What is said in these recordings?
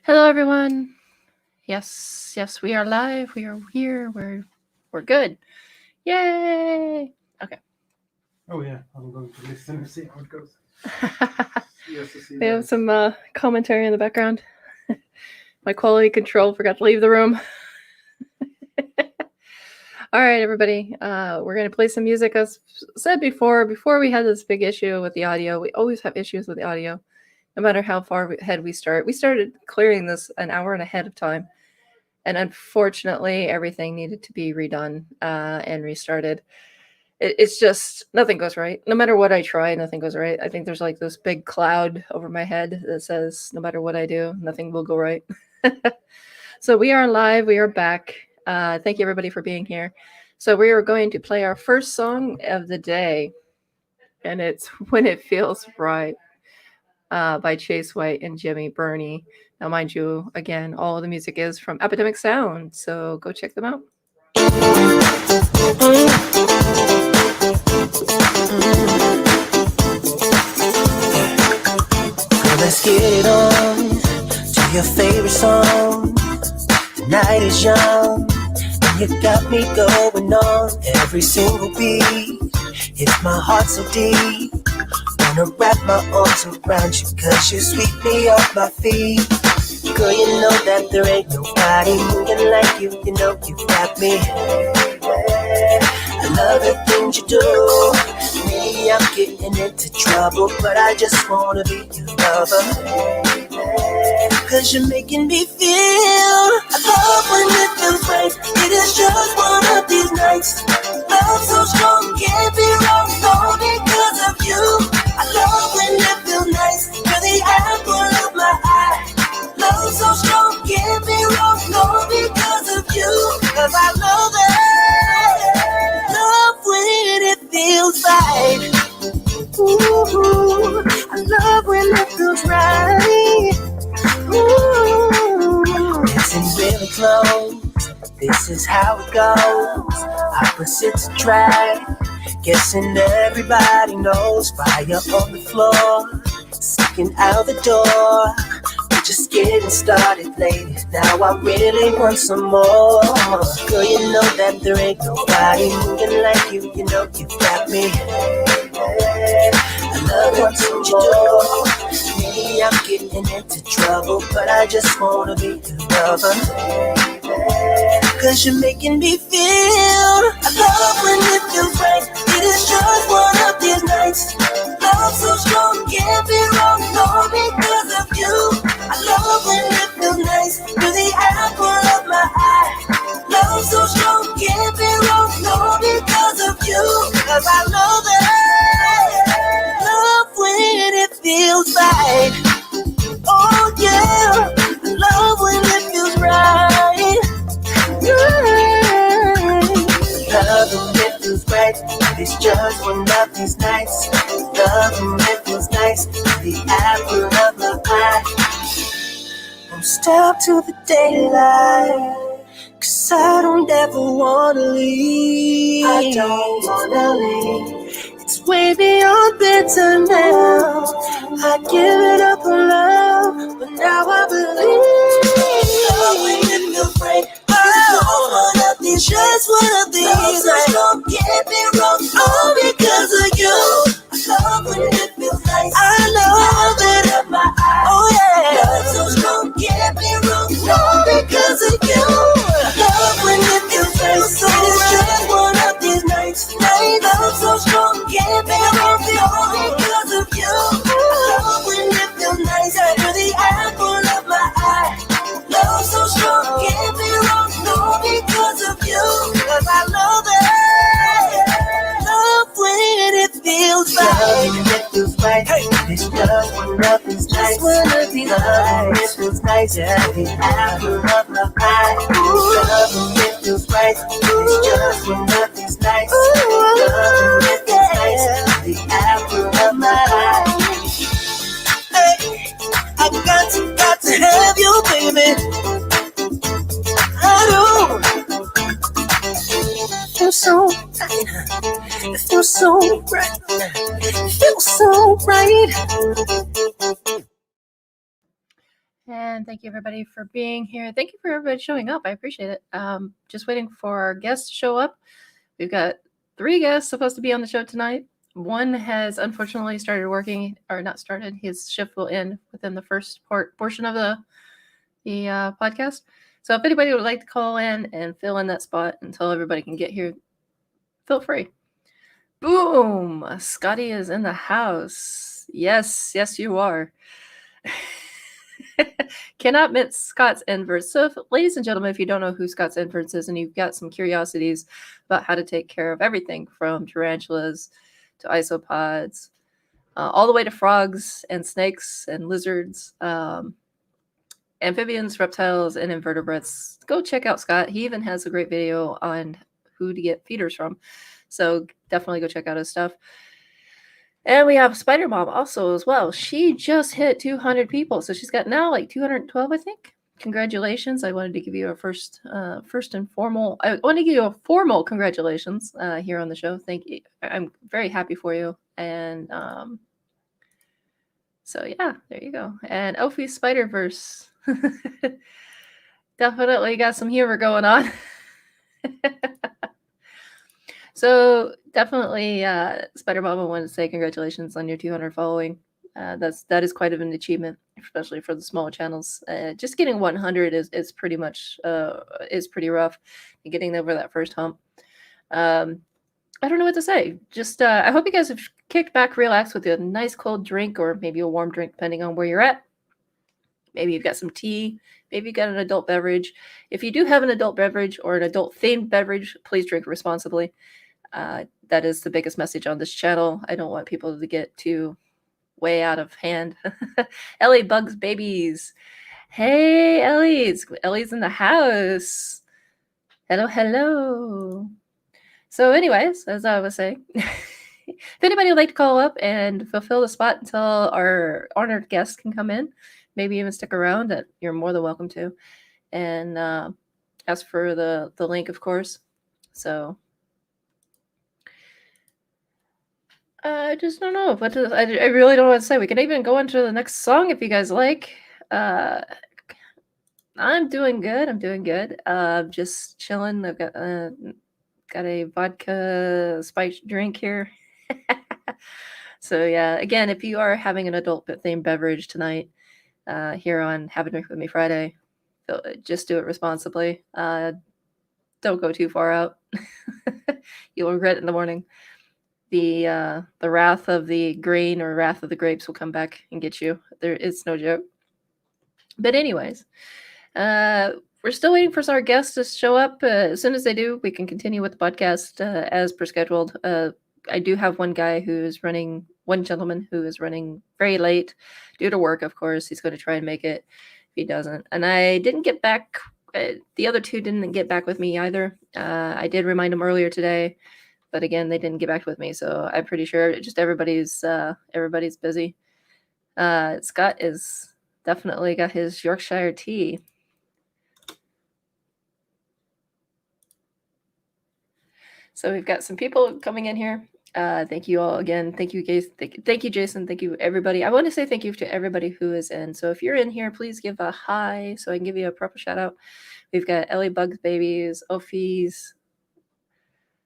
Hello, everyone. Yes, we are live. We are here. We're good. Yay! Okay. Oh yeah, I'm going to listen and see how it goes. Yes, to see We have that. some commentary in the background. My quality control forgot to leave the room. All right, everybody. We're going to play some music. As said before we had this big issue with the audio. We always have issues with the audio, no matter how far ahead we start. We started clearing this an hour and ahead of time. And unfortunately, everything needed to be redone and restarted. It's just nothing goes right. No matter what I try, nothing goes right. I think there's like this big cloud over my head that says, no matter what I do, nothing will go right. So we are live. We are back. Thank you, everybody, for being here. So we are going to play our first song of the day, and it's When It Feels Right by Chase White and Jimmy Burney. Now, mind you, again, all of the music is from Epidemic Sound, so go check them out. Well, let's get it on to your favorite song. The night is young, and you got me going on every single beat. It's my heart so deep, wanna wrap my arms around you, 'cause you sweep me off my feet. Girl, you know that there ain't nobody moving like you. You know you got me. I love the things you do. Maybe I'm getting into trouble, but I just wanna be your lover. 'Cause you're making me feel. I love when it feels right. It is just one of these nights. Love so strong, can't be wrong. All because of you. I love when it feels nice. You're the apple of my eye. Love so strong, can't be wrong. All because of you. 'Cause I love it. Love when it feels right. Ooh, I love when it feels right. Ooh, listen really close. This is how it goes. Opposites attract. Guessing everybody knows. Fire on the floor, sneaking out the door. We're just getting started, lady. Now I really want some more. Girl, you know that there ain't nobody moving like you. You know you got me. I love what you do. Maybe I'm getting into trouble, but I just wanna be your lover. 'Cause you're making me feel. I love when it feels right. It is just one of these nights. Love so strong, can't be wrong. All because of you. I love when it feels nice. You're the apple of my eye. Love so strong, can't be wrong. All because of you. 'Cause I love it. Love when it feels right. Oh yeah. Love when it feels right. Love when it feels right. It's just one of these nights. Love when it feels nice. The apple of my eye. Don't step to the daylight, 'cause I don't ever wanna leave. I don't wanna leave. It's way beyond bitter now. I give it up on love, but now I believe. Love when it feels right. It's just one of these. Love so strong, can't be wrong. All because of you. I love when it feels nice. I love it up my eye. Oh yeah. Love so strong, can't be wrong. All because of you. I love when it feels nice. So it's just one of these nights. Love so strong, can't be wrong. All because of you. I love when it feels nice. You're the apple of my eye. Love so strong, can't be wrong. No, because of you. 'Cause I love it. Love when it feels right. Love when it feels right. Hey. It's just one of these nights. One of these nights. It feels nice. Yeah, the apple of my eye. Love when it feels right. It's just one of these nights. Love when it feels nice. The apple of my eye. Hey, I got to have you, baby. I do. It feels so right. It feels so right. It feels so right. And thank you everybody for being here. Thank you for everybody showing up. I appreciate it. Just waiting for our guests to show up. We've got 3 guests supposed to be on the show tonight. One has unfortunately started working, or not started. His shift will end within the first portion of the podcast. So if anybody would like to call in and fill in that spot until everybody can get here, feel free. Boom! Scotty is in the house. Yes, you are. Cannot miss Scott's inverse. So, ladies and gentlemen, if you don't know who Scott's inverse is and you've got some curiosities about how to take care of everything from tarantulas to isopods, all the way to frogs and snakes and lizards, amphibians, reptiles, and invertebrates, go check out Scott. He even has a great video on who to get feeders from. So definitely go check out his stuff. And we have Spider Mom also as well. She just hit 200 people. So she's got now like 212, I think. Congratulations. I wanted to give you a first and formal, I want to give you a formal congratulations here on the show. Thank you. I'm very happy for you. And so yeah, there you go. And Ophi Spider-Verse. Definitely got some humor going on. So definitely Spider Mama wanted to say congratulations on your 200 following. That is quite of an achievement, especially for the smaller channels. Just getting 100 is pretty much is pretty rough. Getting over that first hump. I don't know what to say. Just I hope you guys have kicked back, relaxed with a nice cold drink, or maybe a warm drink, depending on where you're at. Maybe you've got some tea. Maybe you've got an adult beverage. If you do have an adult beverage or an adult themed beverage, please drink responsibly. That is the biggest message on this channel. I don't want people to get too way out of hand. Ellie Bugs Babies. Hey, Ellie's in the house. Hello. So anyways, as I was saying, if anybody would like to call up and fulfill the spot until our honored guest can come in, maybe even stick around, that you're more than welcome to. And ask for the link, of course. So I just don't know what to, I really don't know what to say. We can even go into the next song if you guys like. I'm doing good. Just chilling. I've got a vodka spiked drink here. So yeah, again, if you are having an adult themed beverage tonight here on Have a Drink With Me Friday, just do it responsibly. Don't go too far out. You'll regret it in the morning. The wrath of the grain or wrath of the grapes will come back and get you. It's no joke. But anyways, we're still waiting for our guests to show up. As soon as they do, we can continue with the podcast as per scheduled. I do have one gentleman who is running very late due to work, of course. He's going to try and make it if he doesn't. And I didn't get back. The other two didn't get back with me either. I did remind them earlier today, but again, they didn't get back with me. So I'm pretty sure just everybody's busy. Scott is definitely got his Yorkshire tea. So we've got some people coming in here. Thank you all again. Thank you, guys. Thank you, Jason. Thank you, everybody. I want to say thank you to everybody who is in. So if you're in here, please give a hi so I can give you a proper shout out. We've got Ellie Bugs Babies, Ophies,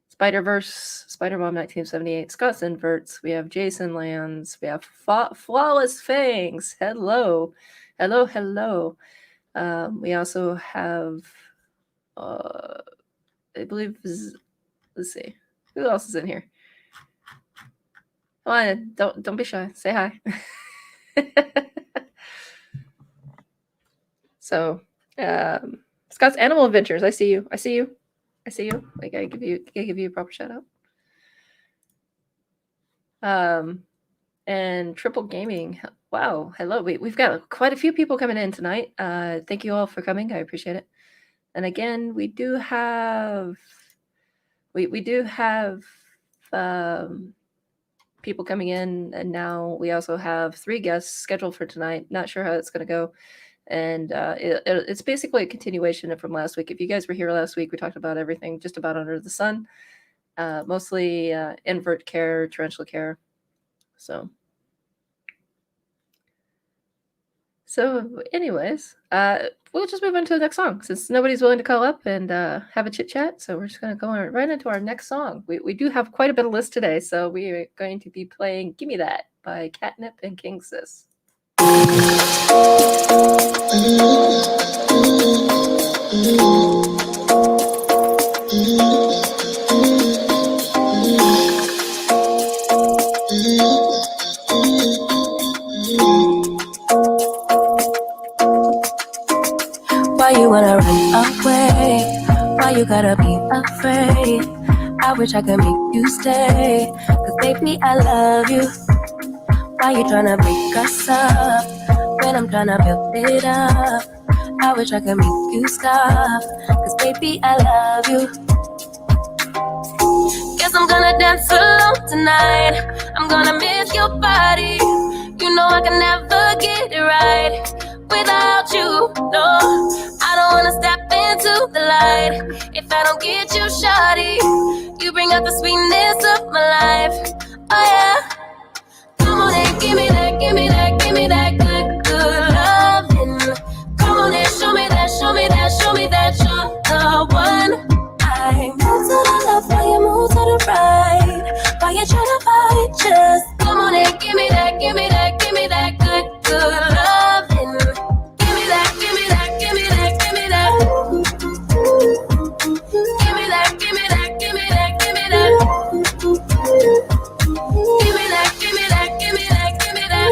Spider-Verse, Spider-Mom 1978, Scott's Inverts. We have Jason Lands. We have Flawless Fangs. Hello. We also have, I believe, let's see, who else is in here? Come on, don't be shy. Say hi. So, Scott's Animal Adventures. I see you. Like I give you a proper shout out. And Triple Gaming. Wow, hello. We've got quite a few people coming in tonight. Thank you all for coming. I appreciate it. And again, we do have people coming in, and now we also have 3 guests scheduled for tonight. Not sure how it's going to go. And it's basically a continuation from last week. If you guys were here last week, we talked about everything just about under the sun, mostly invert care, tarantula care. So So, anyways, we'll just move into the next song since nobody's willing to call up and have a chit chat. So we're just going to go right into our next song. We do have quite a bit of list today, so we are going to be playing "Gimme That" by Catnip and King Sis. Why you wanna run away? Why you gotta be afraid? I wish I could make you stay, 'cause baby I love you. Why you tryna break us up when I'm tryna build it up? I wish I could make you stop, 'cause baby I love you. Guess I'm gonna dance alone tonight. I'm gonna miss your body. You know I can never get it right without you. No, I don't wanna step into the light if I don't get you, shawty. You bring out the sweetness of my life. Oh yeah. Come on and give me that, give me that, give me that good, good loving. Come on and show me that, show me that, show me that you're the one. I move to the left while you move to the right. Why you tryna fight? Just come on and give me that, give me that, give me that good, good loving. Give me that, give me that, give me that, give me that. Give me that, give me that, give me that, give me that. Give me that, give me that, give me that, give me that.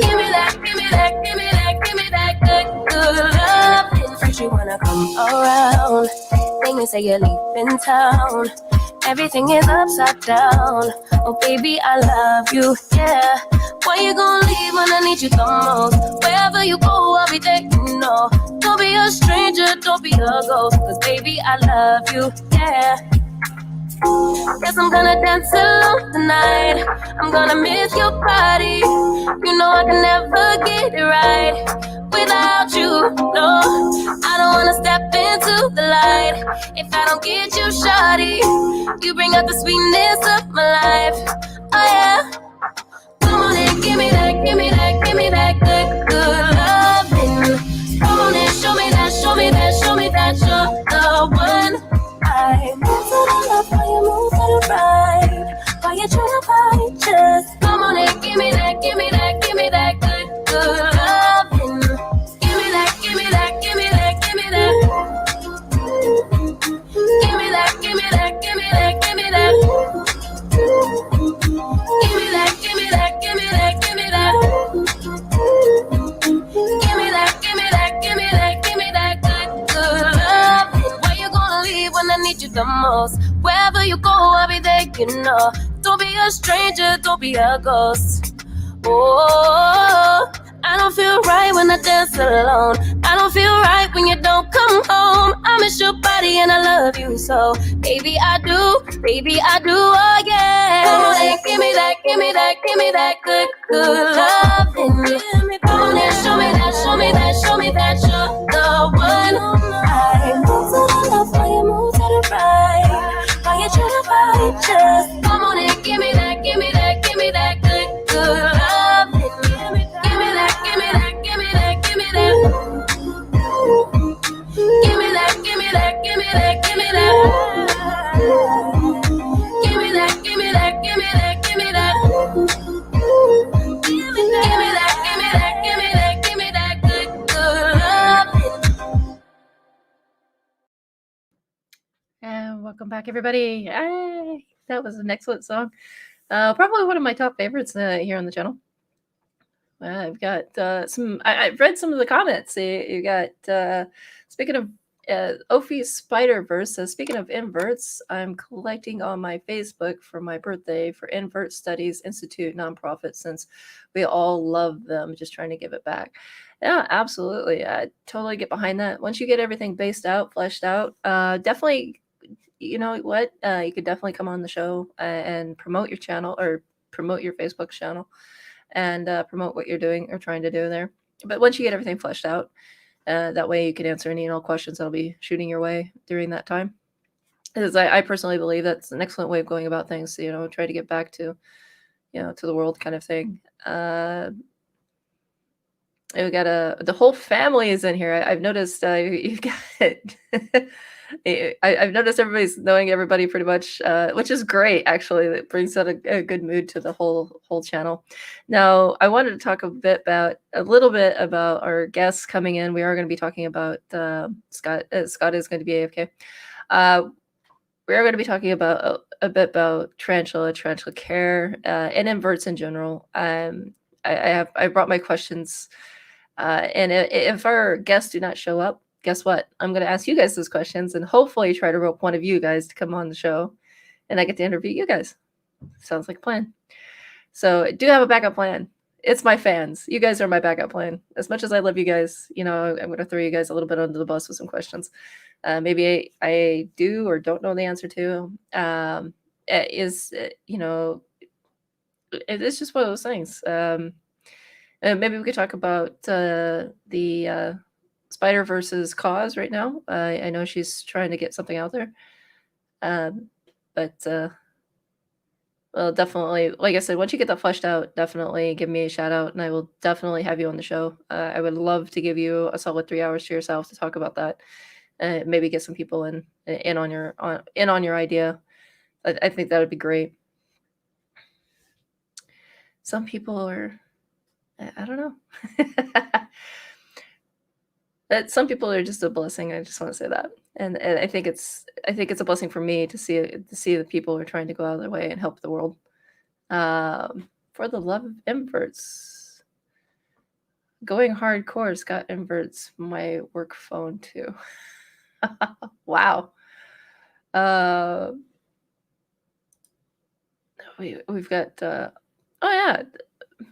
Give me that, give me that, give me that, give me that good, good loving. First you wanna come around, then you say you're leaving town. Everything is upside down. Oh baby, I love you, yeah. Why you gonna leave when I need you the most? Wherever you go, I'll be there, you know. Don't be a stranger, don't be a ghost, 'cause baby, I love you, yeah. Guess I'm gonna dance alone tonight. I'm gonna miss your body. You know I can never get it right without you. No, I don't wanna step into the light if I don't get you, shawty. You bring out the sweetness of my life. Oh yeah. Come on and give me that, give me that, give me that good, good loving. Come on and show me that, show me that, show me that you're the one. I move to the left while you move to the right. Why you tryna fight? Just come on and give me that, give me that, give me that good, good loving. Give me that, give me that, give me that, give me that. Give me that, give me that, give me that, give me that. Give me that, give me that, give me that, give me that. Give me that, give me that, give me that, give me that good, good loving. Why you gonna leave when I need you the most? Wherever you go, I'll be there, you know. Don't be a stranger, don't be a ghost. Oh, I don't feel right when I dance alone. I don't feel right when you don't come home. I miss your body and I love you so. Baby, I do, oh yeah. Come on and give me that, give me that, give me that good, good loving. Come on and show me that, show me that, show me that you're the one. I move to the left while you move to the right. Why you tryna fight? Just come on and give me that, give me that, give me that good, good loving. Give me that, give me that, give me that, give me that. Give me that, give me that, give me that, give me that. Give me that, give me that, give me that, give me that. Give me that, give me that, give me that, give me that good, good loving. And welcome back, everybody. Hey, that was an excellent song. Probably one of my top favorites here on the channel. I've got some. I've read some of the comments. You got speaking of Ophi's Spider-Verse. Speaking of inverts, I'm collecting on my Facebook for my birthday for Invert Studies Institute nonprofit, since we all love them. Just trying to give it back. Yeah, absolutely. I totally get behind that. Once you get everything based out, fleshed out, definitely. You know what? You could definitely come on the show and promote your channel or promote your Facebook channel and promote what you're doing or trying to do there. But once you get everything fleshed out, that way you can answer any questions I'll be shooting your way during that time. Because I personally believe that's an excellent way of going about things. You know, try to get back to, you know, to the world kind of thing. we got the whole family is in here. I've noticed you've got I've noticed everybody's knowing everybody pretty much, which is great. Actually, it brings out a good mood to the whole channel. Now, I wanted to talk a little bit about our guests coming in. We are going to be talking about Scott. Scott is going to be AFK. We are going to be talking about a bit about tarantula care, and inverts in general. I brought my questions. And if our guests do not show up, guess what? I'm going to ask you guys those questions and hopefully try to rope one of you guys to come on the show and I get to interview you guys. Sounds like a plan. So I do have a backup plan. It's my fans. You guys are my backup plan. As much as I love you guys, I'm going to throw you guys a little bit under the bus with some questions. Maybe I do or don't know the answer to. It's just one of those things. Maybe we could talk about the Spider versus Cause right now. I know she's trying to get something out there. Well, definitely, like I said, once you get that fleshed out, definitely give me a shout out and I will definitely have you on the show. I would love to give you a solid 3 hours to yourself to talk about that. Maybe get some people in on your idea. I think that would be great. Some people are, I don't know. That some people are just a blessing. I just want to say that, and I think it's a blessing for me to see the people who are trying to go out of their way and help the world. For the love of inverts, going hardcore. Scott inverts my work phone too. Wow. We've got. Oh yeah.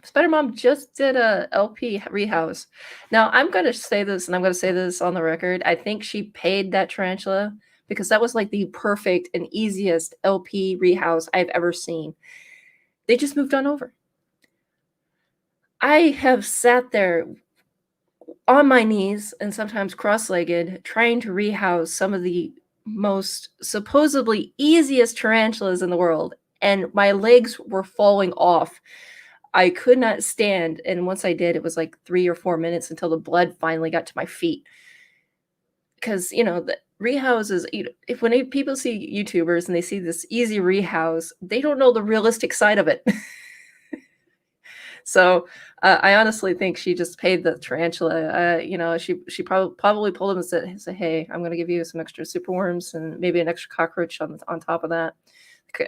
Spider Mom just did a LP rehouse. Now I'm going to say this, and I'm going to say this on the record. I think she paid that tarantula because that was like the perfect and easiest LP rehouse I've ever seen. They just moved on over. I have sat there on my knees and sometimes cross-legged trying to rehouse some of the most supposedly easiest tarantulas in the world, and my legs were falling off. I could not stand. And once I did, it was like 3 or 4 minutes until the blood finally got to my feet. Because, the rehouses, when people see YouTubers and they see this easy rehouse, they don't know the realistic side of it. So I honestly think she just paid the tarantula. She probably pulled him and said, hey, I'm going to give you some extra super worms and maybe an extra cockroach on top of that.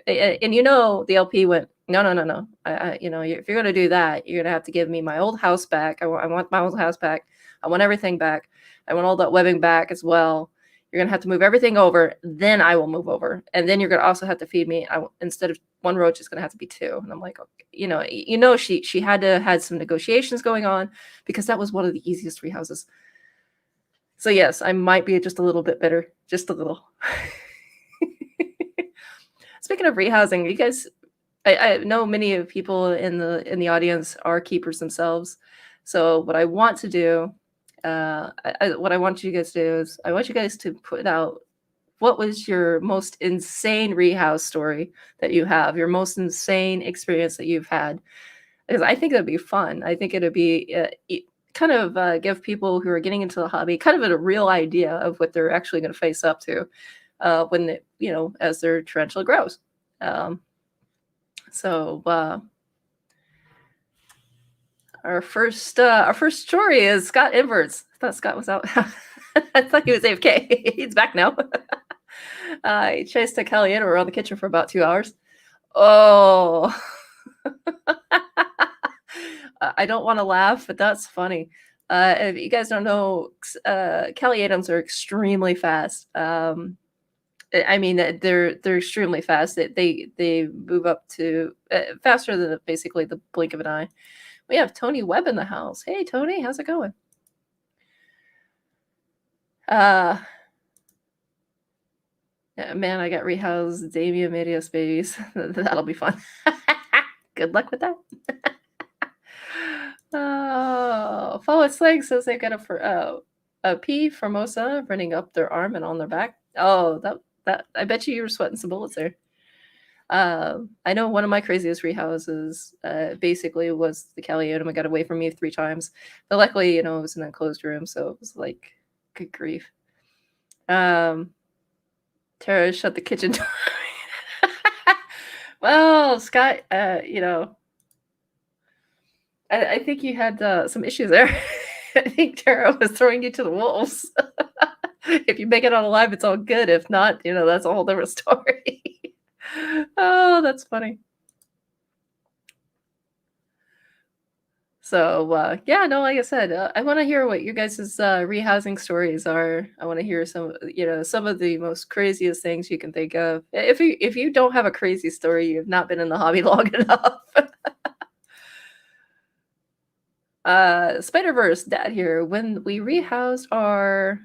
And the LP went, no. If you're going to do that, you're going to have to give me my old house back. I want my old house back. I want everything back. I want all that webbing back as well. You're going to have to move everything over. Then I will move over. And then you're going to also have to feed me. Instead of one roach, it's going to have to be 2. And I'm like, okay. She had to had some negotiations going on because that was one of the easiest rehouses. So yes, I might be just a little bit bitter, just a little. Speaking of rehousing, you guys, I know many of people in the audience are keepers themselves. So what I want to do, what I want you guys to do is I want you guys to put out what was your most insane rehouse story that you have, your most insane experience that you've had, because I think that'd be fun. I think it'd be kind of give people who are getting into the hobby kind of a real idea of what they're actually going to face up to. When as their tarantula grows. Our first story is Scott inverts. I thought Scott was out. I thought he was AFK. He's back now. He chased a Caliano around the kitchen for about 2 hours. Oh, I don't want to laugh, but that's funny. If you guys don't know, Calianos are extremely fast. I mean, they're extremely fast. They move up to faster than basically the blink of an eye. We have Tony Webb in the house. Hey, Tony, how's it going? Man, I got rehoused Damien Medios babies. That'll be fun. Good luck with that. Follow Slang says they've got a P Formosa running up their arm and on their back. Oh, that I bet you were sweating some bullets there. I know one of my craziest rehouses basically was the Caliodum. It got away from me 3 times, but luckily, you know, it was an enclosed room, so it was like, good grief. Tara shut the kitchen door. Well, Scott, you know, I think you had some issues there. I think Tara was throwing you to the wolves. If you make it out alive, it's all good. If not, you know, that's a whole different story. Oh, that's funny. So, yeah, no, like I said, I want to hear what your guys' rehousing stories are. I want to hear some, you know, some of the most craziest things you can think of. If you don't have a crazy story, you've not been in the hobby long enough. Spider-Verse Dad here. When we rehoused our,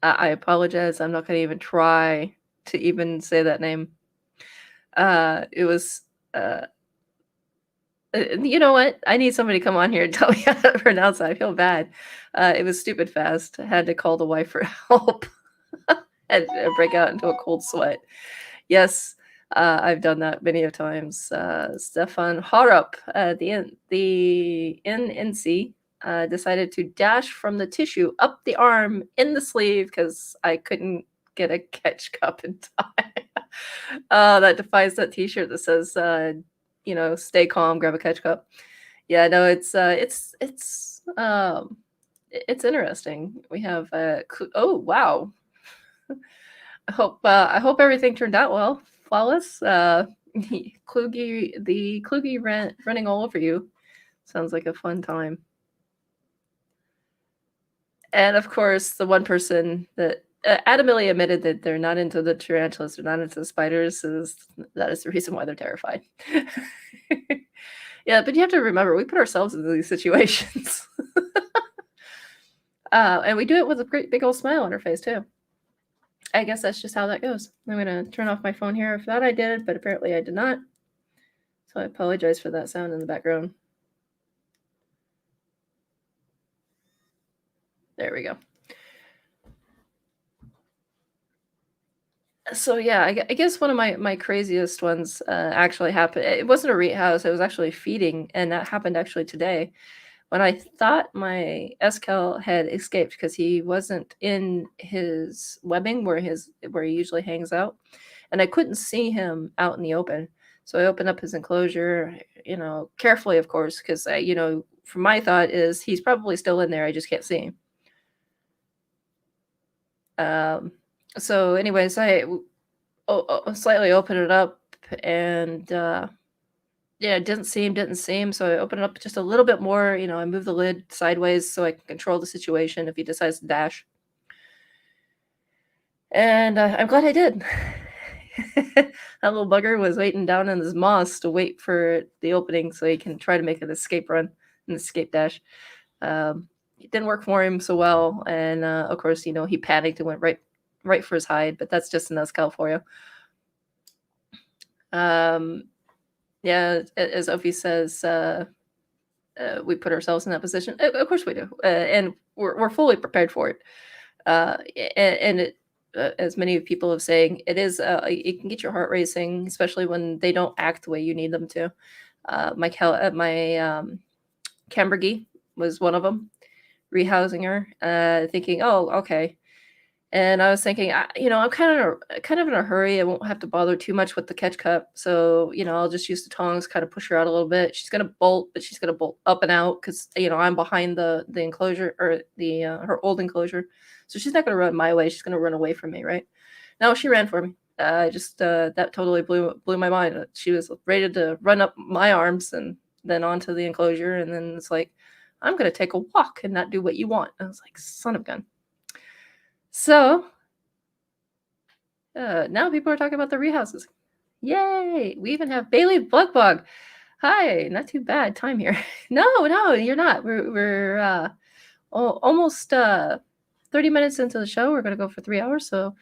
I apologize. I'm not going to even try to even say that name. It was. You know what? I need somebody to come on here and tell me how to pronounce it. I feel bad. It was stupid fast. I had to call the wife for help and break out into a cold sweat. Yes, I've done that many of times. Stefan Harup, the NNC, decided to dash from the tissue up the arm in the sleeve because I couldn't get a catch cup in time. That defies that T-shirt that says you know, stay calm, grab a catch cup. Yeah, no, it's interesting. We have oh wow. I hope everything turned out well, flawless. Kluge, the Kluge running all over you sounds like a fun time. And of course, the one person that adamantly admitted that they're not into the tarantulas, they're not into the spiders, that is the reason why they're terrified. Yeah, but you have to remember, we put ourselves into these situations. And we do it with a great big old smile on our face, too. I guess that's just how that goes. I'm going to turn off my phone here. I thought I did, but apparently I did not. So I apologize for that sound in the background. There we go. So yeah, I guess one of my craziest ones actually happened. It wasn't a rehouse. It was actually feeding, and that happened actually today, when I thought my Eskel had escaped because he wasn't in his webbing where he usually hangs out, and I couldn't see him out in the open. So I opened up his enclosure, you know, carefully, of course, because you know, from my thought is he's probably still in there. I just can't see him. So anyways, I slightly opened it up and yeah, didn't see him. So I opened it up just a little bit more. You know, I moved the lid sideways so I can control the situation if he decides to dash. And I'm glad I did. That little bugger was waiting down in his moss to wait for the opening so he can try to make an escape run, an escape dash. It didn't work for him so well. And of course, you know, he panicked and went right for his hide, but that's just an Eskel for you. Yeah, as Ophi says, we put ourselves in that position. Of course we do, and we're fully prepared for it. And it, as many people have saying, it is it can get your heart racing, especially when they don't act the way you need them to. My Cambergy was one of them, rehousing her, thinking, oh, okay. And I was thinking, you know, I'm kind of in a hurry. I won't have to bother too much with the catch cup. So, you know, I'll just use the tongs, kind of push her out a little bit. She's going to bolt, but she's going to bolt up and out because, you know, I'm behind the enclosure or the her old enclosure. So she's not going to run my way. She's going to run away from me, right? No, she ran for me. That totally blew my mind. She was ready to run up my arms and then onto the enclosure. And then it's like, I'm going to take a walk and not do what you want. I was like, son of a gun. So now people are talking about the rehouses. Yay! We even have Bailey Bug. Hi, not too bad time here. No, you're not. We're almost 30 minutes into the show. We're going to go for 3 hours. So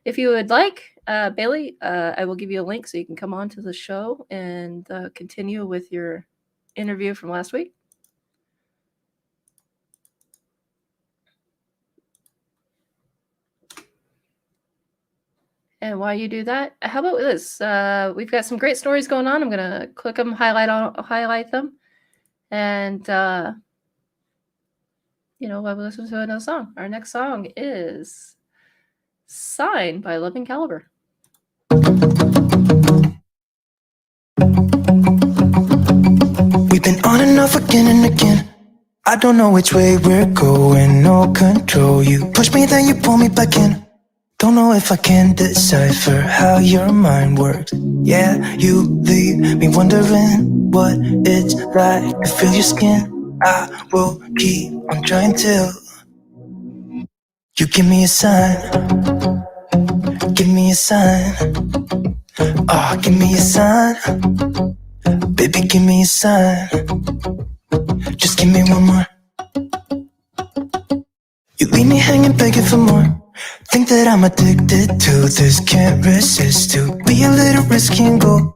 if you would like, Bailey, I will give you a link so you can come on to the show and continue with your interview from last week. And while you do that, how about this? We've got some great stories going on. I'm gonna click them, highlight them, and while we listen to another song. Our next song is "Sign" by Loving Caliber. We've been on and off again and again. I don't know which way we're going, no control. You push me, then you pull me back in. Don't know if I can decipher how your mind works. Yeah, you leave me wondering what it's like to feel your skin. I will keep on trying till you give me a sign. Give me a sign. Oh, give me a sign. Baby, give me a sign. Just give me one more. You leave me hanging, begging for more. Think that I'm addicted to this, can't resist to be a little risky and go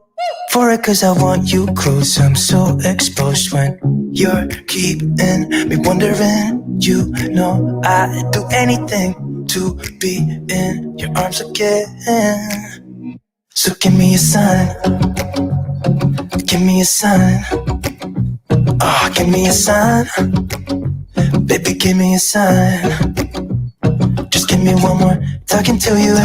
for it, cause I want you close. I'm so exposed when you're keeping me wondering. You know I'd do anything to be in your arms again. So give me a sign. Give me a sign. Oh, give me a sign. Baby, give me a sign. Just give me one more, talking to you.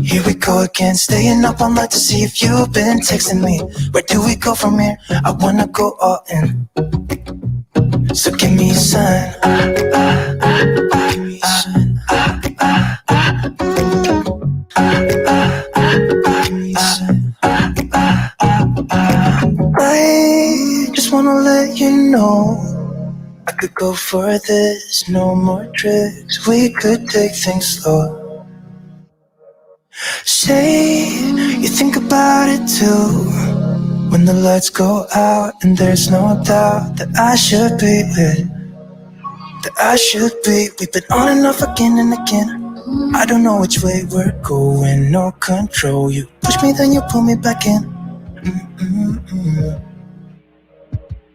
Here we go again, staying up all night to see if you've been texting me. Where do we go from here? I wanna go all in. So give me a sign. Give me a sign. Give me a sign. I just wanna let you know I could go for this, no more tricks. We could take things slow. Say you think about it too. When the lights go out and there's no doubt that I should be with, that I should be. We've been on and off again and again. I don't know which way we're going, no control. You push me, then you pull me back in.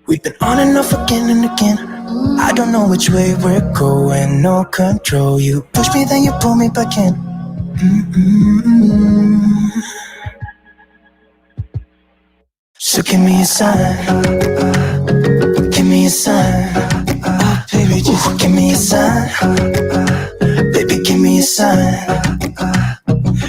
We've been on and off again and again. I don't know which way we're going, no control. You push me, then you pull me back in. So give me a sign. Give me a sign. Baby, just give me a sign. Baby, give me a sign.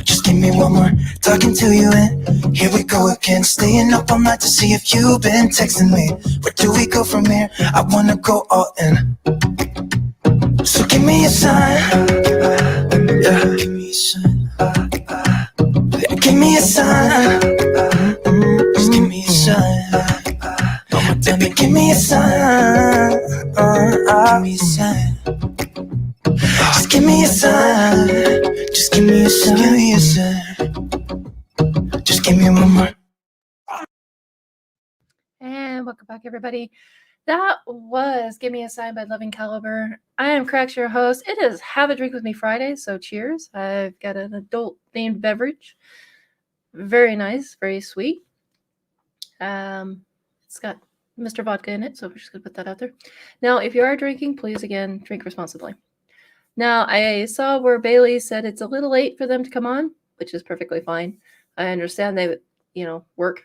Just give me one more, talking to you, and here we go again. Staying up all night to see if you've been texting me. Where do we go from here? I wanna go all in. So give me a sign. Yeah. Give me a sign. Give me a sign. Just give me a sign. Baby, give me a sign. Give me a sign. Just give me a sign. Just give me a sign. Give me a sign. Just give me one more. And welcome back, everybody. That was "Give Me a Sign" by Loving Caliber. I am Cracks, your host. It is Have a Drink with Me Friday, so cheers. I've got an adult-themed beverage. Very nice, very sweet. It's got Mr. Vodka in it, so we're just going to put that out there. Now, if you are drinking, please, again, drink responsibly. Now, I saw where Bailey said it's a little late for them to come on, which is perfectly fine. I understand they, work.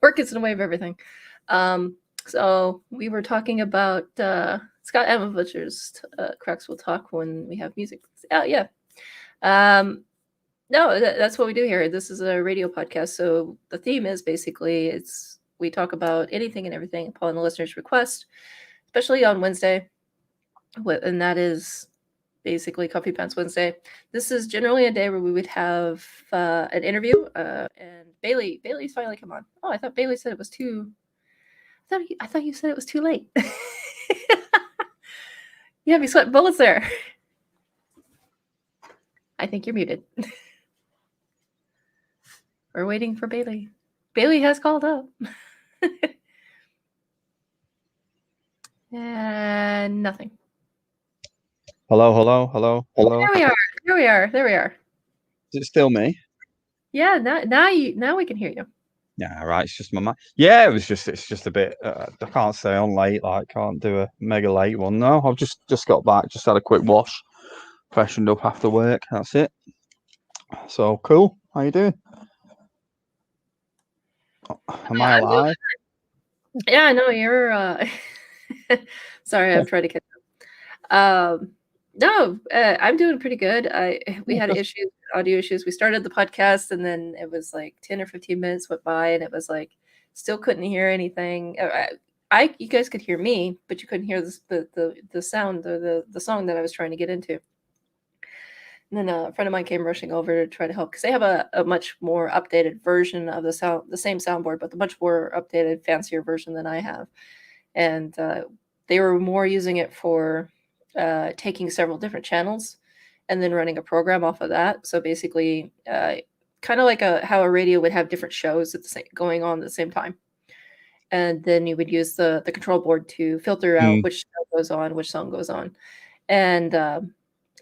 Work gets in the way of everything. So we were talking about Scott Amavich's Cracks Will Talk when we have music. Yeah. No, that's what we do here. This is a radio podcast. So the theme is basically we talk about anything and everything upon the listener's request, especially on Wednesday. And that is basically Coffee Pants Wednesday. This is generally a day where we would have an interview. And Bailey's finally come on. Oh, I thought Bailey said it was too. I thought you said it was too late. Yeah, we sweat bullets there. I think you're muted. We're waiting for Bailey. Bailey has called up. And nothing. Hello. There we are. Is it still me? Yeah, now we can hear you. Yeah, right. It's just my mic. Yeah, it's just a bit. I can't stay on late. Like, can't do a mega late one. No, I've just got back. Just had a quick wash, freshened up after work. That's it. So cool. How you doing? Am I I'm doing alive? Yeah, no, you're sorry, I'm trying to catch up. No, I'm doing pretty good. We Yeah, had just issues, audio issues. We started the podcast and then it was like 10 or 15 minutes went by and it was like still couldn't hear anything. You guys could hear me, but you couldn't hear the sound or the song that I was trying to get into. And then a friend of mine came rushing over to try to help because they have a much more updated version of the same soundboard, but the much more updated, fancier version than I have. And they were more using it for taking several different channels and then running a program off of that. So basically, kind of like how a radio would have different shows going on at the same time. And then you would use the control board to filter out which show goes on, which song goes on. And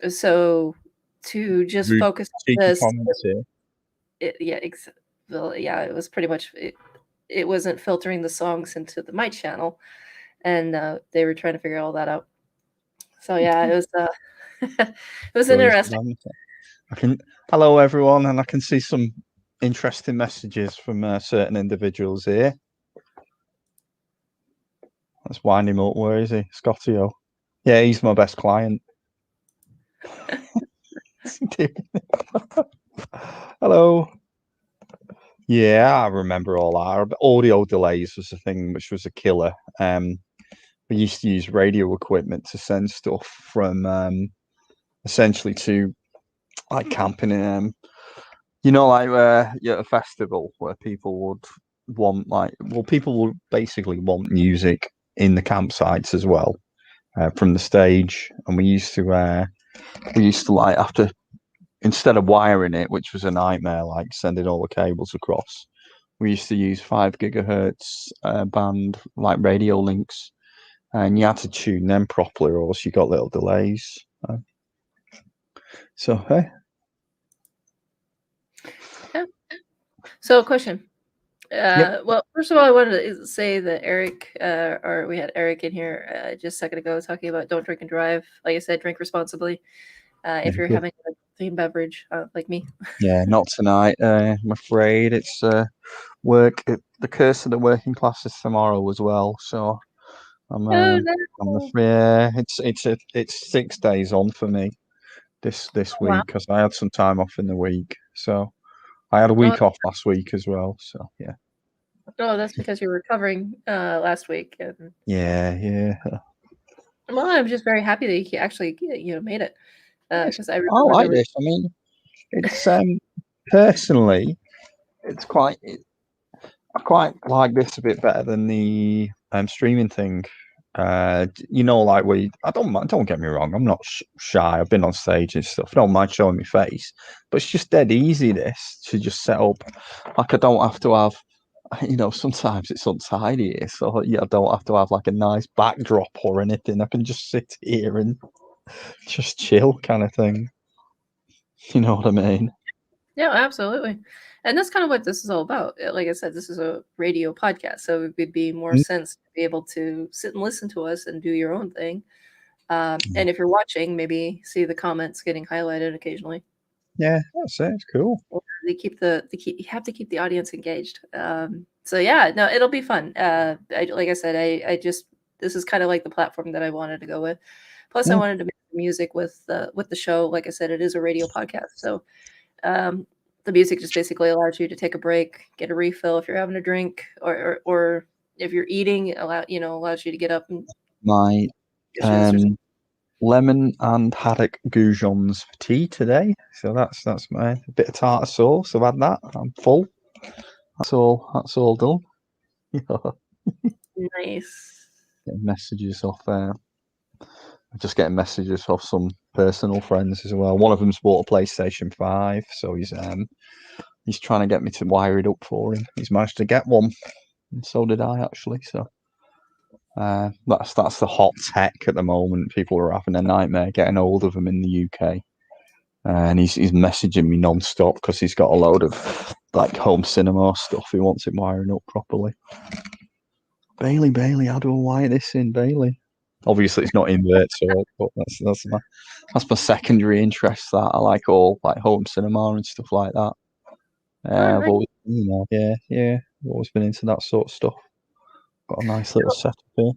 so to just rude, focus on cheeky this, comments here. it was pretty much it wasn't filtering the songs into the my channel, and they were trying to figure all that out. So yeah, it was it was interesting. Hello everyone, and I can see some interesting messages from certain individuals here. Let's wind him up. Where is he? Scottio. Yeah, he's my best client. Hello. Yeah, I remember all that. Audio delays was a thing which was a killer. We used to use radio equipment to send stuff from essentially to like camping in like a festival where people would want people would basically want music in the campsites as well from the stage, and we used to like have to, instead of wiring it, which was a nightmare, like sending all the cables across, we used to use 5 gigahertz band like radio links, and you had to tune them properly or else you got little delays. So hey. Yeah. So question. Well, first of all, I wanted to say that Eric, or we had Eric in here just a second ago talking about don't drink and drive. Like I said, drink responsibly. If you're having a clean beverage, like me. Yeah, not tonight. I'm afraid it's the curse of the working classes tomorrow as well. So I'm it's 6 days on for me this week because I had some time off in the week. So I had a week off last week as well. So yeah. Oh, that's because you were recovering last week. And... Yeah. Well, I'm just very happy that you actually made it. Because I like this. I mean, it's personally, it's quite. I quite like this a bit better than the streaming thing. I don't get me wrong. I'm not shy. I've been on stage and stuff. I don't mind showing my face, but it's just dead easy. This to just set up. Like I don't have to have. Sometimes it's untidy here, so I don't have to have like a nice backdrop or anything. I can just sit here and just chill, kind of thing. You know what I mean? Yeah, absolutely. And that's kind of what this is all about. Like I said, this is a radio podcast, so it would be more sense to be able to sit and listen to us and do your own thing. And if you're watching, maybe see the comments getting highlighted occasionally. Yeah, that's it. It's cool. You have to keep the audience engaged. So yeah, no, it'll be fun. Like I said, this is kind of like the platform that I wanted to go with. Plus, I wanted to make music with the show. Like I said, it is a radio podcast, so the music just basically allows you to take a break, get a refill if you're having a drink, or if you're eating, allows you to get up and my lemon and haddock goujons for tea today. So that's my bit of tartar sauce. I've had that. I'm full. That's all done. Nice. Getting messages off there. Just getting messages off some personal friends as well. One of them's bought a PlayStation 5, so he's trying to get me to wire it up for him. He's managed to get one, and so did I actually. So that's the hot tech at the moment. People are having a nightmare getting hold of him in the UK, and he's messaging me non-stop because he's got a load of like home cinema stuff. He wants it wiring up properly. Bailey, how do I wire this in, Bailey? Obviously, it's not invert talk, but that's my secondary interest. That I like all like home cinema and stuff like that. I've nice. always, I've always been into that sort of stuff. Got a nice little setup here.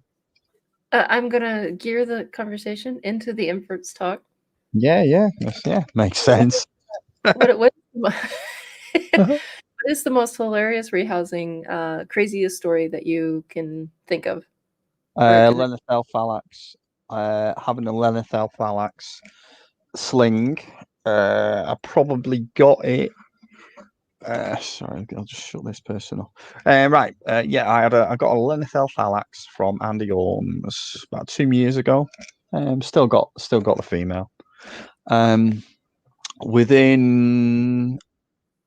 I'm gonna gear the conversation into the inverts talk. Yeah, makes sense. What is the most hilarious rehousing, craziest story that you can think of? Lenithal Phalax. Having a Lenithal Phalax sling. I probably got it. Sorry, I'll just shut this person off. Right, I got a Lenithal Phalax from Andy Orms about 2 years ago. Still got the female. Within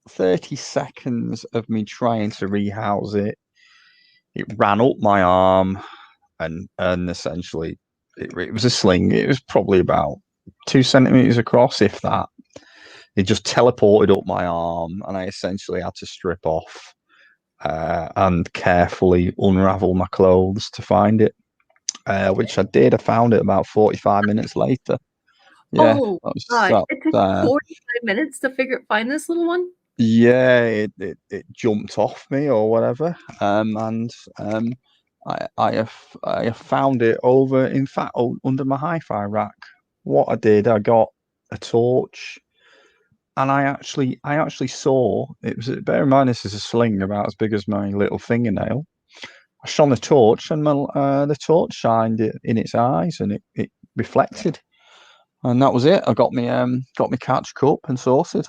30 seconds of me trying to rehouse it, it ran up my arm, and essentially it was a sling. It was probably about 2 centimeters across, if that. It just teleported up my arm, and I essentially had to strip off and carefully unravel my clothes to find it, which I did. I found it about 45 minutes later. Yeah, Oh God! It took 45 minutes to find this little one. Yeah, it jumped off me or whatever, and I have found it over, in fact, under my hi-fi rack. What I did, I got a torch, and I actually saw it was. Bear in mind, this is a sling about as big as my little fingernail. I shone the torch, and the torch shined it in its eyes, and it reflected, and that was it. I got me catch cup and sorted,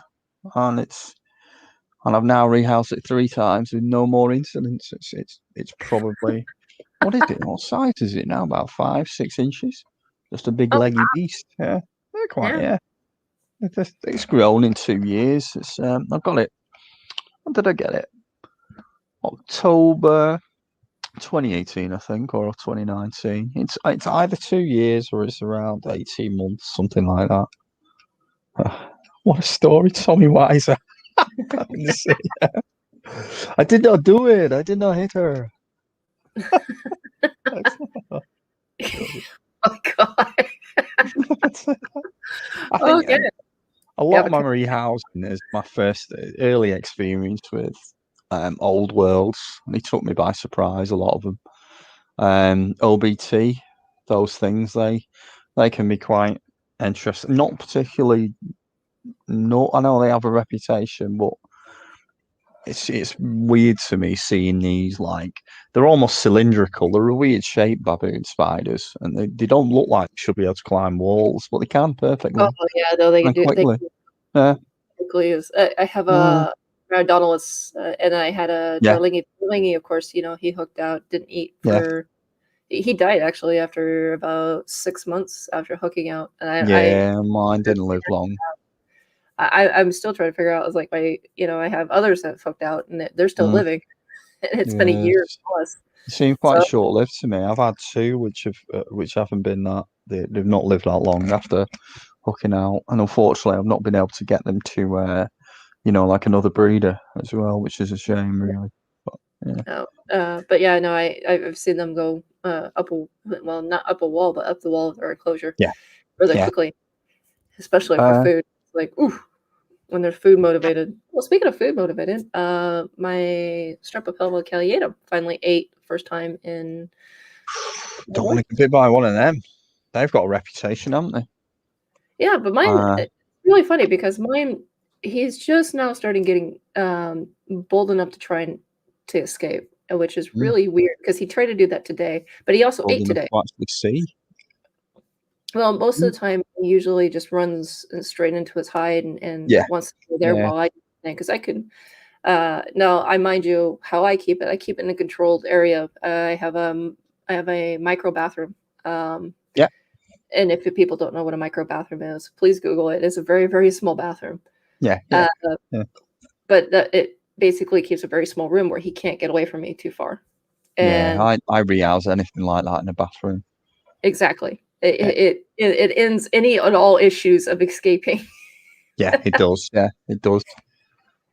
and I've now rehoused it 3 times with no more incidents. It's probably what is it? What size is it now? About 5-6 inches. Just a big leggy beast. Yeah, It's grown in 2 years. I've got it. When did I get it? October 2018, I think, or 2019. It's either 2 years or it's around 18 months, something like that. What a story, Tommy Wiser. I did not do it. I did not hit her. Oh God! Okay. A lot of my rehousing is my first early experience with old worlds. They took me by surprise. A lot of them. OBT, those things they can be quite interesting. Not particularly. No, I know they have a reputation, but it's weird to me seeing these, like, they're almost cylindrical. They're a weird shaped baboon spiders, and they don't look like they should be able to climb walls, but they can perfectly. Oh yeah, no, they can do quickly. Quickly. I have a Rhodonolus, and I had a Darlingi. Darlingi, of course, he hooked out, didn't eat for. He died actually after about 6 months after hooking out. And mine didn't live long. I'm still trying to figure out. I was like, I have others that hooked out and they're still living. And it's been a year plus. It seemed quite short-lived to me. I've had 2 which haven't been that. They've not lived that long after hooking out, and unfortunately, I've not been able to get them to, like another breeder as well, which is a shame, really. But yeah, no, I've seen them go not up a wall, but up the wall of their enclosure. Really quickly, especially for food. Like, ooh, when they're food motivated. Well, speaking of food motivated, my Streptopelma ciliatum finally ate first time in. Don't want to get bit by one of them. They've got a reputation, haven't they? Yeah, but mine. It's really funny because mine. He's just now starting getting bold enough to try to escape, which is really weird because he tried to do that today, but he also ate today. See. Well, most of the time, he usually just runs straight into his hide and wants to go there while I because I could. No, I mind you how I keep it. I keep it in a controlled area. I have a micro bathroom. And if people don't know what a micro bathroom is, please Google it. It's a very, very small bathroom. But it basically keeps a very small room where he can't get away from me too far. And I rehouse anything like that in a bathroom. Exactly. It ends any and all issues of escaping. It does. Yeah, it does.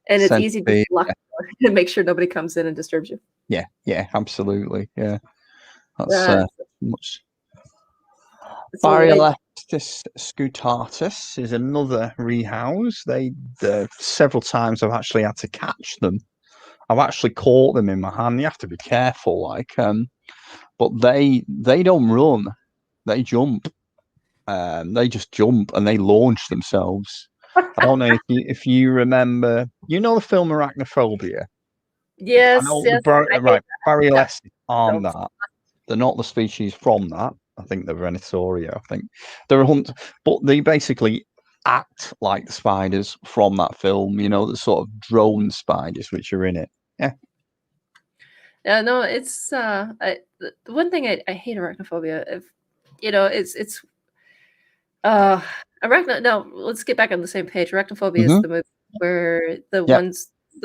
And it's easy to lock the door and make sure nobody comes in and disturbs you. Yeah, absolutely. Yeah, that's much. It's a little- Variolestis scutatus is another rehouse. They several times I've actually had to catch them. I've actually caught them in my hand. You have to be careful, like, but they don't run. They jump. They just jump and they launch themselves. I don't know if you remember. You know the film Arachnophobia. Yes, I know yes. right. Variolestis aren't Nope. that. They're not the species from that. I think they're Venatoria. I think they're a hunt, but they basically act like the spiders from that film. You know, the sort of drone spiders which are in it. Yeah, no, it's the one thing I hate arachnophobia. If you know, it's arachno. No, let's get back on the same page. Arachnophobia is Mhm. the movie where the Yep.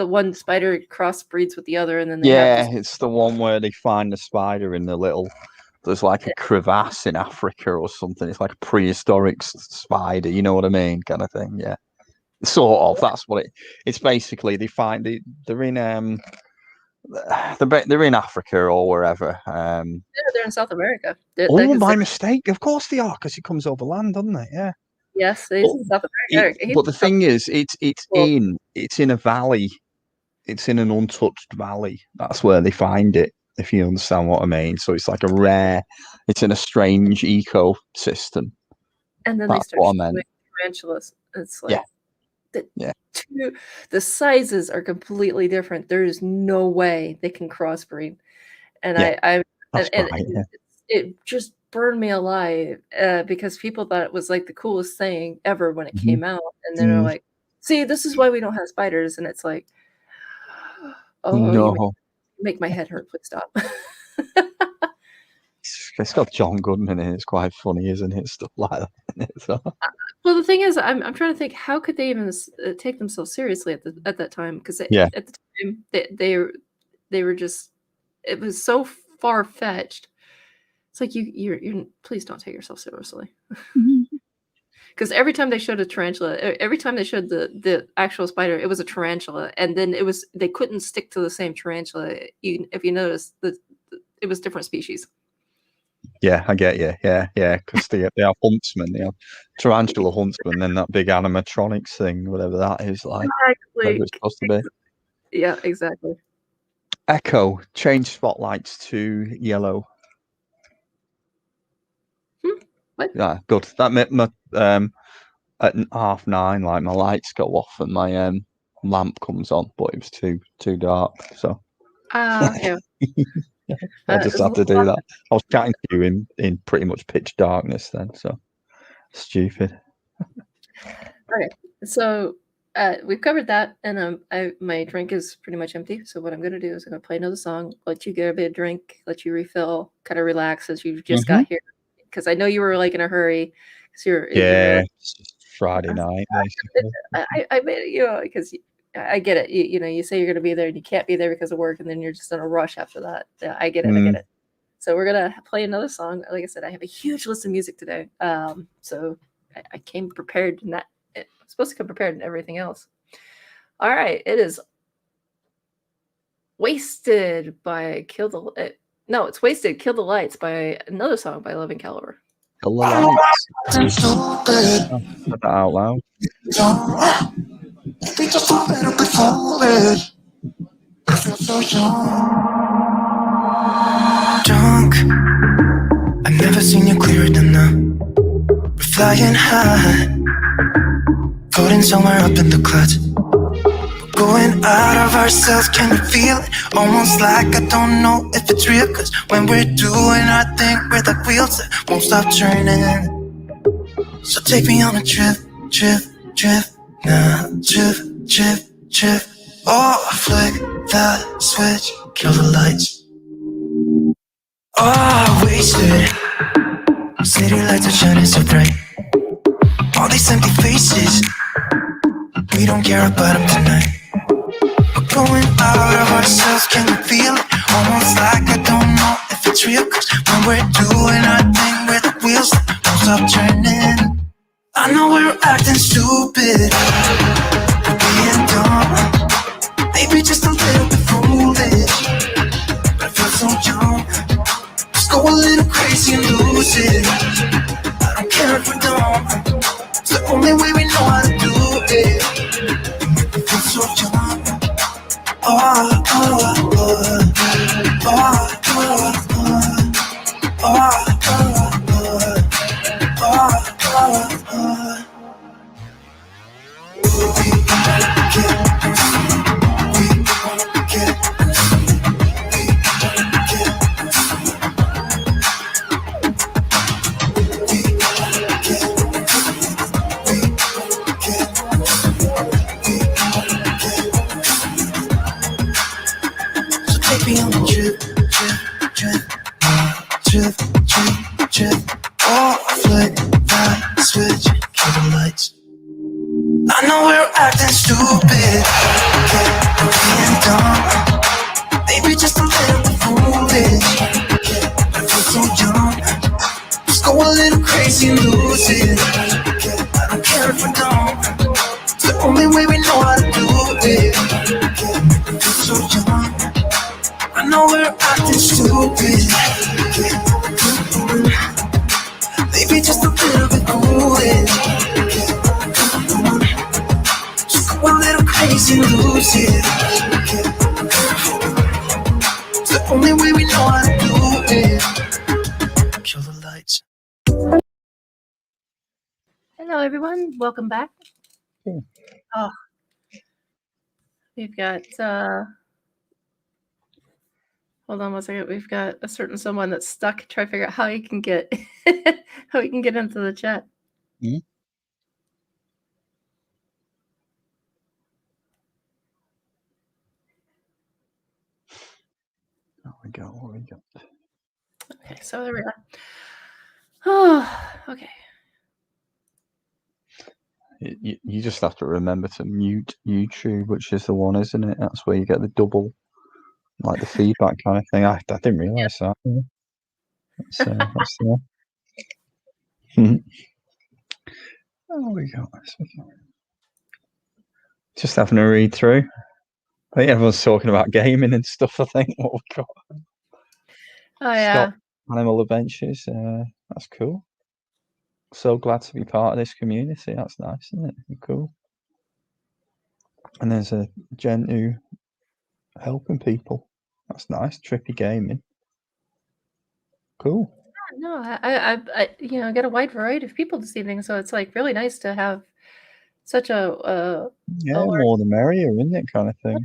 one spider crossbreeds with the other, and then they Yeah, have this, it's the one where they find the spider in the little. There's like a crevasse in Africa or something. It's like a prehistoric spider. You know what I mean, kind of thing. Yeah, sort of. That's what it's basically. They find they're in they're in Africa or wherever. they're in South America. Oh, my mistake. Of course they are, because he comes over land, doesn't it? Yeah. Yes, he's in South America. But the thing is, it's Well- in a valley. It's in an untouched valley. That's where they find it, if you understand what I mean. So it's like it's in a strange ecosystem. And then That's they what I start meant. showing tarantulas. It's like Yeah. the sizes are completely different. There is no way they can crossbreed. And Yeah, That's and right. Yeah. it just burned me alive because people thought it was like the coolest thing ever when it Mhm. came out. And then they're Mm. like, see, this is why we don't have spiders. And it's like, oh, you No, make my head hurt. Please stop. it's got John Goodman in it. It's quite funny, isn't it? Stuff like that. Isn't it? So, Well, the thing is, I'm trying to think, how could they even take themselves seriously at that time? Because Yeah. at the time they were just, it was so far fetched. It's like you please don't take yourself seriously. Because every time they showed a tarantula, every time they showed the actual spider, it was a tarantula, and then they couldn't stick to the same tarantula. If you notice that it was different species. yeah, I get you. Yeah, because they have huntsmen. They have tarantula huntsmen, then that big animatronics thing, whatever that is, like whatever it's supposed to be. Yeah, exactly. Echo, change spotlights to yellow. What? Yeah, good. That meant my at 9:30, like my lights go off and my lamp comes on, but it was too dark. So Yeah. I just had to do that. I was chatting to you in pretty much pitch darkness then, so stupid. So we've covered that, and my drink is pretty much empty. So what I'm going to do is I'm going to play another song, let you get a bit of drink, let you refill, kind of relax as you just got here, because I know you were like in a hurry. Cause you're It's just Friday night, basically. I made it, because I get it. You say you're going to be there and you can't be there because of work, and then you're just in a rush after that. Yeah, I get it. I get it. So we're gonna play another song. Like I said, I have a huge list of music today. So I came prepared, and I'm supposed to come prepared in everything else. All right, it is Wasted by it's Wasted, Kill the Lights by another song by Living Caliber. Kill the lights. Said that out loud. Drunk, I've never seen you clearer than now. We're flying high, floating somewhere up in the clouds. We're going out of ourselves, can you feel it? Almost like I don't know if it's real, cause when we're doing our thing, we're the wheels that won't stop turning. So take me on a trip, now, trip. Oh, flick the switch, kill the lights. Oh, wasted. City lights are shining so bright. All these empty faces, we don't care about them tonight. We're going out of ourselves, can you feel it? Almost like I don't know if it's real, cause when we're doing our thing, we're the wheels that won't stop turning. I know we're acting stupid, we're being dumb, maybe just a little bit foolish, but I feel so young. Let's go a little crazy and lose it. take me on a trip, trip, trip, trip, trip, trip. Oh, flight, fly, switch, kill the lights. I know we're acting stupid, yeah, being dumb. Maybe just a little bit foolish, yeah, I feel so young. Just go a little crazy and lose it, yeah, I don't care if I don't. It's the only way we know how to do it, yeah, I feel so young. I know we're acting stupid, yeah. Maybe just a little bit foolish, yeah. Just go a little crazy and lose it, yeah. It's the only way we know how to do it. Kill the lights. Hello, everyone. Welcome back. Cool. Oh, we've got. Hold on one second. We've got a certain someone that's stuck. Try to figure out how he can get how he can get into the chat. Mhm. There we go. What we got? Okay, so there we are. Oh, okay. You just have to remember to mute YouTube, which is the one, isn't it? That's where you get the double, like the feedback kind of thing. I didn't realise that. Yeah. That's the one. Oh, we got this. Just having a read through. I think everyone's talking about gaming and stuff. I think what we got. Oh yeah. Stop Animal Adventures. That's cool. So glad to be part of this community. That's nice, isn't it? Cool. And there's a gent who helping people. That's nice. Trippy gaming. Cool. No, I get a wide variety of people this evening, so it's like really nice to have such a Yeah, large- more the merrier, isn't it? Kind of thing.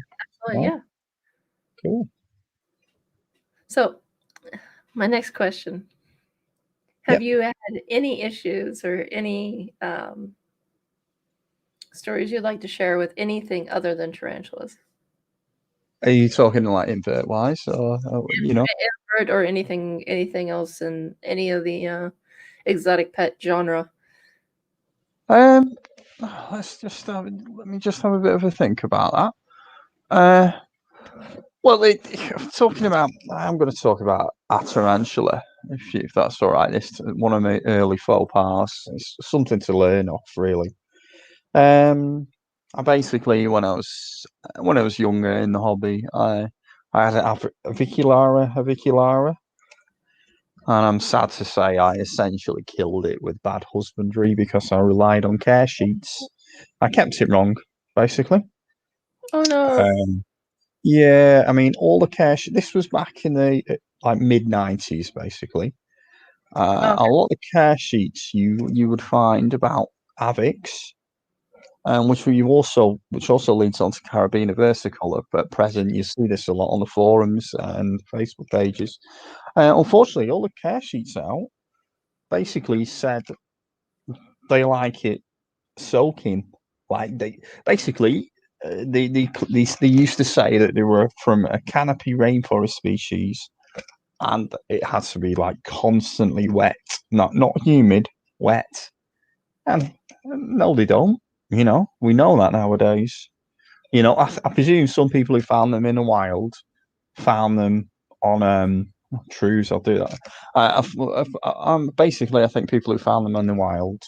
absolutely, yeah. Cool. So, my next question: have you had any issues or any stories you'd like to share with anything other than tarantulas? Are you talking like invert wise, or you know? Invert or anything else in any of the exotic pet genre? Let me just have a bit of a think about that. Well, talking about, I'm going to talk about a tarantula, if that's all right. It's one of my early faux pas. It's something to learn off, really. I basically, when I was younger in the hobby, I had an avicularia, and I'm sad to say I essentially killed it with bad husbandry because I relied on care sheets. I kept it wrong, basically. Oh no! Yeah, I mean, all the care. This was back in the like mid-90s, basically. A lot of the care sheets you would find about Avix, which also leads on to Carabiner versicolor. But at present, you see this a lot on the forums and Facebook pages. Unfortunately, all the care sheets out basically said they like it soaking. Like they basically they used to say that they were from a canopy rainforest species, and it has to be like constantly wet, not humid, wet. And no, they don't. You know, we know that nowadays. You know, I presume some people who found them in the wild found them on trees. I'll do that. Basically, I think people who found them in the wild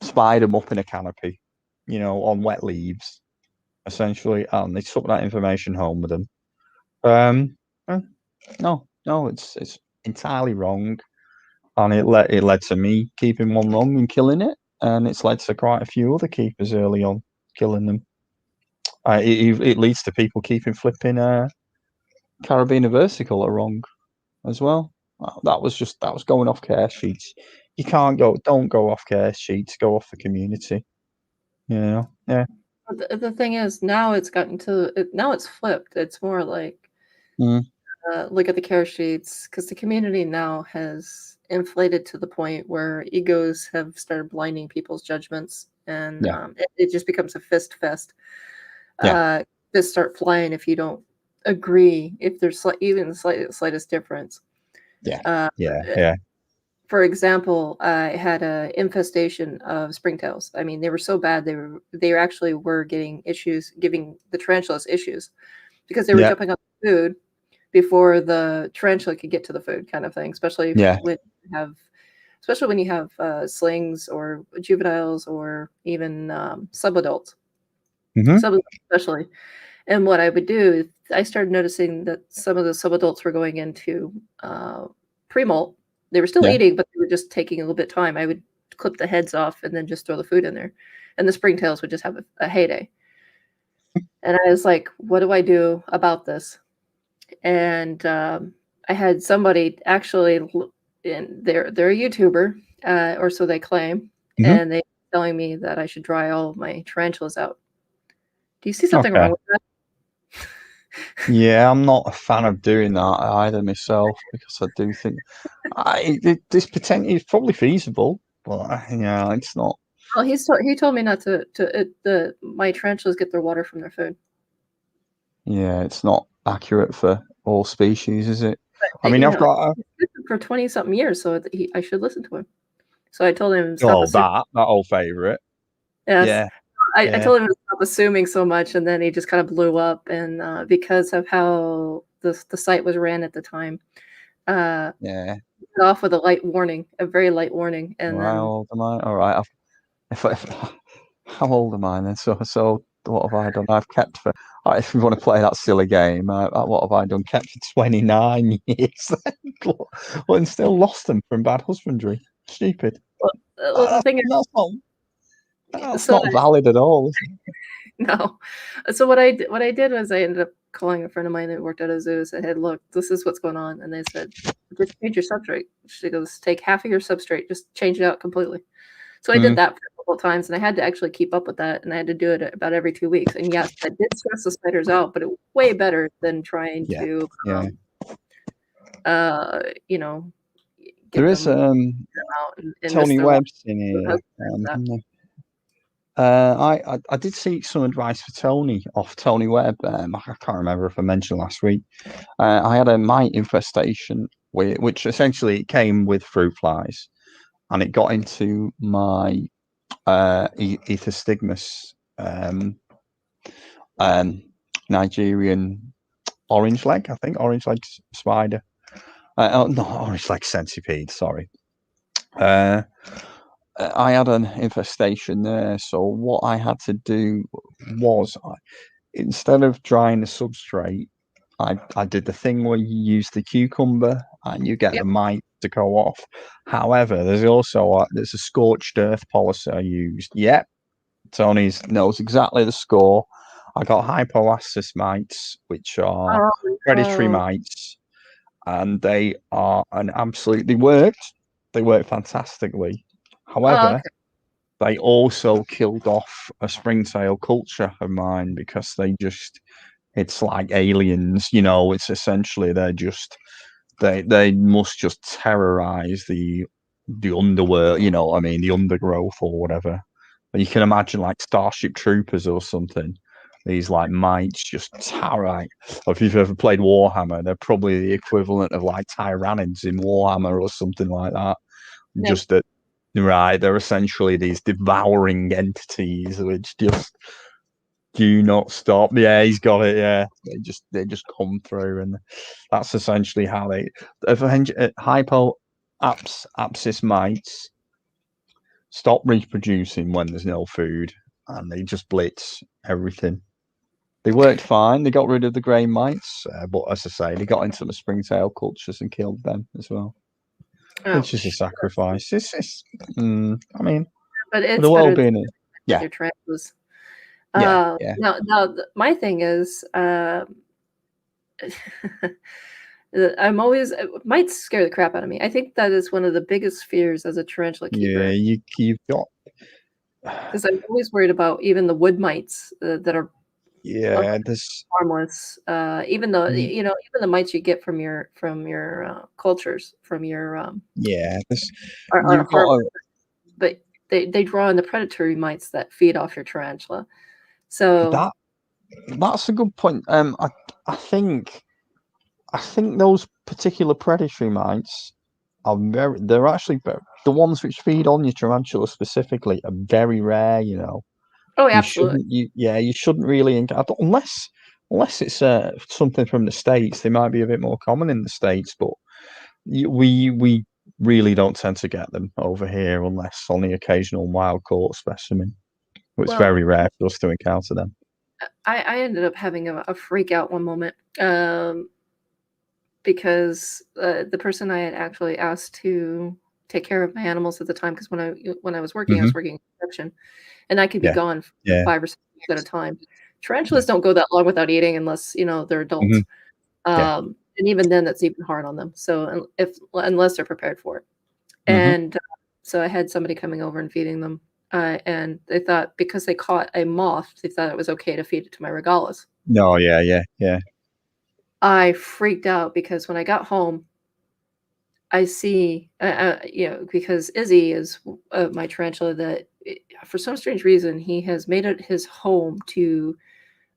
spied them up in a canopy, you know, on wet leaves, essentially, and they took that information home with them. No, it's entirely wrong, and it led to me keeping one wrong and killing it, and it's led to quite a few other keepers early on killing them. It leads to people keeping flipping Carabiner versicolor wrong as well. That was going off care sheets. You don't go off care sheets, go off the community. Yeah. The thing is, now it's gotten to now it's flipped. It's more like look at the care sheets, because the community now has inflated to the point where egos have started blinding people's judgments, and it just becomes a fist fest. Fists start flying if you don't agree if there's even the slightest difference. Yeah. Uh, For example, I had a infestation of springtails. I mean, they were so bad they actually were getting issues, giving the tarantulas issues because they were Yeah. jumping on the food before the tarantula could get to the food, kind of thing. Especially Yeah. when you have slings or juveniles or even subadults, Mhm. especially. And what I would do, I started noticing that some of the subadults were going into pre-molt. They were still Yeah. eating, but they were just taking a little bit of time. I would clip the heads off and then just throw the food in there. And the springtails would just have a heyday. And I was like, what do I do about this? And I had somebody actually, and they're a YouTuber, or so they claim, Mhm. and they were telling me that I should dry all of my tarantulas out. Do you see something Okay. wrong with that? Yeah, I'm not a fan of doing that either myself because I do think this potentially is probably feasible, but yeah, it's not. Well, he told me not to my tarantulas get their water from their food. Yeah, it's not accurate for all species, is it? I But, mean, you I've know, got he's been for 20 something years, so I should listen to him. So I told him that old favorite. Yes. Yeah, I yeah, told him to stop assuming so much, and then he just kind of blew up. And because of how the site was ran at the time, uh, yeah. got off with a very light warning, and How then old am I? All right. If how old am I then? So what have I done? I've kept for. If we want to play that silly game, what have I done? Kept for 29 years, and still lost them from bad husbandry. Stupid. the thing is, That's so not valid at all. Is it? no. So what I did was I ended up calling a friend of mine that worked at a zoo. Said, "Hey, look, this is what's going on." And they said, "Just change your substrate." She goes, "Take half of your substrate, just change it out completely." So I did that for a couple of times, and I had to actually keep up with that, and I had to do it about every 2 weeks. And yes, that did stress the spiders out, but it was way better than trying Yeah, to, yeah. you know, get There is them out and miss Tony their life. Webb's in here. That. I did seek some advice for Tony off Tony Webb. I can't remember if I mentioned last week. I had a mite infestation, which essentially came with fruit flies, and it got into my Ethostigmus Nigerian orange leg, I think, orange leg spider. Not orange leg centipede, sorry. I had an infestation there, so what I had to do was, instead of drying the substrate, I did the thing where you use the cucumber and you get the mite to go off. However, there's also there's a scorched earth policy I used. Yep, Tony knows exactly the score. I got hypoacis mites, which are predatory mites, and they are an absolutely worked. They work fantastically. However, they also killed off a springtail culture of mine because it's like aliens, it's essentially they must just terrorize the underworld, the undergrowth or whatever. But you can imagine like Starship Troopers or something. These like mites just terrorize. Or if you've ever played Warhammer, they're probably the equivalent of like Tyranids in Warhammer or something like that. Yeah. Just that, right? They're essentially these devouring entities which just do not stop. Yeah, he's got it. Yeah, they just come through, and that's essentially how they hypoapsis mites stop reproducing when there's no food, and they just blitz everything. They worked fine. They got rid of the grey mites, but as I say, they got into the springtail cultures and killed them as well. Which is a sacrifice. I mean, but it's the better well-being. than Yeah. your tarantulas. Yeah. Now, my thing is, I'm always it might scare the crap out of me. I think that is one of the biggest fears as a tarantula keeper. Yeah, you've got. Because I'm always worried about even the wood mites that are There's harmless. Even though even the mites you get from your cultures, from your are harmless, but they draw in the predatory mites that feed off your tarantula. So That's a good point. I think those particular predatory mites are they're actually the ones which feed on your tarantula specifically are very rare, you know. Oh, You absolutely. shouldn't, you shouldn't really unless it's something from the States. They might be a bit more common in the States, but we really don't tend to get them over here unless on the occasional wild caught specimen. It's Well, very rare for us to encounter them. I ended up having a freak out one moment because the person I had actually asked to take care of my animals at the time, because when I was working, I was working construction, and I could be Yeah. gone for Yeah. 5 or 6 weeks at a time. Tarantulas don't go that long without eating unless they're adults, Yeah. and even then, that's even hard on them. So unless they're prepared for it, Mhm. and so I had somebody coming over and feeding them. And they thought because they caught a moth, they thought it was okay to feed it to my regalis. No, yeah. I freaked out because when I got home, I see, because Izzy is my tarantula that, for some strange reason, he has made it his home to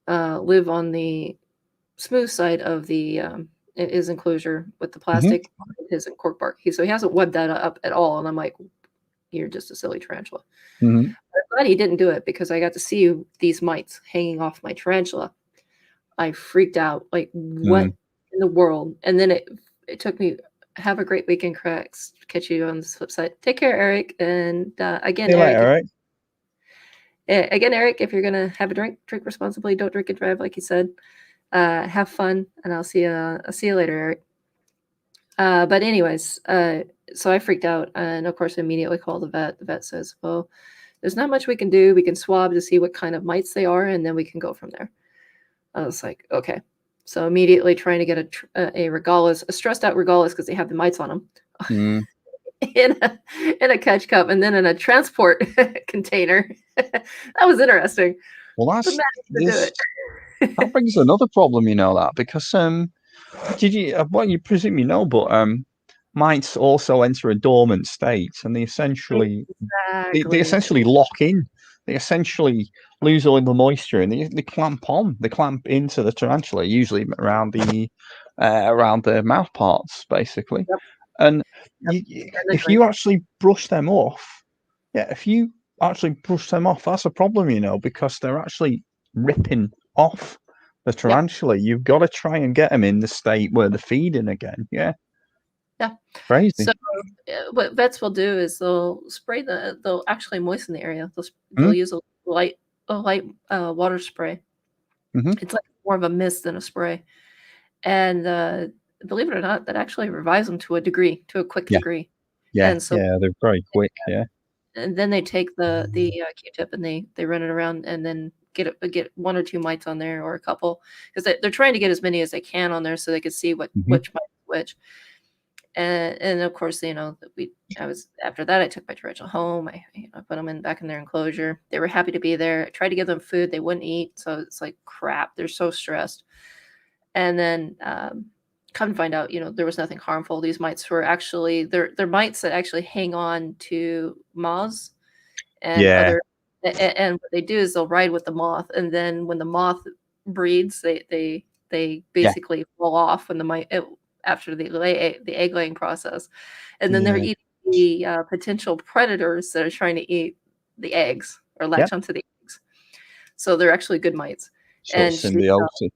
live on the smooth side of his enclosure with the plastic, his cork bark. So he hasn't webbed that up at all. And I'm like, you're just a silly tarantula. Mhm. I'm glad he didn't do it because I got to see these mites hanging off my tarantula. I freaked out, like, what in the world? And then it took me, have a great weekend, cracks. Catch you on the flip side. Take care, Eric. And again, See you Eric, later, right? Eric, if you're gonna have a drink responsibly. Don't drink and drive, like you said. Have fun, and I'll see you later, Eric. But anyways, so I freaked out, and of course, I immediately called the vet. The vet says, "Well, there's not much we can do. We can swab to see what kind of mites they are, and then we can go from there." I was like, okay. So immediately trying to get a regalis, a stressed out regalis because they have the mites on them, in a catch cup, and then in a transport container. That was interesting. Well, But managed to do it. that brings another problem, you know, that because did you well you presume you know, but mites also enter a dormant state, and they essentially they essentially lock in. They essentially lose all the moisture, and they clamp on. They clamp into the tarantula, usually around the mouth parts, basically. Yep. And if you actually brush them off, that's a problem, you know, because they're actually ripping off the tarantula. You've got to try and get them in the state where they're feeding again. Yeah. Crazy. So what vets will do is they'll actually moisten the area. They'll use a light water spray. It's like more of a mist than a spray. And believe it or not, that actually revives them to a quick degree. Yeah, and so they're very quick. Yeah. And then they take the Q-tip and they run it around and then get 1 or 2 mites on there, or a couple, because they're trying to get as many as they can on there so they can see which mite is which. And of course, after that, I took my tarantula home. I put them back in their enclosure. They were happy to be there. I tried to give them food. They wouldn't eat. So it's like, crap. They're so stressed. And then come to find out, there was nothing harmful. These mites were actually, they're mites that actually hang on to moths and and what they do is they'll ride with the moth. And then when the moth breeds, they basically fall off when the mite, after the egg laying process, and then they're eating the potential predators that are trying to eat the eggs or latch onto the eggs. So they're actually good mites. And symbiosis.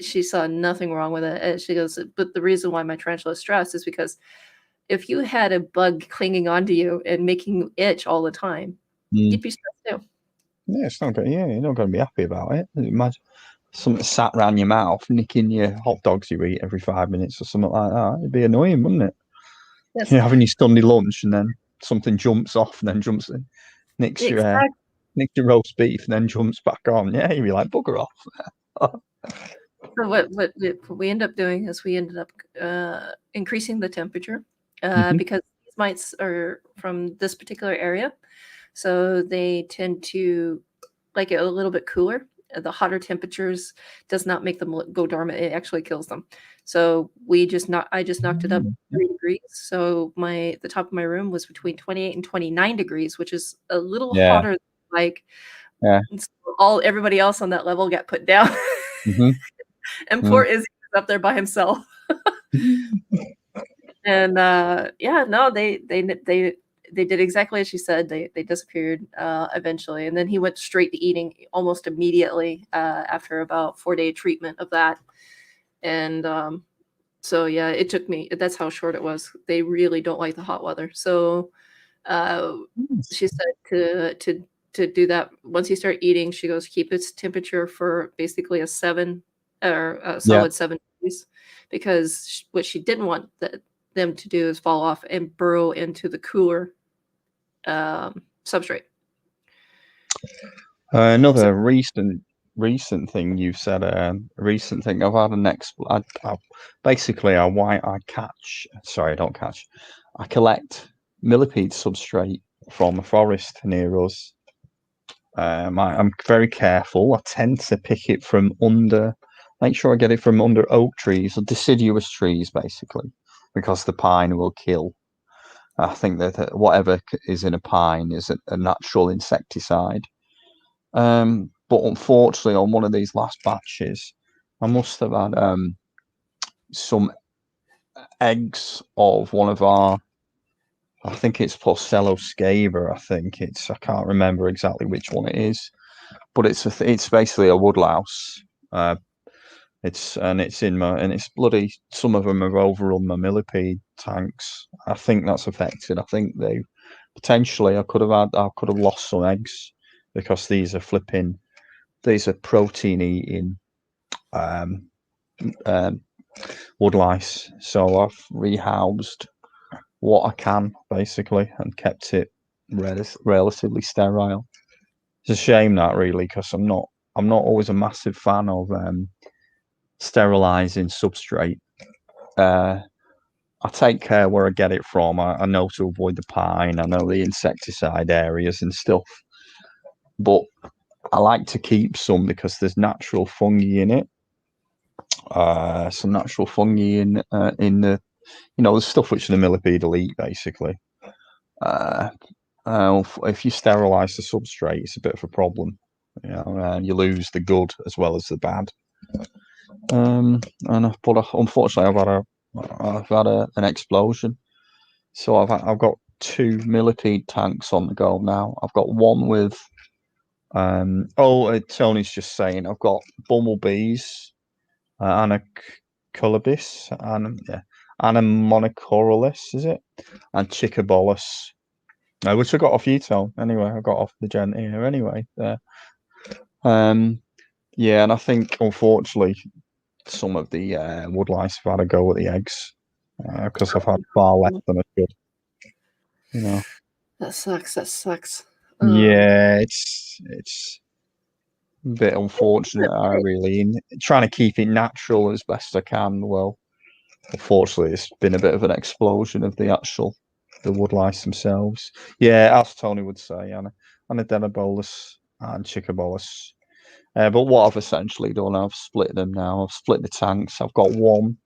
she saw nothing wrong with it. And she goes, but the reason why my tarantula is stressed is because if you had a bug clinging onto you and making you itch all the time, you'd be stressed too. Yeah, it's not good. Yeah, you're not going to be happy about it. Imagine something sat around your mouth, nicking your hot dogs you eat every 5 minutes or something like that. It'd be annoying, wouldn't it? Yes. You're having your Sunday lunch and then something jumps off and then jumps in, nicks your roast beef and then jumps back on. Yeah, you'd be like, bugger off. So what we end up doing is we ended up increasing the temperature because these mites are from this particular area. So they tend to like it a little bit cooler. The hotter temperatures does not make them go dormant. It actually kills them. So I just knocked it up 3 degrees. So the top of my room was between 28 and 29 degrees, which is a little hotter than like, Yeah. And so everybody else on that level got put down. Hmm. And poor Izzy was up there by himself. And yeah, no, they did exactly as she said. They disappeared eventually, and then he went straight to eating almost immediately after about 4-day treatment of that. And so yeah, it took me. That's how short it was. They really don't like the hot weather. So she said to do that once you start eating. She goes, keep its temperature for basically a 7 or a solid 7 days, because what she didn't want them to do is fall off and burrow into the cooler substrate. Another recent thing you've said. A recent thing I've had basically I catch. Sorry, I don't catch. I collect millipede substrate from a forest near us. I'm very careful. I tend to pick it from make sure I get it from under oak trees or deciduous trees, basically, because the pine will kill. I think that whatever is in a pine is a natural insecticide. But unfortunately, on one of these last batches, I must have had some eggs of one of our, I think it's Porcello scaba. I can't remember exactly which one it is, but it's basically a woodlouse. It's bloody. Some of them have overrun my millipede tanks. I think that's affected. I think potentially I could have lost some eggs because these are protein eating woodlice. So I've rehoused what I can basically and kept it relatively sterile. It's a shame that really, because I'm not always a massive fan of sterilizing substrate. I take care where I get it from. I know to avoid the pine. I know the insecticide areas and stuff, but I like to keep some because there's natural fungi in it. Some natural fungi in the, the stuff which the millipede will eat, basically. If you sterilize the substrate, it's a bit of a problem. You lose the good as well as the bad. But unfortunately, I've had an explosion. So I've got 2 millipede tanks on the go now. I've got one with Tony's just saying I've got bumblebees, Anacolobis, Anamonocorylus, is it? And Chicobolus, which I got off you, Tone. Anyway, I got off the gent here anyway. There. Yeah, and I think unfortunately some of the woodlice have had a go at the eggs because I've had far less than I should. That sucks. Yeah, it's a bit unfortunate. I really trying to keep it natural as best I can. Well, unfortunately, it's been a bit of an explosion of the woodlice themselves. Yeah, as Tony would say, Anadennobolus and Chicobolus. But what I've essentially done, I've split them now. I've split the tanks. I've got one.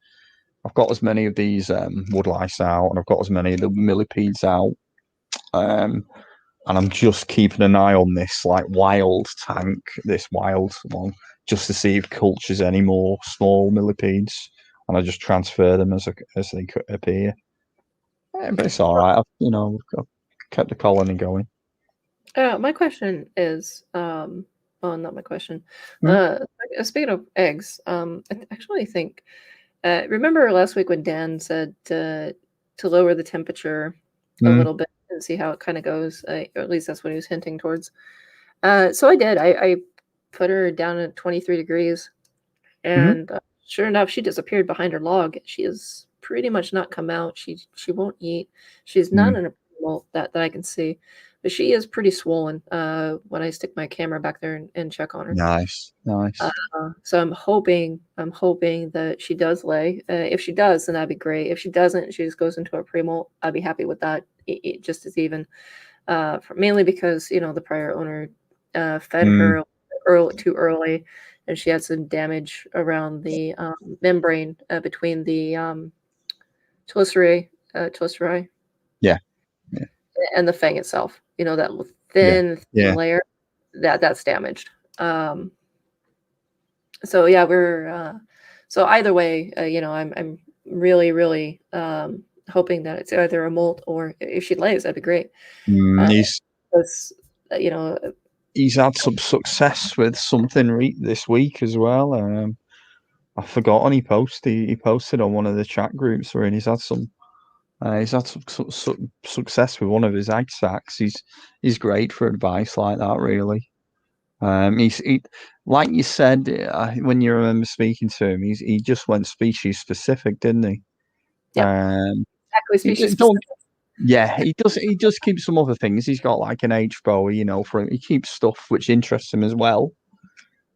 I've got as many of these woodlice out, and I've got as many of the millipedes out. And I'm just keeping an eye on this wild tank, this wild one, just to see if it cultures any more small millipedes, and I just transfer them as they appear. But it's all right. I've kept the colony going. My question is, not my question. Speaking of eggs, I actually think, remember last week when Dan said to lower the temperature a little bit and see how it kind of goes, or at least that's what he was hinting towards. So I did. I put her down at 23 degrees, and sure enough, she disappeared behind her log. She has pretty much not come out. She won't eat. She's not in a pool that I can see. But she is pretty swollen when I stick my camera back there and check on her. Nice. So I'm hoping that she does lay. If she does, then that'd be great. If she doesn't, she just goes into a pre-molt. I'd be happy with that, just as even. Mainly because the prior owner fed her too early, and she had some damage around the membrane between the chelicerae. Yeah. And the fang itself, that thin layer that's damaged. So yeah, we're so either way, I'm really, really hoping that it's either a molt or if she lays, that'd be great. Mm, he's Because you know, he's had some success with something this week as well. I've forgotten he posted on one of the chat groups where he's had some success with one of his egg sacs. He's great for advice like that, really. He like you said when you remember speaking to him, he just went species specific, didn't he? Yeah. Exactly, He species don't- specific. Yeah, he does. He does keep some other things. He's got like an H boa, he keeps stuff which interests him as well.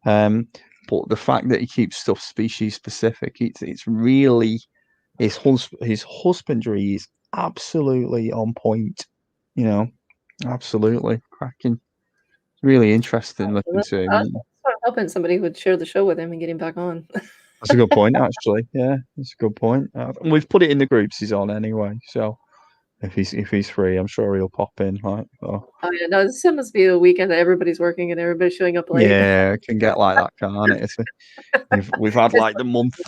But the fact that he keeps stuff species specific, it's really his husbandry is absolutely on point. Absolutely cracking. Really interesting listening to him. I was hoping somebody would share the show with him and get him back on. That's a good point, actually. Yeah, that's a good point. We've put it in the groups he's on anyway, so if he's free, I'm sure he'll pop in. Right? So, Oh yeah, no, this must be a weekend that everybody's working and everybody's showing up late. yeah, it can get like that, can't it? We've had like the month,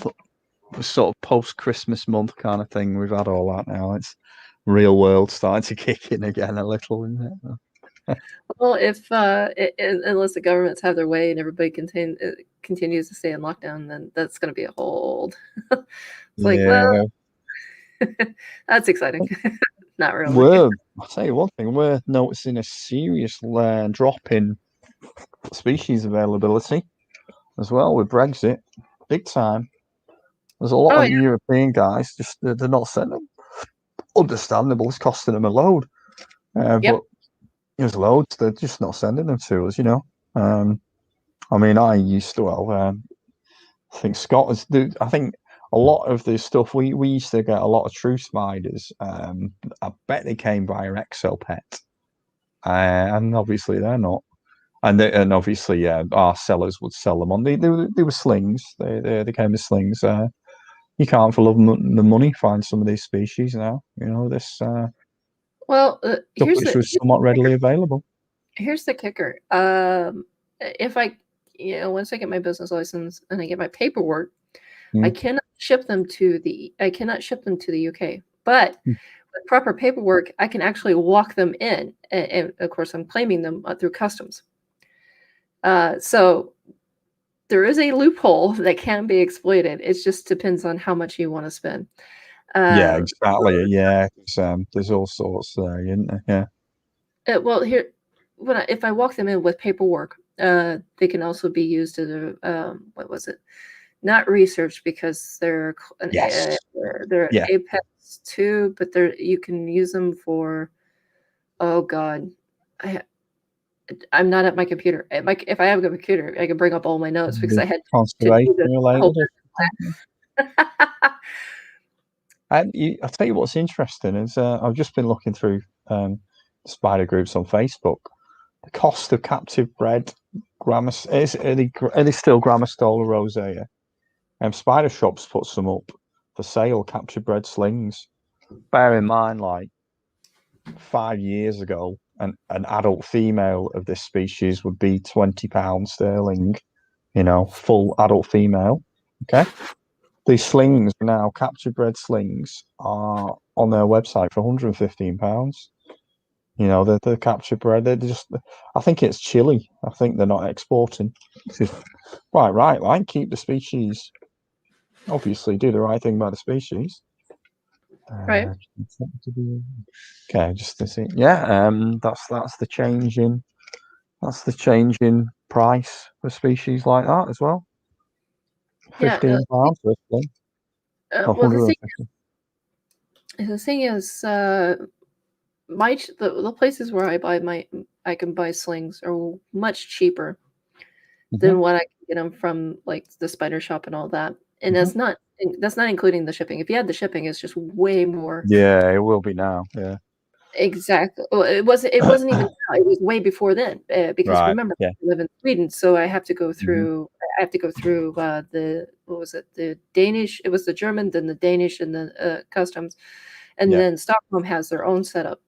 sort of post Christmas month kind of thing. We've had all that now. It's real world starting to kick in again a little, isn't it? Well, if unless the governments have their way and everybody continues to stay in lockdown, then that's going to be a hold. It's like, well, that's exciting. Not really. I'll tell you one thing, we're noticing a serious drop in species availability as well with Brexit, big time. There's a lot of European guys just they're not sending them. Understandable, it's costing them a load. But there's loads, they're just not sending them to us, I mean, I used to I think Scott I think a lot of the stuff we used to get a lot of true spiders. I bet they came via Exopet, and obviously they're not. And obviously, our sellers would sell them on. They were slings. They came as slings. You can't, for love the money, find some of these species now. This well, which was somewhat readily available. Here's the kicker. If I, once I get my business license and I get my paperwork, I cannot ship them to the UK. But with proper paperwork, I can actually walk them in, and of course, I'm claiming them through customs. So there is a loophole that can be exploited. It just depends on how much you want to spend. Yeah, exactly. Yeah, there's all sorts there, isn't there? Yeah. Well, here, if I walk them in with paperwork, they can also be used as what was it? Not research, because they're Apex too, but you can use them for. Oh God, I'm not at my computer. If I have a computer, I can bring up all my notes because I had conservation related. I'll tell you what's interesting is I've just been looking through spider groups on Facebook. The cost of captive bred are they still Grammostola rosea? Spider Shops put some up for sale, captive bred slings. Bear in mind, like 5 years ago, an adult female of this species would be £20 sterling. Full adult female. Okay. These slings now, captive bred slings, are on their website for £115. They're capture bred. They're just, I think it's Chile. I think they're not exporting. Right. Like, keep the species. Obviously, do the right thing by the species. Right. Okay, just to see. Yeah. That's the change in. That's the change in price for species like that as well. £15 for a sling. Well, the thing is, the places where I can buy slings are much cheaper than what I can get them from, like the Spider Shop and all that. And that's not including the shipping. If you had the shipping, it's just way more. Yeah, it will be now. Yeah. Exactly. Well, it wasn't even now. It was way before then, because remember, I live in Sweden, so I have to go through. I have to go through the Danish. It was the German, then the Danish, and the customs, and then Stockholm has their own setup.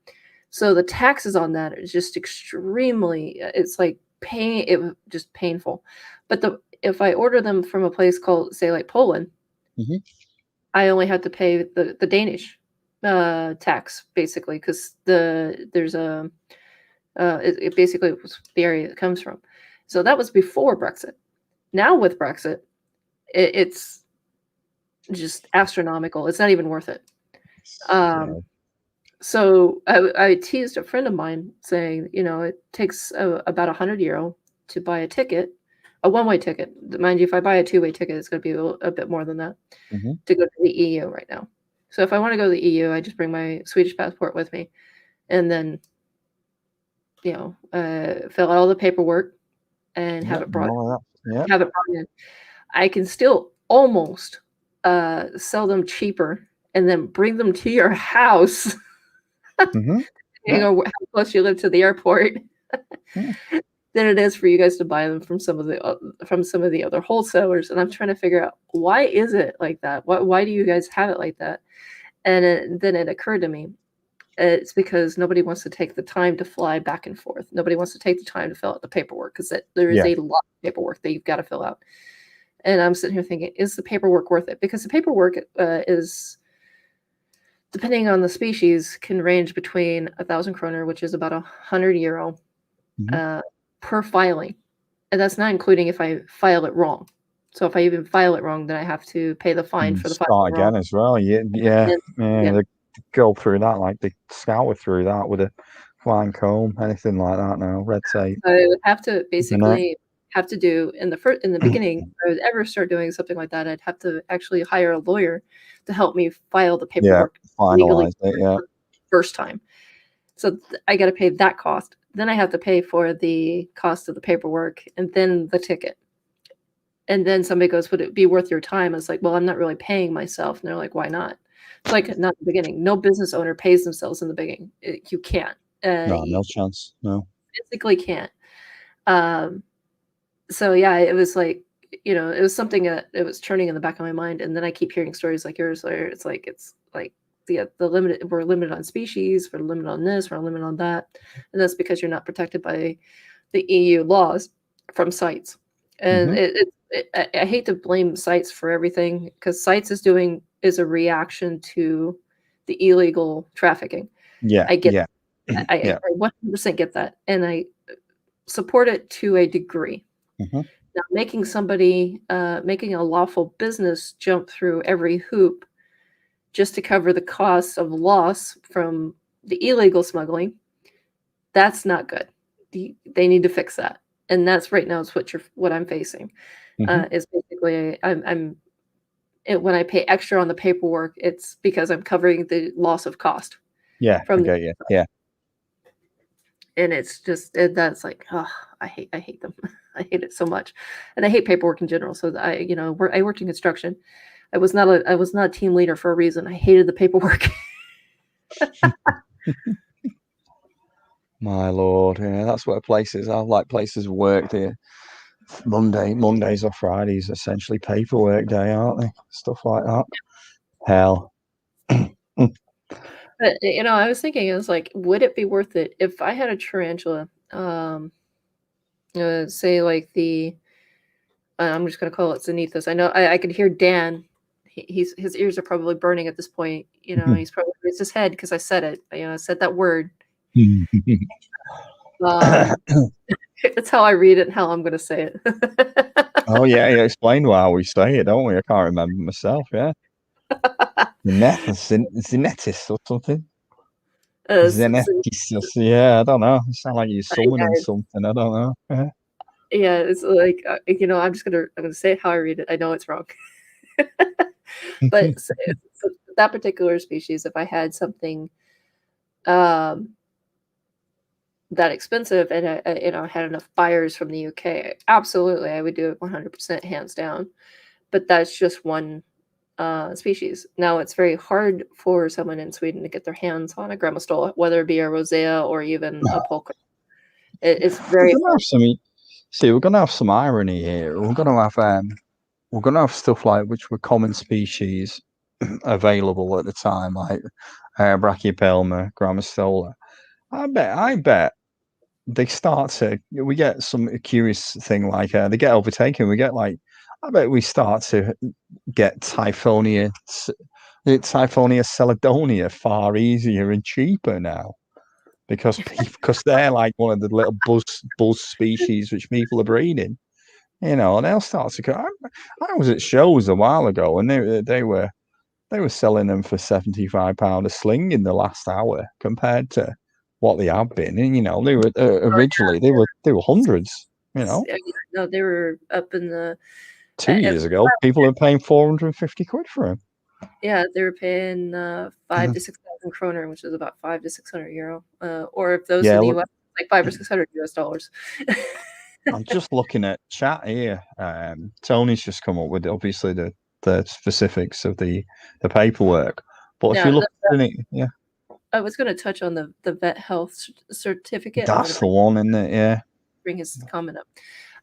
So the taxes on that is just extremely. It's like it was just painful. But if I order them from a place called, say, like Poland, Mhm. I only have to pay the Danish tax, basically, because there's a it basically was the area it comes from. So that was before Brexit. Now with Brexit, it's just astronomical. It's not even worth it. Yeah. So I teased a friend of mine saying, it takes about €100 to buy a ticket, a one-way ticket. Mind you, if I buy a two-way ticket, it's going to be a bit more than that Mhm. to go to the EU right now. So if I want to go to the EU, I just bring my Swedish passport with me, and then fill out all the paperwork and have it brought all of that. have it brought in. I can still almost sell them cheaper and then bring them to your house. Mhm. Depending on how close you live to the airport, Yeah. than it is for you guys to buy them from some of the other wholesalers. And I'm trying to figure out, why is it like that? Why do you guys have it like that? And then it occurred to me, it's because nobody wants to take the time to fly back and forth. Nobody wants to take the time to fill out the paperwork, because there is Yeah. a lot of paperwork that you've got to fill out. And I'm sitting here thinking, is the paperwork worth it? Because the paperwork is, depending on the species, can range between 1,000 kroner, which is about €100, Mhm. per filing. And that's not including if I file it wrong. So if I even file it wrong, then I have to pay the fine for the Start filing wrong. again as well. Yeah. Yeah. They go through that like they scour through that with a fine comb, anything like that now. Red tape. I would have to basically have to do in the beginning, if I would ever start doing something like that, I'd have to actually hire a lawyer to help me file the paperwork legally Finalize it. Yeah. first time. So I got to pay that cost. Then I have to pay for the cost of the paperwork and then the ticket. And then somebody goes, would it be worth your time? It's like, well, I'm not really paying myself. And they're like, why not? It's like, not in the beginning. No business owner pays themselves in the beginning. You can't. No You chance. No. physically can't. So yeah, it was like, it was something that it was churning in the back of my mind. And then I keep hearing stories like yours, where it's like the limited, we're limited on species, we're limited on this, we're limited on that. And that's because you're not protected by the EU laws from CITES. And Mhm. I hate to blame CITES for everything, because CITES is a reaction to the illegal trafficking. Yeah. I get Yeah. I Yeah. 100% get that, and I support it to a degree. Mhm. Now, making a lawful business jump through every hoop just to cover the costs of loss from the illegal smuggling, that's not good. They need to fix that, and that's right now is what I'm facing. Mhm. Is basically when I pay extra on the paperwork, it's because I'm covering the loss of cost Yeah. I from the, get you. Yeah. and it's just that's like, oh, I hate them. I hate it so much, and I hate paperwork in general. So I worked in construction. I was not a team leader for a reason. I hated the paperwork. My lord. Yeah. That's what places. I like places of work there. Mondays or Fridays, essentially paperwork day, aren't they? Stuff like that. Hell. But I was thinking, it was like, would it be worth it if I had a tarantula? Say like I'm just gonna call it Zenithus. I know I could hear Dan. His ears are probably burning at this point. He's probably raised his head because I said it. I said that word. That's how I read it and how I'm gonna say it. Oh yeah, explain why we say it, don't we? I can't remember myself. Yeah, Zenetis or something. Zenetis. Yeah, I don't know. It sounds like you're summoning something. I don't know. Yeah. Yeah, it's like I'm gonna say it how I read it. I know it's wrong, but so that particular species, if I had something that expensive and I had enough buyers from the UK, absolutely I would do it 100% hands down. But that's just one species. Now it's very hard for someone in Sweden to get their hands on a Grammostola, whether it be a Rosea or even a Polka. It's very hard. We're gonna have some irony here. We're gonna have stuff like which were common species available at the time, like Brachypelma, Grammostola. I bet they start to, we get some curious thing like they get overtaken. We get like, I bet we start to get Typhonia Celedonia far easier and cheaper now because they're like one of the little buzz species which people are breeding. And they'll start to go. I was at shows a while ago, and they were selling them for £75 a sling in the last hour compared to what they have been. And they were originally they were hundreds. No, they were up in the 2 years ago. People were paying 450 quid for them. Yeah, they were paying 5,000 to 6,000 kroner, which is about 500 to 600 euro. Or if those in the US, like 500 or 600 US dollars. I'm just looking at chat here. Tony's just come up with obviously the specifics of the paperwork. But if you look at it, yeah. I was going to touch on the vet health certificate. That's the one, isn't it? Yeah. Bring his comment up.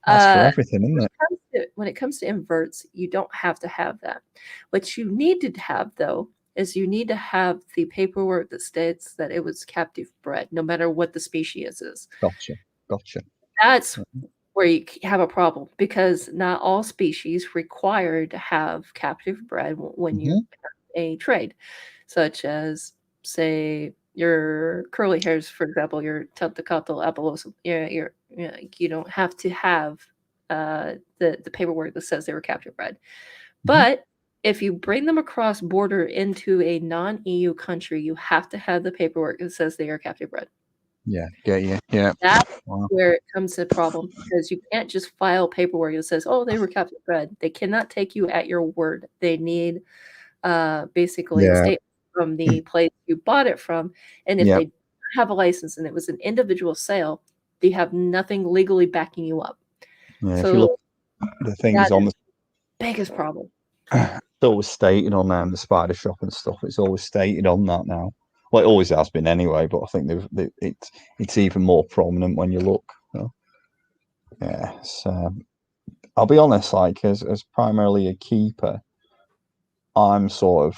That's for everything, isn't it? When it comes to inverts, you don't have to have that. What you need to have, though, is you need to have the paperwork that states that it was captive bred, no matter what the species is. Gotcha. That's where you have a problem, because not all species require to have captive bred when you have a trade, such as, say, your curly hairs, for example, your Tentacatl abelosum. You don't have to have the paperwork that says they were captive bred. But if you bring them across border into a non-EU country, you have to have the paperwork that says they are captive bred. Yeah, yeah. That's where it comes to a problem, because you can't just file paperwork that says, oh, they were captive bred. They cannot take you at your word. They need basically a statement from the place you bought it from. And if they have a license and it was an individual sale, they have nothing legally backing you up. Yeah, so if you look, the things on the biggest problem. It's always stated on the spider shop and stuff. It's always stated on that now. Well, it always has been anyway, but I think it's even more prominent when you look. Yeah, so I'll be honest, like as primarily a keeper, I'm the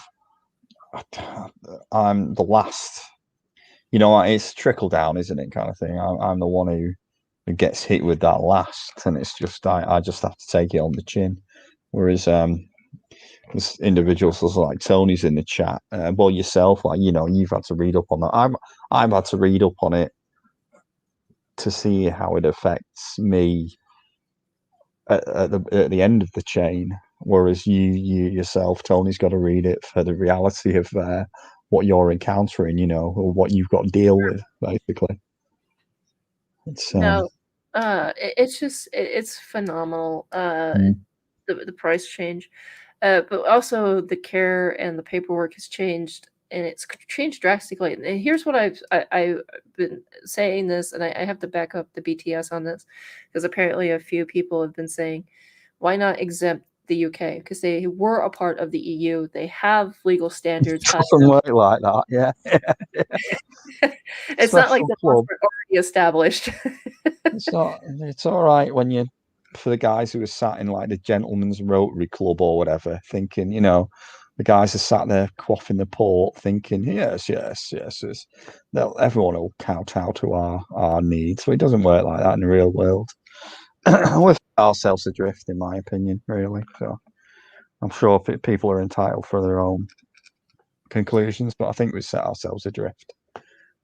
last. It's trickle down, isn't it, kind of thing. I'm the one who gets hit with that last, and it's just I just have to take it on the chin. Whereas there's individuals like Tony's in the chat, well, yourself, like you've had to read up on that. I've had to read up on it to see how it affects me at the end of the chain. Whereas you yourself, Tony's got to read it for the reality of what you're encountering, or what you've got to deal with, basically. It's phenomenal. The price change. But also the care and the paperwork has changed, and it's changed drastically. And here's what I've been saying this, and I have to back up the BTS on this, because apparently a few people have been saying, why not exempt the UK? Because they were a part of the EU. They have legal standards. It doesn't work like that, yeah. It's not like the laws were already established. It's all right when you, for the guys who are sat in like the Gentleman's Rotary Club or whatever, thinking, the guys are sat there quaffing the port, thinking, yes. Everyone will kowtow to our needs. So it doesn't work like that in the real world. We've set ourselves adrift, in my opinion, really. So I'm sure people are entitled for their own conclusions, but I think we've set ourselves adrift,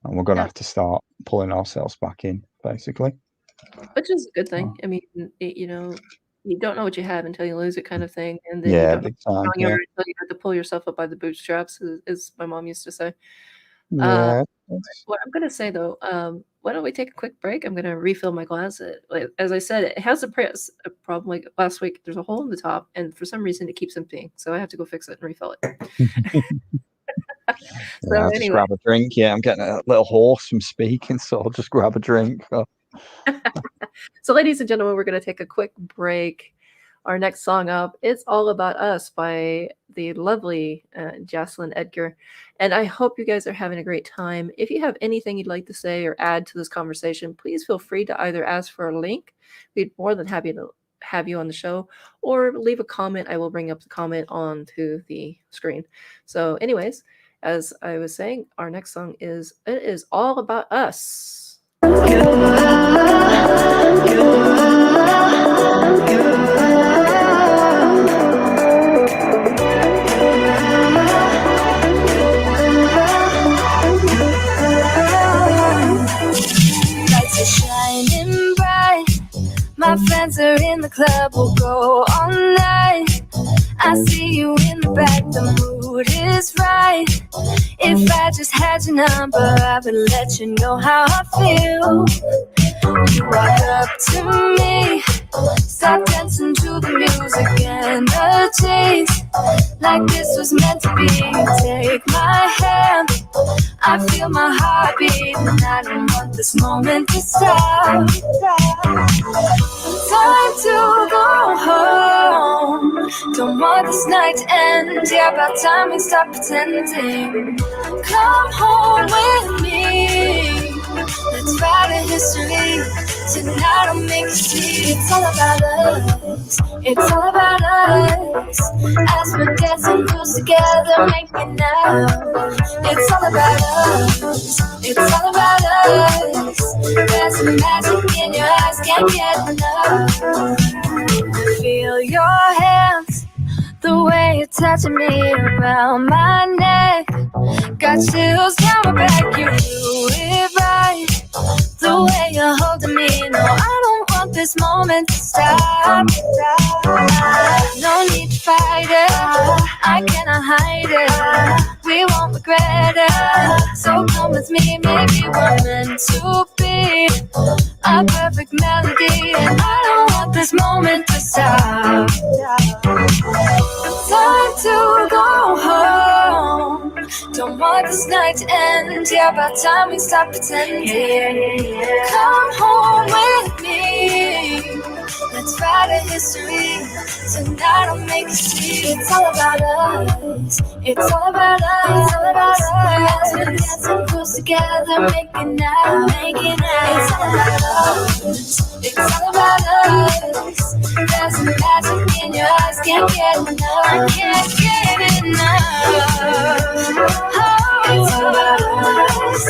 and we're going to have to start pulling ourselves back in, basically. Which is a good thing. I mean, you don't know what you have until you lose it, kind of thing. And then big time, until you have to pull yourself up by the bootstraps, as my mom used to say. Yeah. What I'm going to say, though, why don't we take a quick break? I'm going to refill my glass. As I said, it has a problem. Like last week, there's a hole in the top, and for some reason, it keeps emptying. So I have to go fix it and refill it. I'll just grab a drink. Yeah, I'm getting a little hoarse from speaking, so I'll just grab a drink. So, ladies and gentlemen, we're going to take a quick break. Our next song up, It's All About Us by the lovely Jocelyn Edgar. And I hope you guys are having a great time. If you have anything you'd like to say or add to this conversation, please feel free to either ask for a link. We'd be more than happy to have you on the show, or leave a comment. I will bring up the comment onto the screen. So anyways, as I was saying, our next song is It Is All About Us. Lights are shining bright. My friends are in the club, we'll go all night. I see you in the back, the mood is right. If I just had your number, I would let you know how I feel. You walk up to me, start dancing to the music and the chase. Like this was meant to be. Take my hand, I feel my heart beat, and I don't want this moment to stop. Time to go home. Don't want this night to end. Yeah, about time we stop pretending. Come home with me. Let's write a history. Tonight I'll make you see. It's all about us. It's all about us. As we're dancing close together, making out. It's all about us. It's all about us. There's some magic in your eyes, can't get enough. Feel your hands, the way you're touching me around my neck. Got chills down my back, you do it right. The way you're holding me, no, I don't want this moment to stop. No need to fight it, I cannot hide it. We won't regret it, so come with me, maybe we're meant to be. A perfect melody, and I don't want this moment to stop. Time to go home. Don't want this night to end. Yeah, about time we stop pretending. Come home with me. Let's write a history. Tonight I'll make you see. It's all about us. It's all about us. It's all about us. We're dancing close together, making out, making out. It's all about us. It's all about us. There's some magic in your eyes, can't get enough. I can't get enough. Oh, it's all about us.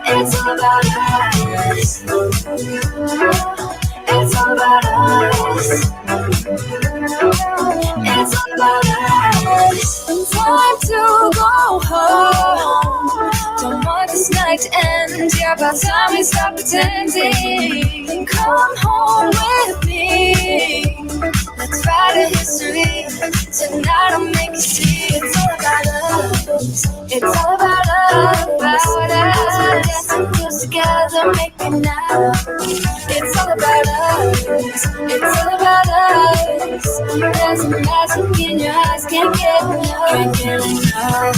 It's all about us. It's all about us. It's all about us. Time to go home. Don't want this night to end. Yeah, about time we stop pretending. Come home with me. Let's write a history. Tonight I'll make you see. It's all about us. It's all about us. Dancing close together, making out. It's all about us. It's all about us. There's some magic in your eyes, can't get enough. Can't get enough.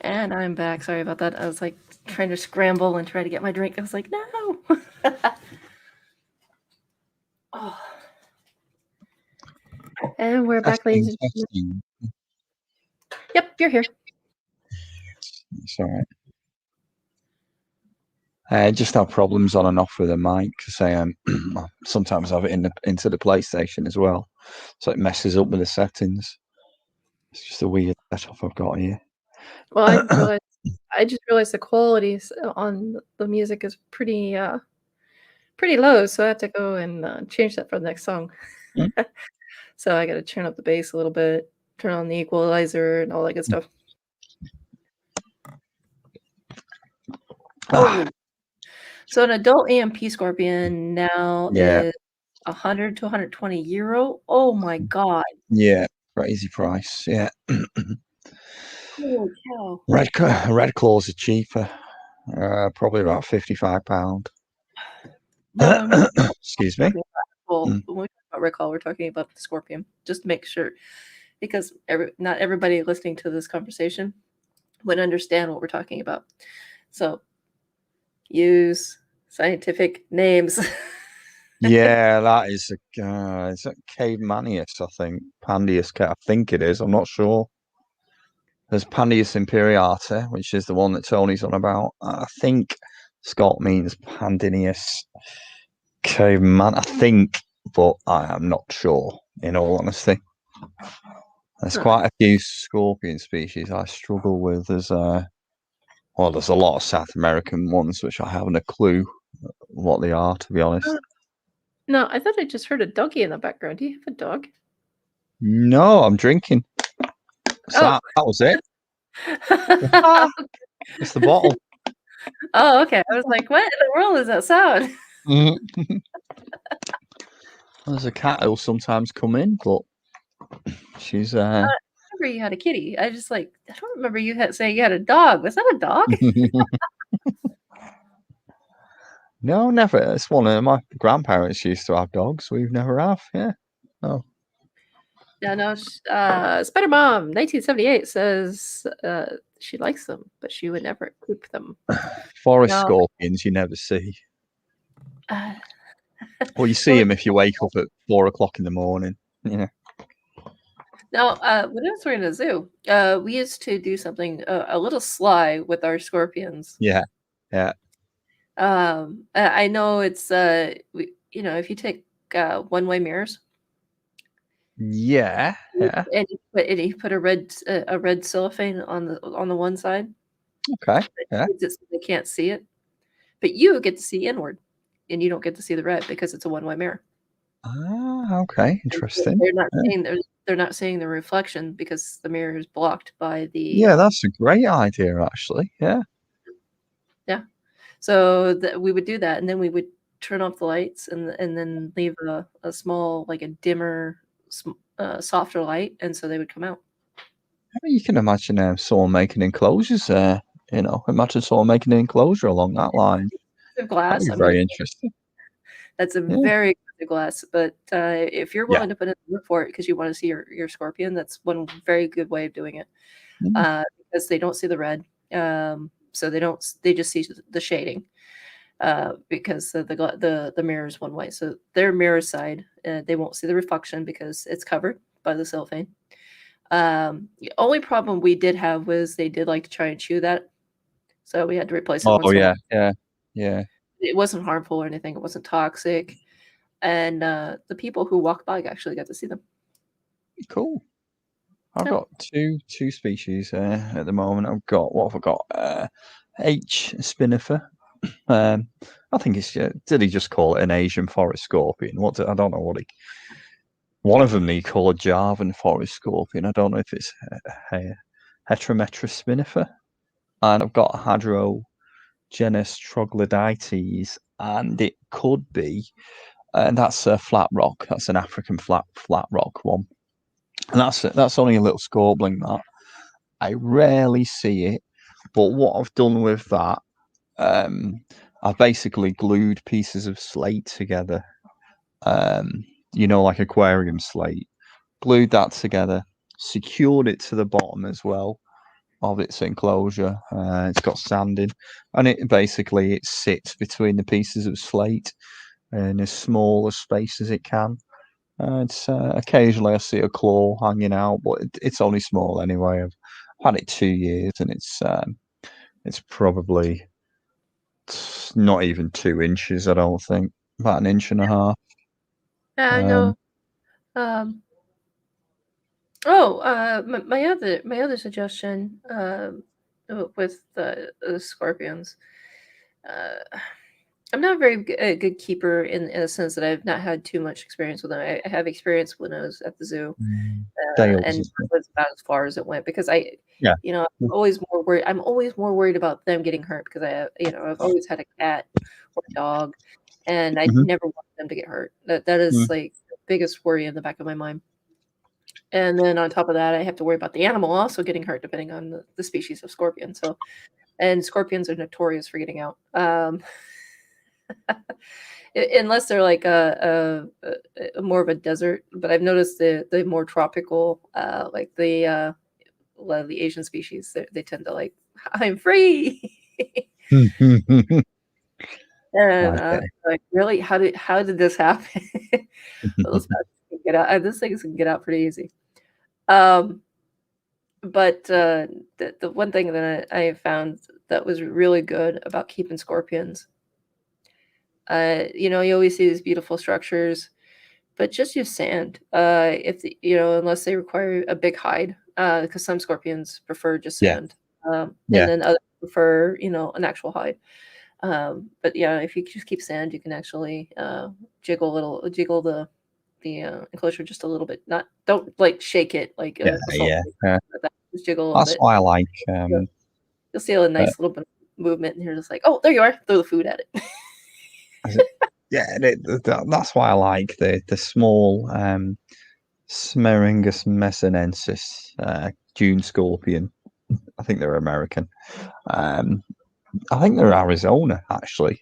And I'm back. Sorry about that. I was like trying to scramble and try to get my drink. I was like, no. Oh. And we're back, ladies and gentlemen. Yep, you're here. It's all right. I just have problems on and off with the mic because I sometimes have it into the PlayStation as well, so it messes up with the settings. It's just a weird setup I've got here. Well, I just realized the quality on the music is pretty low, so I have to go and change that for the next song. So I got to turn up the bass a little bit, turn on the equalizer, and all that good stuff. Oh. So an adult EMP Scorpion now is 100 to 120 euro. Oh my god! Yeah, crazy price. Yeah. Holy cow! Red claws are cheaper, probably about £55. Excuse me. Well, when we talk about Red Claw, we're talking about the Scorpion. Just to make sure, because not everybody listening to this conversation would understand what we're talking about. So use scientific names. Yeah, that is it's a Cavemannius, I think. Pandius, I think it is. I'm not sure. There's Pandius Imperiata, which is the one that Tony's on about. I think Scott means Pandinius Caveman. I think but I am not sure, in all honesty. There's Huh. quite a few scorpion species I struggle with. There's a lot of South American ones which I haven't a clue what they are, to be honest. No, I thought I just heard a doggy in the background. Do you have a dog? No, I'm drinking. So Oh. that was it. It's the bottle. Oh, okay. I was like, what in the world is that sound? There's a cat who'll sometimes come in, but she's I remember you had a kitty. I don't remember you saying you had a dog. Was that a dog? No, never. It's one of my grandparents used to have dogs. We've never have. Yeah. Oh. Yeah, no. Spider Mom 1978 says she likes them, but she would never keep them. Forest No. scorpions you never see. Uh, Well, you see them if you wake up at 4 o'clock in the morning. Yeah. Now, when I was working at a zoo, we used to do something a little sly with our scorpions. Yeah. Yeah. I know it's if you take one-way mirrors, Yeah. Yeah. and you put a red cellophane on the one side, Okay. Yeah. so they can't see it, but you get to see inward, and you don't get to see the red because it's a one-way mirror. Ah, okay. And Interesting. they're not seeing the reflection because the mirror is blocked by the Yeah, that's a great idea, actually. Yeah. So we would do that, and then we would turn off the lights, and then leave a small, like a dimmer, softer light, and so they would come out. You can imagine someone making enclosures. Imagine someone making an enclosure along that line. The glass. That'd be very interesting. That's a Yeah. very expensive glass, but if you're Yeah. willing to put in the work for it because you want to see your scorpion, that's one very good way of doing it. Because they don't see the red, so they just see the shading. Because the mirror is one way, so their mirror side, they won't see the reflection because it's covered by the cellophane. The only problem we did have was they did like to try and chew that, so we had to replace it. Oh once in a yeah, while. yeah. It wasn't harmful or anything. It wasn't toxic, and the people who walked by actually got to see them. Cool. I've Yeah. got two species at the moment. What have I got? H. spinifer. I think it's did he just call it an Asian forest scorpion? I don't know what he. One of them he called a Javan forest scorpion. I don't know if it's Heterometrus spinifer. And I've got Hadrogenus troglodytes, and it could be, and that's a flat rock. That's an African flat rock one. And that's only a little scorbling that. I rarely see it, but what I've done with that, I've basically glued pieces of slate together, like aquarium slate, glued that together, secured it to the bottom as well of its enclosure. It's got sand in, and it sits between the pieces of slate in as small a space as it can. It's occasionally I see a claw hanging out, but it's only small anyway. I've had it 2 years, and it's probably not even 2 inches. I don't think, about 1.5 inches. Yeah, I know. My other suggestion with the scorpions. I'm not a good keeper in the sense that I've not had too much experience with them. I have experience when I was at the zoo, and that was about as far as it went because I'm always more worried. I'm always more worried about them getting hurt because I've always had a cat or a dog, and I never want them to get hurt. That is like the biggest worry in the back of my mind. And then on top of that, I have to worry about the animal also getting hurt, depending on the species of scorpion. So, and scorpions are notorious for getting out. Unless they're like a more of a desert, but I've noticed the more tropical, like a lot of the Asian species, they tend to like, I'm free. And like, really, how did this happen? Those bats can get out. This thing can get out pretty easy. But the one thing that I found that was really good about keeping scorpions, you always see these beautiful structures but just use sand. If unless they require a big hide, because some scorpions prefer just Yeah. sand, Yeah. and then others prefer an actual hide. But yeah, if you just keep sand, you can actually jiggle the enclosure just a little bit. Don't like shake it like Yeah, a salt yeah. shaker, but just jiggle a little That's bit. why I like. You'll see a nice little bit of movement, and you're just like, oh, there you are. Throw the food at it. Yeah, that's why I like the small Smeringus messinensis dune scorpion. I think they're American. I think they're Arizona, actually.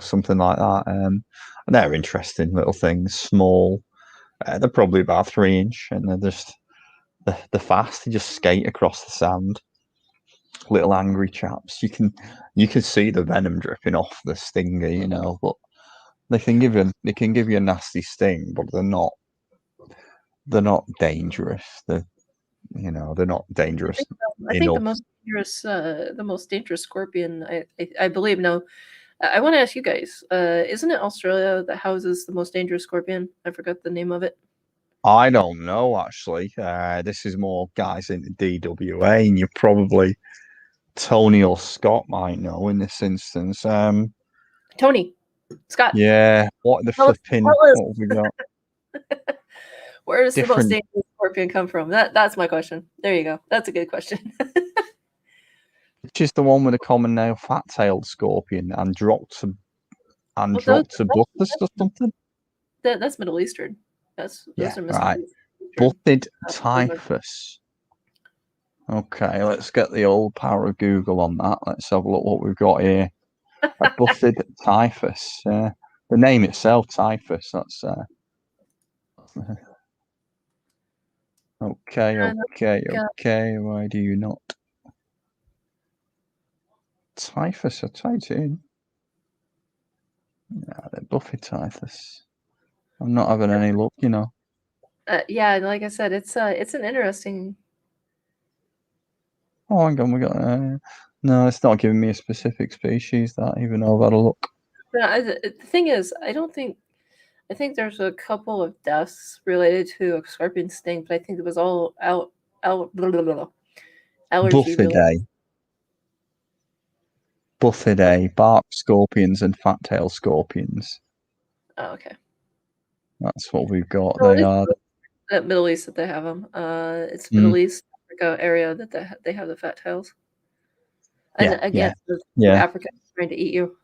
Something like that. They're interesting little things, small. They're probably about 3 inch, and they're just they're fast. They just skate across the sand. Little angry chaps. You can see the venom dripping off the stinger, but they can give you a nasty sting, but they're not dangerous. They're not dangerous I think enough. the most dangerous scorpion, I believe. No, I want to ask you guys. Isn't it Australia that houses the most dangerous scorpion? I forgot the name of it. I don't know, actually. This is more guys into DWA, and you probably Tony or Scott might know in this instance. Tony, Scott. Yeah, what the Tell us- flipping? tell us. What have we got? Where does the most Different- dangerous scorpion come from? That's my question. There you go. That's a good question. Which is the one with the common name, fat-tailed scorpion, Androctobus or something? That's Middle Eastern. Those are right. Middle Eastern. Butted typhus. Okay, let's get the old power of Google on that. Let's have a look what we've got here. A butted typhus. The name itself, typhus. That's okay. Why do you not? Typhus, I typed in. Yeah, the buffet typhus. I'm not having any luck, Yeah, like I said, it's an interesting. Oh, hang on, we got. No, it's not giving me a specific species. That even though I've had a look. The thing is, I think there's a couple of deaths related to a scorpion sting, but I think it was all allergy. Buffidae, bark scorpions and fat-tailed scorpions. Oh, okay. That's what we've got. So They are. At Middle East that they have them. It's Middle East Africa area that they have the fat tails. And again, Africa is trying to eat you.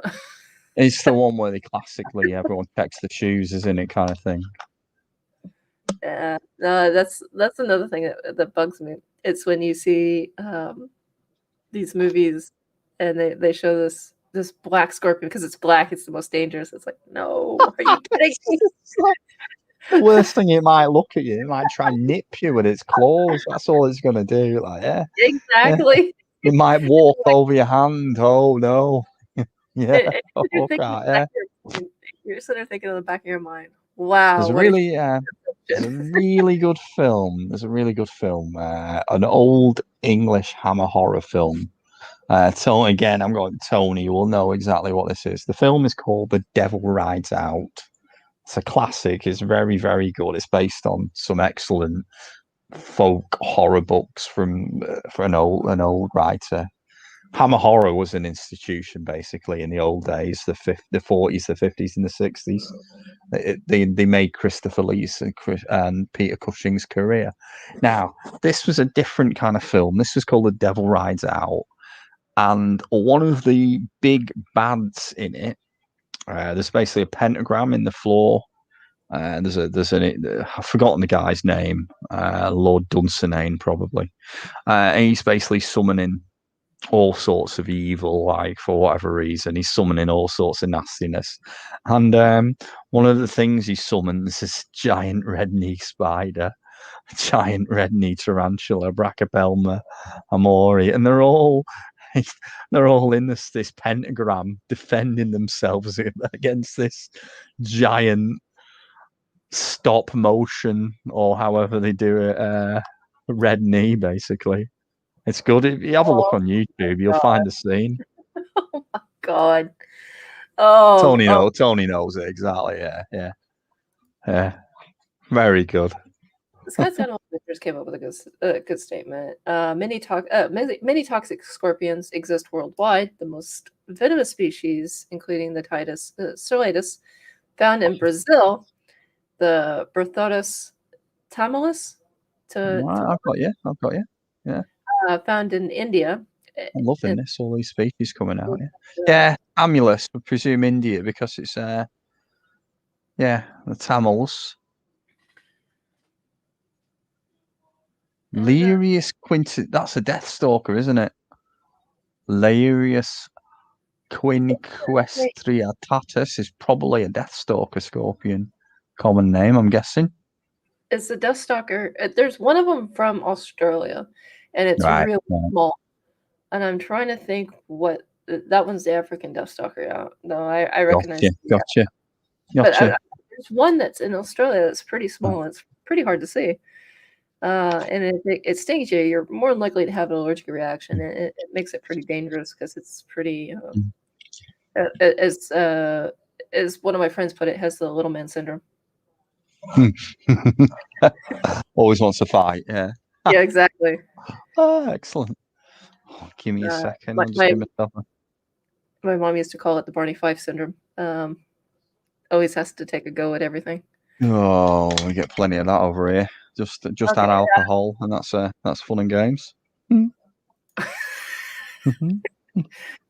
It's the one where they classically everyone checks the shoes, isn't it, kind of thing. Yeah, no, that's another thing that bugs me. It's when you see these movies and they show this black scorpion because it's black. It's the most dangerous. It's like, no, are you kidding me? The worst thing, it might look at you. It might try and nip you with its claws. That's all it's going to do. Like, yeah. Exactly. It might walk over your hand. Oh, no. Yeah. You're sort of thinking in the back of your mind, wow. There's a really good film. An old English Hammer horror film. So again, I'm going Tony. You will know exactly what this is. The film is called The Devil Rides Out. It's a classic. It's very, very good. It's based on some excellent folk horror books from an old writer. Hammer horror was an institution basically in the old days, the 40s, the 50s, and the 60s. They made Christopher Lee's and Peter Cushing's career. Now, this was a different kind of film. This was called The Devil Rides Out, and one of the big bads in it. There's basically a pentagram in the floor. I've forgotten the guy's name, Lord Dunsinane probably. And he's basically summoning all sorts of evil, like for whatever reason. He's summoning all sorts of nastiness. And one of the things he summons is giant red knee spider, giant red knee tarantula, Brachypelma amori, and they're all in this pentagram defending themselves against this giant stop motion, or however they do it, red knee basically. It's good. If you have a look on YouTube, you'll find the scene. Oh my god. Oh, Tony knows it exactly. Yeah. Very good. Scott's Animal Pictures came up with a good statement. Many toxic scorpions exist worldwide. The most venomous species, including the Stylitis, found in Brazil, the Berthotus tamalis, I've got you. found in India. I'm loving this. All these species coming out. Yeah, Amulus. I presume India because it's the Tamils. Larius quintus. That's a Deathstalker, isn't it? Larius quinquestriatatus is probably a Deathstalker scorpion. Common name, I'm guessing. It's a Deathstalker. There's one of them from Australia, and it's Right, real right. small. And I'm trying to think what that one's the African Deathstalker. Yeah, no, I recognize. Gotcha. But there's one that's in Australia that's pretty small. It's pretty hard to see. And it stings you. You're more likely to have an allergic reaction. It makes it pretty dangerous because it's pretty. As one of my friends put it, it has the little man syndrome. Always wants to fight. Yeah. Yeah, exactly. Oh, excellent. Give me a second. My mom used to call it the Barney Fife syndrome. Always has to take a go at everything. Oh, we get plenty of that over here. Just add alcohol, and that's fun and games.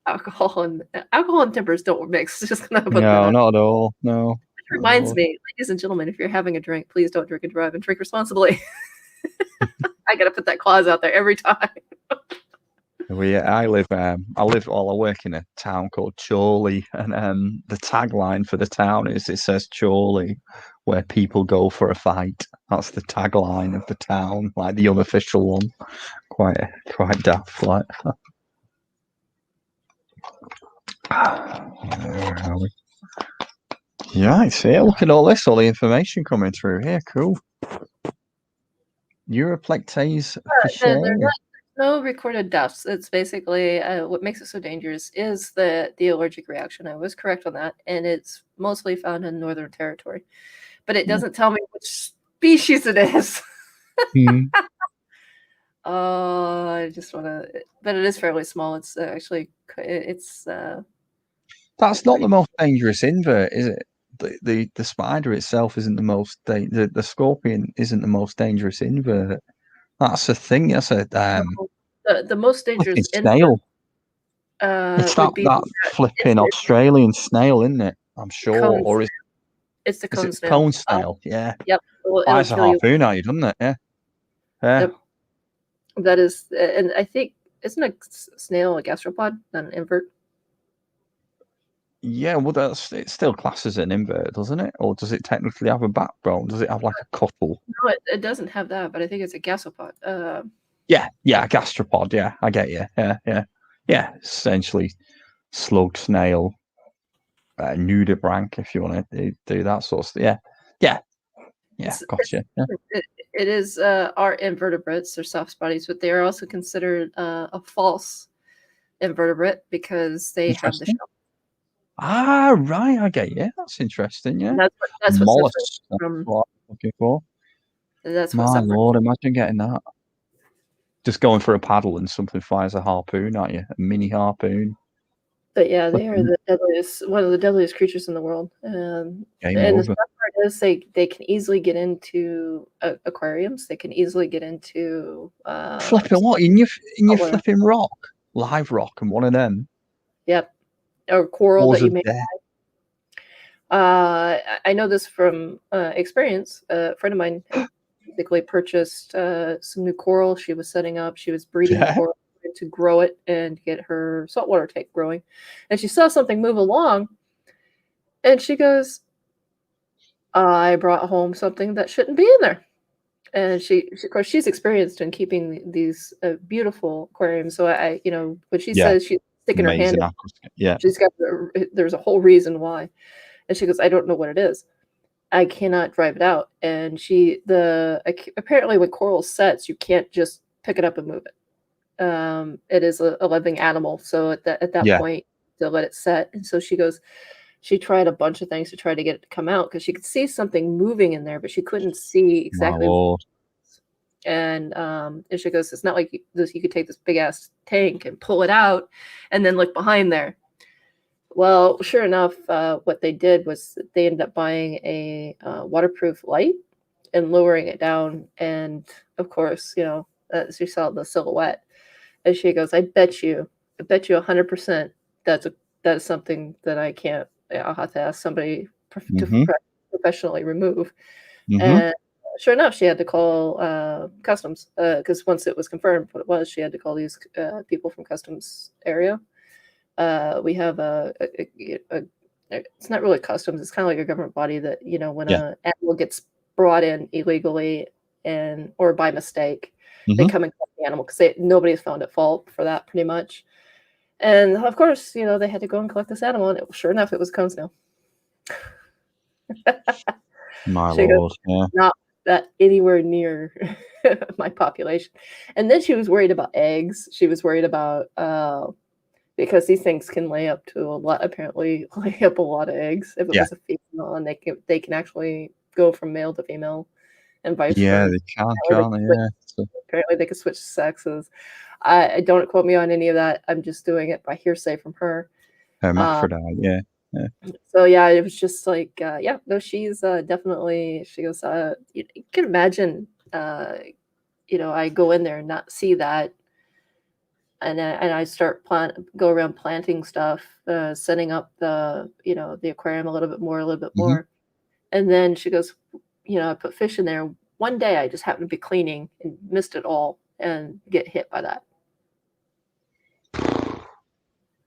Alcohol and tempers don't mix. Just gonna put No, that not at all. No. It reminds me, ladies and gentlemen, if you're having a drink, please don't drink and drive and drink responsibly. I gotta put that clause out there every time. I work in a town called Chorley, and the tagline for the town it says Chorley, where people go for a fight. That's the tagline of the town, like the unofficial one. Quite daft, like. Where are we? Yeah, see, look at all this, all the information coming through here. Cool. Europlectase fischeri. No recorded deaths. It's basically what makes it so dangerous is the allergic reaction. I was correct on that, and it's mostly found in Northern Territory, but it doesn't tell me which species it is. I just want to, but it is fairly small. It's actually That's not the most dangerous invert, is it? The spider itself isn't the most. The scorpion isn't the most dangerous invert. That's the thing. That's the most dangerous snail. It's that flipping Australian snail, isn't it? I'm sure. Or it's the cone snail. Cone snail. Yeah. Yep. Well, it's a harpoon out, doesn't it? Yeah. Yeah. Yep. That is, and I think isn't a snail a gastropod, not an invert? Yeah, well, it still classes an invert, doesn't it? Or does it technically have a backbone? Does it have like a cuttle? No, it doesn't have that, but I think it's a gastropod. Yeah, a gastropod. Yeah, I get you. Yeah. Essentially, slug, snail, nudibranch, if you want to do that sort of stuff. Yeah. Gotcha. Yeah. It is are invertebrates. They're soft bodies, but they are also considered a false invertebrate because they have the shell. Ah, right. I get you. That's interesting. Yeah. That's mollusks. That's what I'm looking for. That's my lord. Imagine getting that. Just going for a paddle and something fires a harpoon at you, a mini harpoon. But yeah, they are one of the deadliest creatures in the world. And the best part is they can easily get into aquariums. They can easily get into flipping what in your flipping rock, live rock, and one of them. Yep. Or coral that you may I know this from experience. A friend of mine basically purchased some new coral. She was setting up. She was breeding coral to grow it and get her saltwater tank growing. And she saw something move along, and she goes, "I brought home something that shouldn't be in there." And she of course, she's experienced in keeping these beautiful aquariums. So when she says she's sticking her hand in, she's got there's a whole reason why. And she goes, "I don't know what it is. I cannot drive it out." And apparently when coral sets, you can't just pick it up and move it. It is a living animal, so at that point to let it set. And so she goes, She tried a bunch of things to try to get it to come out because she could see something moving in there, but she couldn't see My exactly. lord. And she goes, it's not like you could take this big ass tank and pull it out and then look behind there. Well, sure enough, what they did was they ended up buying a waterproof light and lowering it down. And of course, she saw the silhouette. And she goes, I bet you 100% that is something that I can't. I'll have to ask somebody Mhm. to professionally remove. Mhm. And sure enough, she had to call customs because once it was confirmed what it was, she had to call these people from customs area. We have it's not really customs. It's kind of like a government body that, when Yeah. an animal gets brought in illegally or by mistake, they Mhm. come and collect the animal because nobody's found at fault for that pretty much. And of course, they had to go and collect this animal, and sure enough, it was cone snail. My She goes, lord. Yeah. not that anywhere near my population. And then she was worried about eggs. She was worried about because these things can lay up to apparently lay up a lot of eggs if it Yeah. was a female, and they can actually go from male to female and vice Yeah, versa. they can, Apparently can't they? Yeah. So, Apparently they could switch sexes. I don't quote me on any of that. I'm just doing it by hearsay from her. hermaphrodite. Yeah. So yeah, it was just like no, she's definitely. She goes, you can imagine, I go in there and not see that, and I start go around planting stuff, setting up the aquarium a little bit Mhm. more, and then she goes, I put fish in there. One day I just happened to be cleaning and missed it all and get hit by that.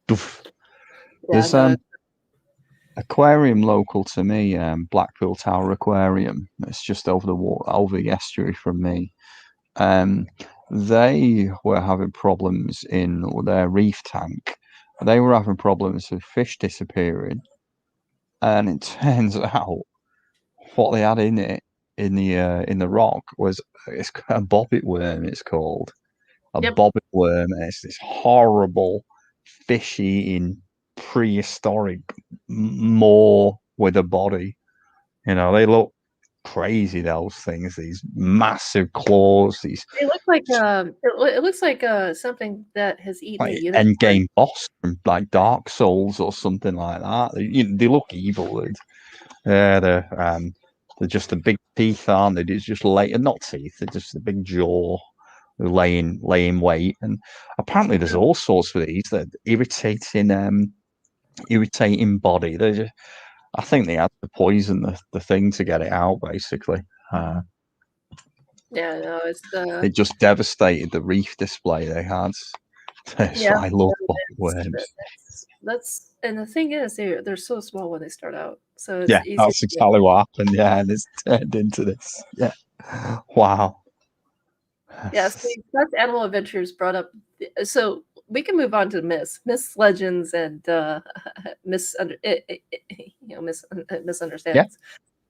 Doof. Yeah, There's no, aquarium local to me, Blackpool Tower Aquarium. It's just over the estuary from me. They were having problems in their reef tank. They were having problems with fish disappearing, and it turns out what they had in it in the rock was it's a bobbit worm. It's called a Yep. bobbit worm, and it's this horrible fish-eating prehistoric more with a body. They look crazy. Those things, these massive claws, these It looks like it looks like something that has eaten a like unicorn. endgame boss from like Dark Souls or something like that. They look evil. They're just the big teeth, aren't they? It's just not teeth. They're just the big jaw, laying weight. And apparently, there's all sorts of these that irritating body. I think they had to poison the thing to get it out. Basically, Yeah, no, it's it just devastated the reef display they had. So I love bobbit worms. and the thing is they're so small when they start out, so it's Yeah, easy that's to get. exactly what happened. Yeah, and it's turned into this. Yeah, wow. Yeah, so that's Animal Adventures brought up. So we can move on to Miss Legends and misunderstandings. Yeah.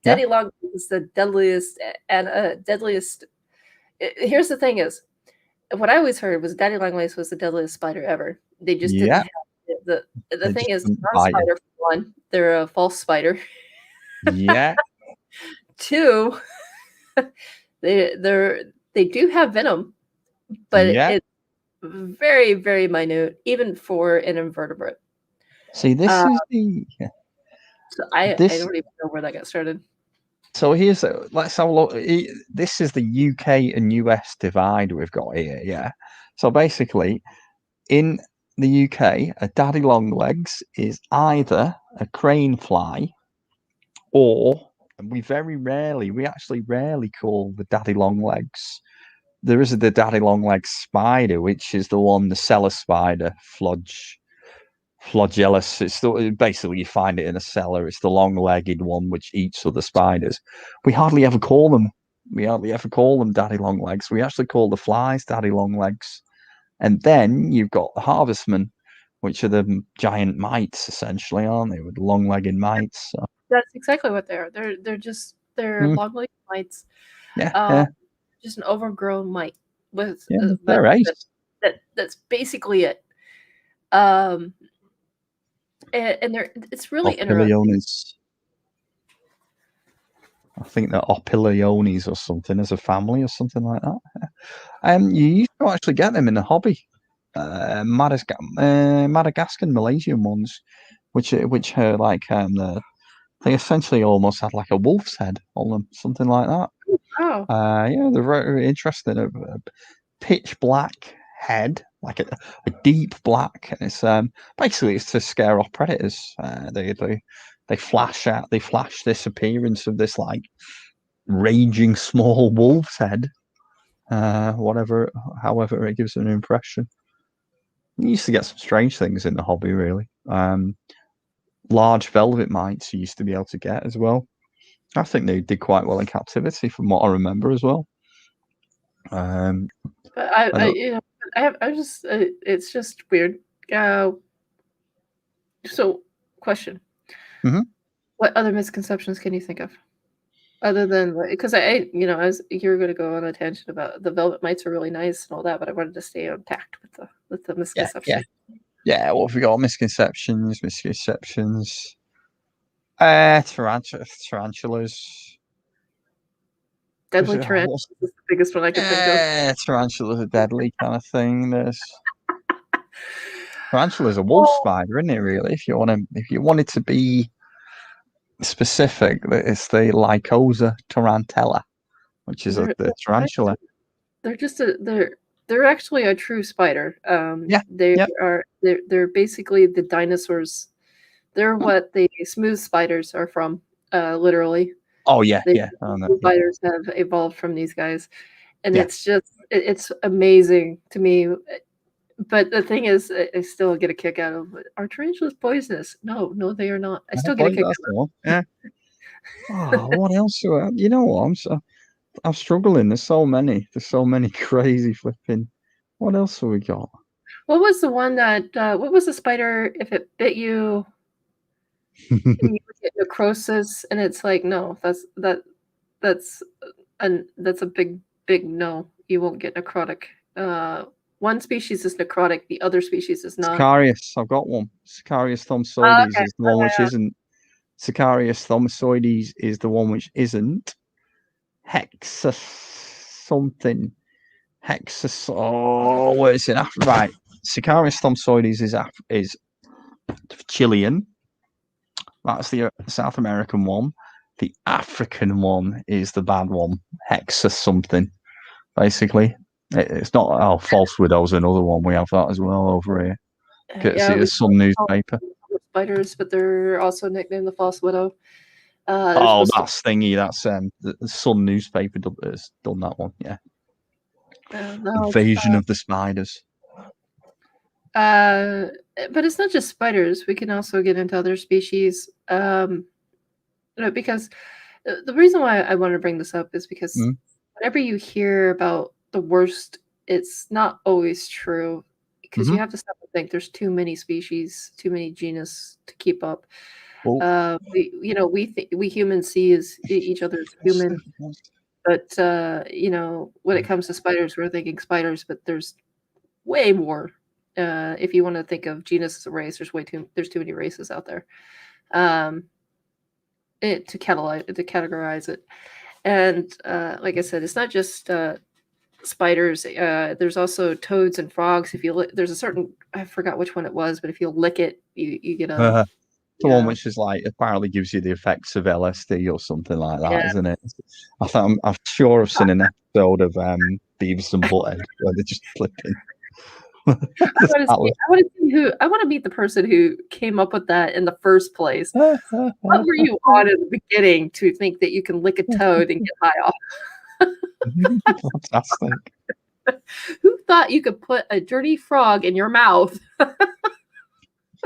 Daddy Long is the deadliest and deadliest. Here's the thing: is what I always heard was Daddy Longlegs was the deadliest spider ever. They just didn't Yeah. have the They thing just is didn't not a bite it. spider for one. They're a false spider. Yeah. Two, they do have venom, but Yeah. it's very, very minute, even for an invertebrate. See, this is the. So I This. don't even know where that got started. So let's have a look. This is the UK and US divide we've got here. Yeah. So basically, in the UK, a daddy long legs is either a crane fly, or we actually rarely call the daddy long legs. There is the daddy long legs spider, which is the one, the cellar spider, flagellus. Basically you find it in a cellar. It's the long-legged one which eats other spiders. We hardly ever call them daddy long legs. We actually call the flies daddy long legs. And then you've got the harvestmen, which are the giant mites, essentially, aren't they? With long-legged mites. So. That's exactly what they are. They're long-legged mites. Yeah. Just an overgrown mite with they're ace. That's basically it. and it's really interesting. Opiliones. I think they're Opiliones or something as a family or something like that. You used to actually get them in the hobby. Madagascan Malaysian ones, which are like they essentially almost had like a wolf's head on them, something like that. Oh, Yeah, they're very interesting. A pitch black head, like a deep black, and it's basically it's to scare off predators. They flash this appearance of this like raging small wolf's head. However it gives an impression. You used to get some strange things in the hobby, really. Large velvet mites you used to be able to get as well. I think they did quite well in captivity, from what I remember as well. but I don't- it's just weird. So, question. Mhm. What other misconceptions can you think of? Other than, because as you're going to go on a tangent about the velvet mites are really nice and all that, but I wanted to stay on tact with the misconception. Yeah, what have we got? Misconceptions. Tarantulas. Deadly Was it- tarantulas is the biggest one I can think Yeah, tarantulas are deadly kind of thing. Tarantula's a wolf spider, isn't it? Really, if you wanted to be specific, it's the Lycosa tarantella, which is They're- the tarantula. They're just they're actually a true spider. Yeah, They're basically the dinosaurs. They're what the smooth spiders are from, literally. Oh yeah, They- yeah. Oh, no, Smooth yeah. spiders have evolved from these guys, and Yeah. it's just it's amazing to me. But the thing is, I still get a kick out of it. Are tarantulas poisonous? No, they are not. I still get a kick out That's the one. Yeah. Oh, what else? You know what? I'm struggling. There's so many crazy flipping. What else have we got? What was the one that? What was the spider? If it bit you, and you would get necrosis, and it's like, no, that's a big no. You won't get necrotic. One species is necrotic, the other species is not. Sicarius, I've got one. Sicarius thomsoides okay. is the one which isn't. Sicarius thomsoides is the one which isn't. Hexus something. Oh, where is it? Right. Sicarius thomsoides is Chilean. That's the South American one. The African one is the bad one. Hexus something. Basically, it's not. False Widow's another one. We have that as well over here. Courtesy of Sun newspaper. Spiders, but they're also nicknamed the False Widow. That's thingy. That's the Sun newspaper has done that one. Yeah. Invasion of the spiders. But it's not just spiders. We can also get into other species. Because the reason why I want to bring this up is because whenever you hear about the worst, it's not always true. Because you have to stop and think. There's too many species, too many genus to keep up. Well, we humans see each other as human, but when it comes to spiders, we're thinking spiders, but there's way more. If you want to think of genus as a race, there's too many races out there. To categorize it, and like I said, it's not just spiders. There's also toads and frogs. There's a certain, I forgot which one it was, but if you lick it, you get a the one which is like apparently gives you the effects of LSD or something like that, isn't it? I'm sure I've seen an episode of Beavis and Butthead where they're just flipping. I want to meet the person who came up with that in the first place. What were you on in the beginning to think that you can lick a toad and get high off? Fantastic. Who thought you could put a dirty frog in your mouth?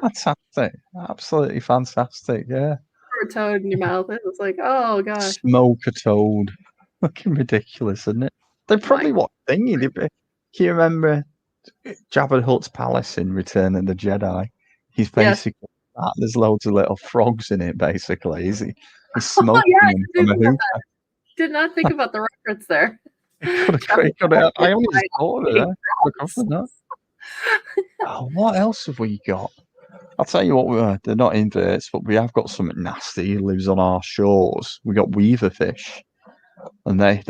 Fantastic. Absolutely fantastic. Yeah. Or a toad in your mouth. It was like, oh gosh. Smoke a toad. Fucking ridiculous, isn't it? They're probably what thingy. Can you remember Jabba the Hutt's palace in Return of the Jedi? He's basically that. There's loads of little frogs in it, basically. He's smoking them from a hookah. Did not think about the reference there. I only thought of that. What else have we got? I'll tell you what, they're not inverts, but we have got something nasty. Who lives on our shores. We got weaver fish, and they're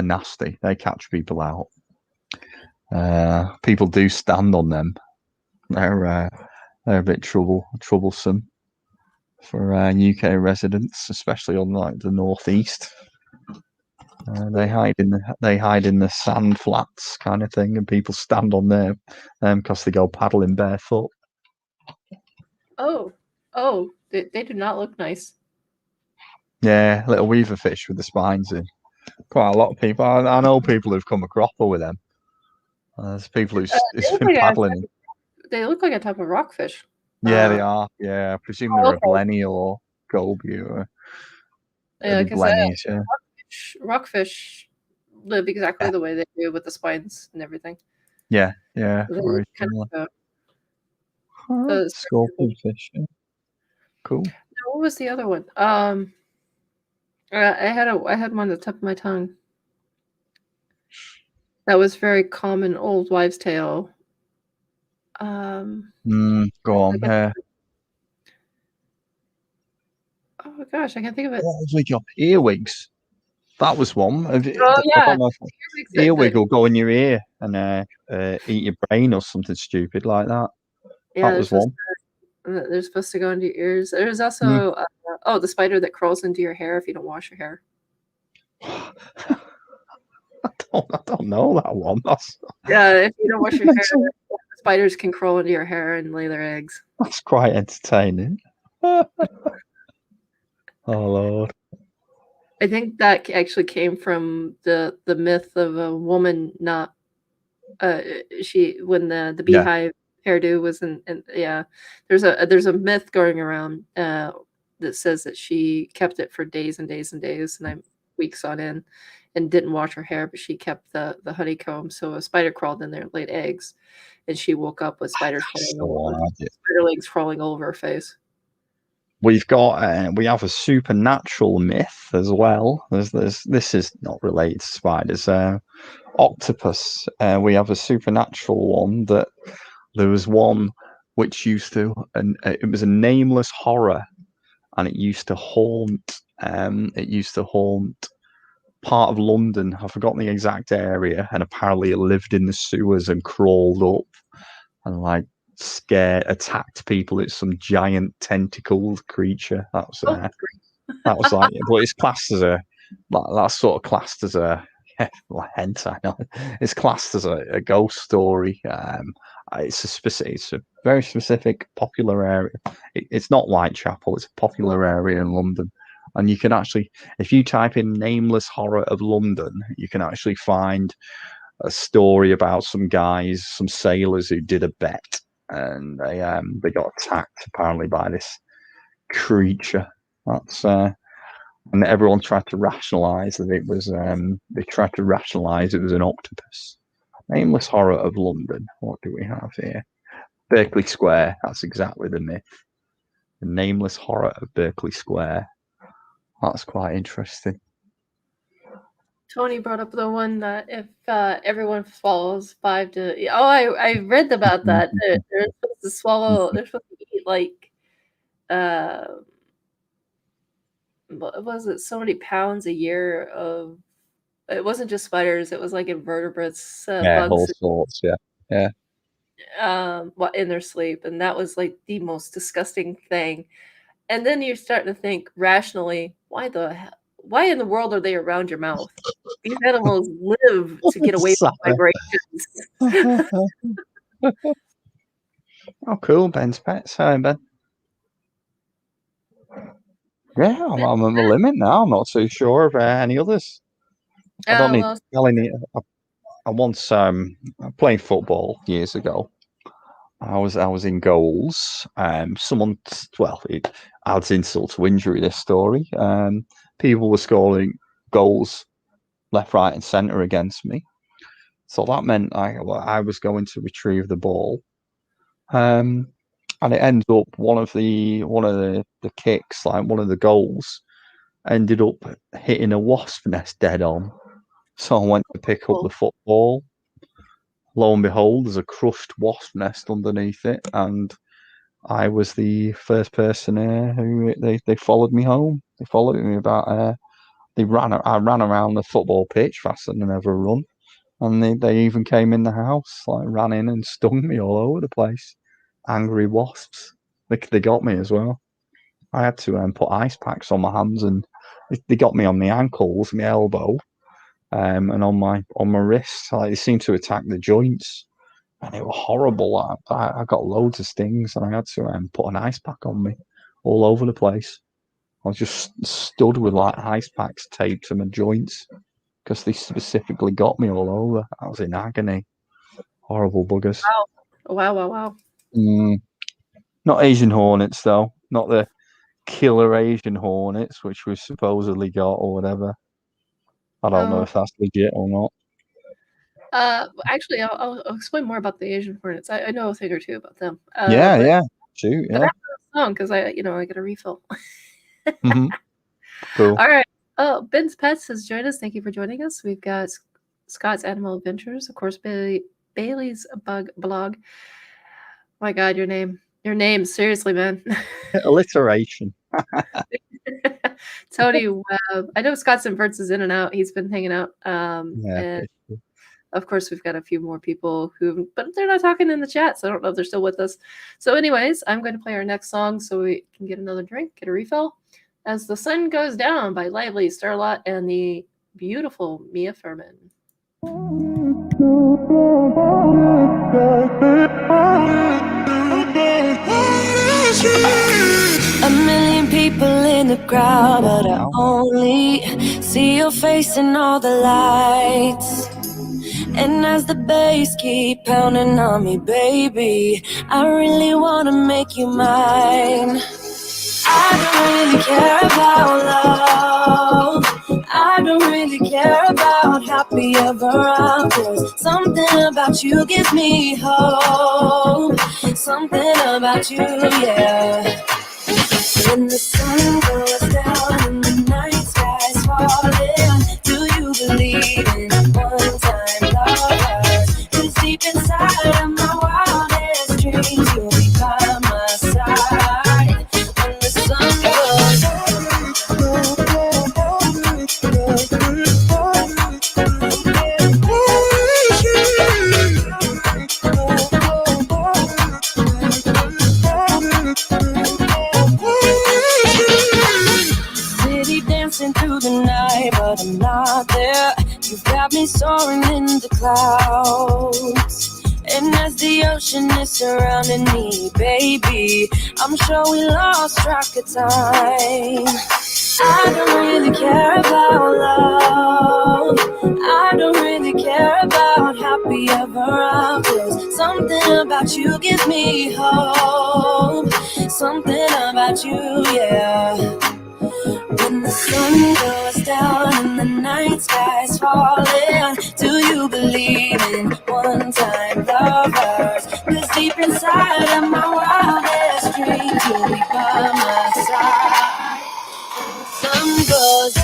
nasty. They catch people out. People do stand on them. They're a bit troublesome for UK residents, especially on like the northeast. They hide in the sand flats kind of thing, and people stand on there because they go paddling barefoot. Oh, they do not look nice. Yeah, little weaver fish with the spines in. Quite a lot of people. I know people who've come a cropper with them. There's people who's been paddling. They look like a type of rockfish. Yeah, they are. Yeah, I presume they're okay. a blenny or goby or Yeah, because blennies. Yeah, rockfish live exactly the way they do with the spines and everything. yeah. They Very look kind similar. of Scorpion fish. Yeah. Cool. what was the other one? I had one on the tip of my tongue. That was very common old wives' tale. Go on. Oh gosh, I can't think of it. What was we got? Earwigs. That was one. Yeah. Earwig will go in your ear and eat your brain or something stupid like that. Yeah, that was one. They're supposed to go into your ears. There's also the spider that crawls into your hair if you don't wash your hair. I don't know that one. Yeah, if you don't wash your hair, spiders can crawl into your hair and lay their eggs. That's quite entertaining. Oh Lord. I think that actually came from the myth of a woman not when the beehive hairdo was in there's a myth going around that says that she kept it for days and days and days and weeks on end and didn't wash her hair, but she kept the honeycomb, so a spider crawled in there and laid eggs, and she woke up with spider legs crawling all over her face. We've got we have a supernatural myth as well. This is not related to spiders. Octopus. We have a supernatural one that there was one which used to, and it was a nameless horror, and it used to haunt. Part of London. I've forgotten the exact area, and apparently it lived in the sewers and crawled up and like attacked people. It's some giant tentacled creature. That was like, but it's classed as that's sort of classed as a hentai. No, it's classed as a ghost story. It's a very specific popular area. It's not Whitechapel. It's a popular area in London. And you can actually, if you type in nameless horror of London, you can actually find a story about some guys, some sailors who did a bet, and they got attacked apparently by this creature. That's and everyone tried to rationalise that it was. They tried to rationalise it was an octopus. Nameless horror of London. What do we have here? Berkeley Square. That's exactly the myth. The nameless horror of Berkeley Square. That's quite interesting. Tony brought up the one that if everyone swallows 5 to... Oh, I read about that. They're supposed to swallow... They're supposed to eat like... what was it? So many pounds a year of... It wasn't just spiders. It was like invertebrates, bugs. All sorts, yeah. In their sleep. And that was like the most disgusting thing. And then you're starting to think rationally, why in the world are they around your mouth? These animals live to get away from vibrations. Oh, cool. Ben's pets. Hi, Ben. Yeah, I'm on the limit now. I'm not too sure of any others. I don't need to tell any. I once playing football years ago. I was in goals. Someone, it adds insult to injury, this story. People were scoring goals left, right, and centre against me. So that meant I was going to retrieve the ball. And it ended up one of the kicks, like one of the goals, ended up hitting a wasp nest dead on. So I went to pick up the football. Lo and behold, there's a crushed wasp nest underneath it, and I was the first person who they followed me home. They followed me about. I ran around the football pitch faster than ever run, and they even came in the house, like ran in and stung me all over the place. Angry wasps. They got me as well. I had to put ice packs on my hands, and they got me on my ankles, my elbow, and on my wrists. Like they seemed to attack the joints, and it was horrible. I got loads of stings, and I had to put an ice pack on me all over the place. I was just stood with like ice packs taped to my joints because they specifically got me all over. I was in agony. Horrible buggers. Wow. Not Asian hornets though. Not the killer Asian hornets, which we supposedly got or whatever. I don't know if that's legit or not. Actually, I'll explain more about the Asian hornets. I know a thing or two about them. Yeah. Shoot, But yeah. after the song, because I get a refill. Mm-hmm. Cool. All right. Oh, Ben's Pets has joined us. Thank you for joining us. We've got Scott's Animal Adventures, of course, Bailey's Bug Blog. My God, your name. Seriously, man. Alliteration. Tony Webb. I know Scott's Inverts is in and out. He's been hanging out. And of course, we've got a few more people but they're not talking in the chat, so I don't know if they're still with us. So anyways, I'm going to play our next song so we can get another drink, get a refill. As the Sun Goes Down by Lively, Starlot, and the beautiful Mia Furman. A million people in the crowd, but I only see your face in all the lights. And as the bass keep pounding on me, baby, I really wanna make you mine. I don't really care about love. I don't really care about happy ever after. Something about you gives me hope. Something about you, yeah. When the sun goes down and the night sky's falling, do you believe in one-time lovers? 'Cause deep inside of my wildest dreams, you'll be by my side. When the sun goes down. City dancing through the night, but I'm not there. You've got me soaring in the clouds. And as the ocean is surrounding me, baby, I'm sure we lost track of time. I don't really care about love. I don't really care about happy ever afters. Something about you gives me hope. Something about you, yeah. When the sun goes down and the night sky's falling, do you believe in one-time lovers? 'Cause deep inside of my wildest dreams, you'll be by my side. When the sun goes down.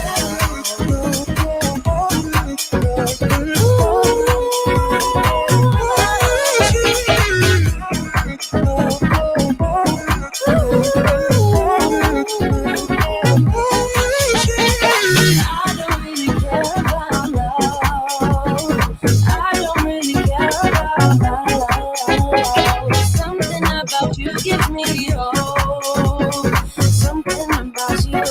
Something about you gives me hope. Something about you,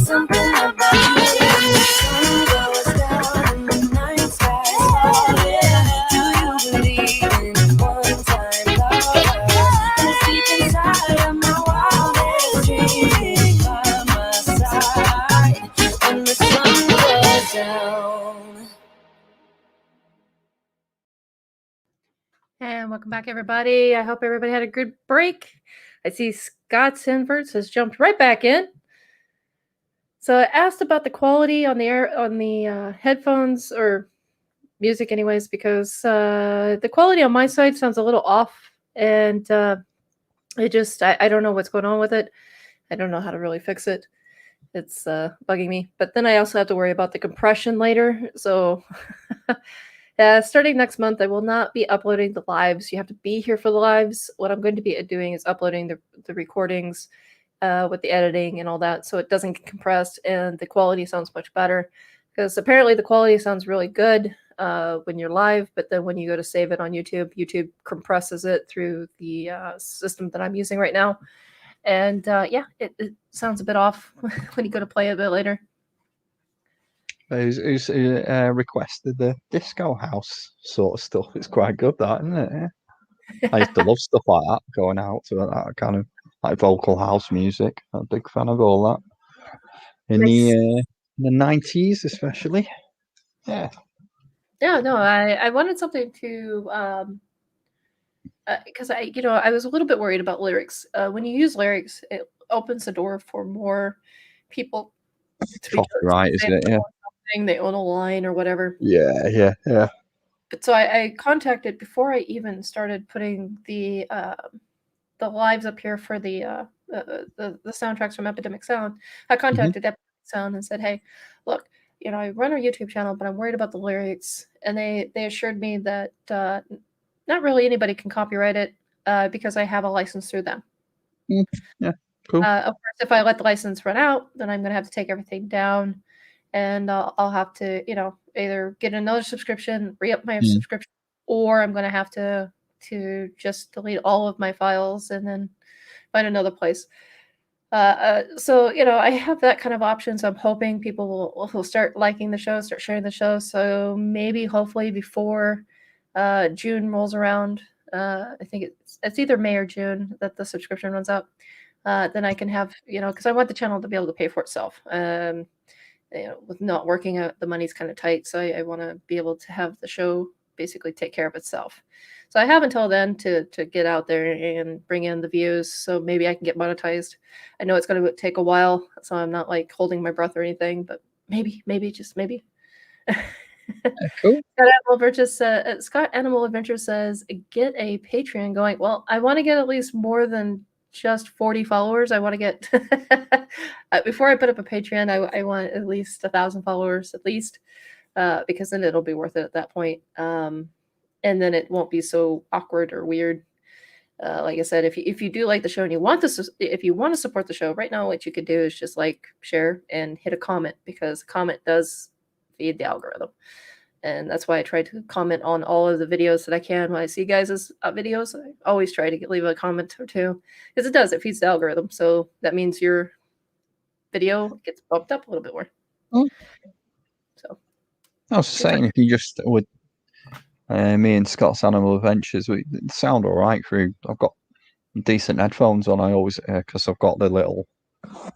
something about you. When the sun goes down and the night sky's falling, do you believe in one-time lovers? 'Cause deep inside of my wildest dreams, by my side. When the sun goes down. And welcome back, everybody. I hope everybody had a good break. I see Scott's Inverts has jumped right back in. So I asked about the quality on the headphones or music, anyways, because the quality on my side sounds a little off, and I don't know what's going on with it. I don't know how to really fix it. It's bugging me. But then I also have to worry about the compression later. So. Starting next month, I will not be uploading the lives. You have to be here for the lives. What I'm going to be doing is uploading the recordings with the editing and all that, so it doesn't get compressed and the quality sounds much better. Because apparently the quality sounds really good when you're live, but then when you go to save it on YouTube, YouTube compresses it through the system that I'm using right now. And yeah, it sounds a bit off when you go to play it a bit later. Who's requested the disco house sort of stuff? It's quite good, that, isn't it? Yeah. I used to love stuff like that, going out to that kind of like vocal house music. I'm a big fan of all that. In the 90s, especially. Yeah. Yeah, no, I wanted something to because I was a little bit worried about lyrics. When you use lyrics, it opens the door for more people to be Copyright, isn't it? Yeah. They own a line or whatever. Yeah. But so I contacted before I even started putting the lives up here for the soundtracks from Epidemic Sound. I contacted Epidemic Sound and said, "Hey, look, I run our YouTube channel, but I'm worried about the lyrics." And they assured me that not really anybody can copyright it because I have a license through them. Yeah, cool. Of course, if I let the license run out, then I'm going to have to take everything down, and I'll have to, either get another subscription, re-up my subscription, or I'm going to have to just delete all of my files and then find another place. So I have that kind of option. So I'm hoping people will start liking the show, start sharing the show. So maybe, hopefully, before June rolls around, I think it's either May or June that the subscription runs out. Then I can have, because I want the channel to be able to pay for itself. With not working out, the money's kind of tight, so I want to be able to have the show basically take care of itself. So I have until then to get out there and bring in the views, so maybe I can get monetized. I know it's going to take a while, so I'm not like holding my breath or anything, but maybe, just maybe. Cool. Scott Animal Adventure says, get a Patreon going. Well, I want to get at least more than just 40 followers. I want to get before I put up a Patreon, I want at least 1,000 followers at least, because then it'll be worth it at that point. And then it won't be so awkward or weird. Like I said, if you do like the show and if you want to support the show right now, what you could do is just like, share, and hit a comment, because comment does feed the algorithm. And that's why I try to comment on all of the videos that I can. When I see guys' videos, I always try to leave a comment or two, because it feeds the algorithm. So that means your video gets bumped up a little bit more. So I was saying, if you just would, me and Scott's Animal Adventures, we sound all right through. I've got decent headphones on. I always, because I've got the little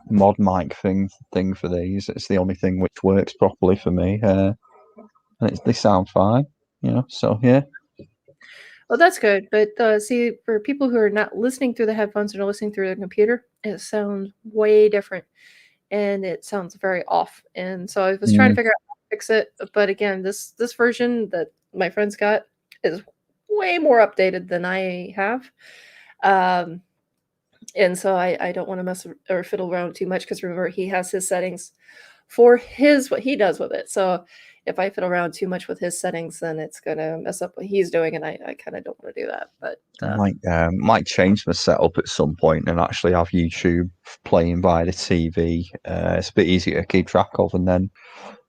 mod mic thing for these. It's the only thing which works properly for me. And they sound fine, so yeah. Well, that's good. But see, for people who are not listening through the headphones or listening through the computer, it sounds way different, and it sounds very off. And so I was trying to figure out how to fix it. But again, this version that my friend's got is way more updated than I have. And so I don't want to mess or fiddle around too much, because remember, he has his settings for what he does with it. So if I fiddle around too much with his settings, then it's gonna mess up what he's doing, and I kind of don't want to do that. But might change my setup at some point and actually have YouTube playing by the TV. It's a bit easier to keep track of, and then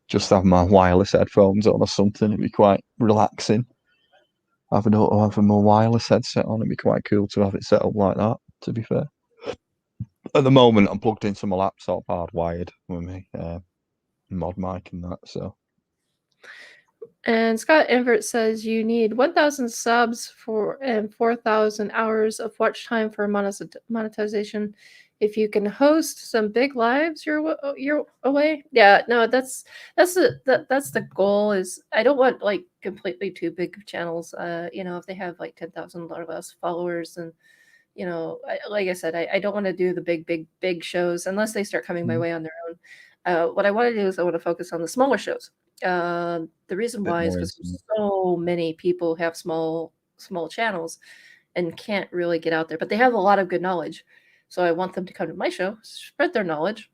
just have my wireless headphones on or something. It'd be quite relaxing. Having my wireless headset on, it'd be quite cool to have it set up like that, to be fair. At the moment, I'm plugged into my laptop hardwired with me mod mic and that, so. And Scott Invert says you need 1,000 subs and 4,000 hours of watch time for monetization. If you can host some big lives, you're away. Yeah, no, that's the goal. Is I don't want like completely too big of channels. If they have like 10,000 or less followers, and like I said, I don't want to do the big shows unless they start coming my way on their own. What I want to do is I want to focus on the smaller shows. The reason why is because so many people have small channels and can't really get out there, but they have a lot of good knowledge. So I want them to come to my show, spread their knowledge,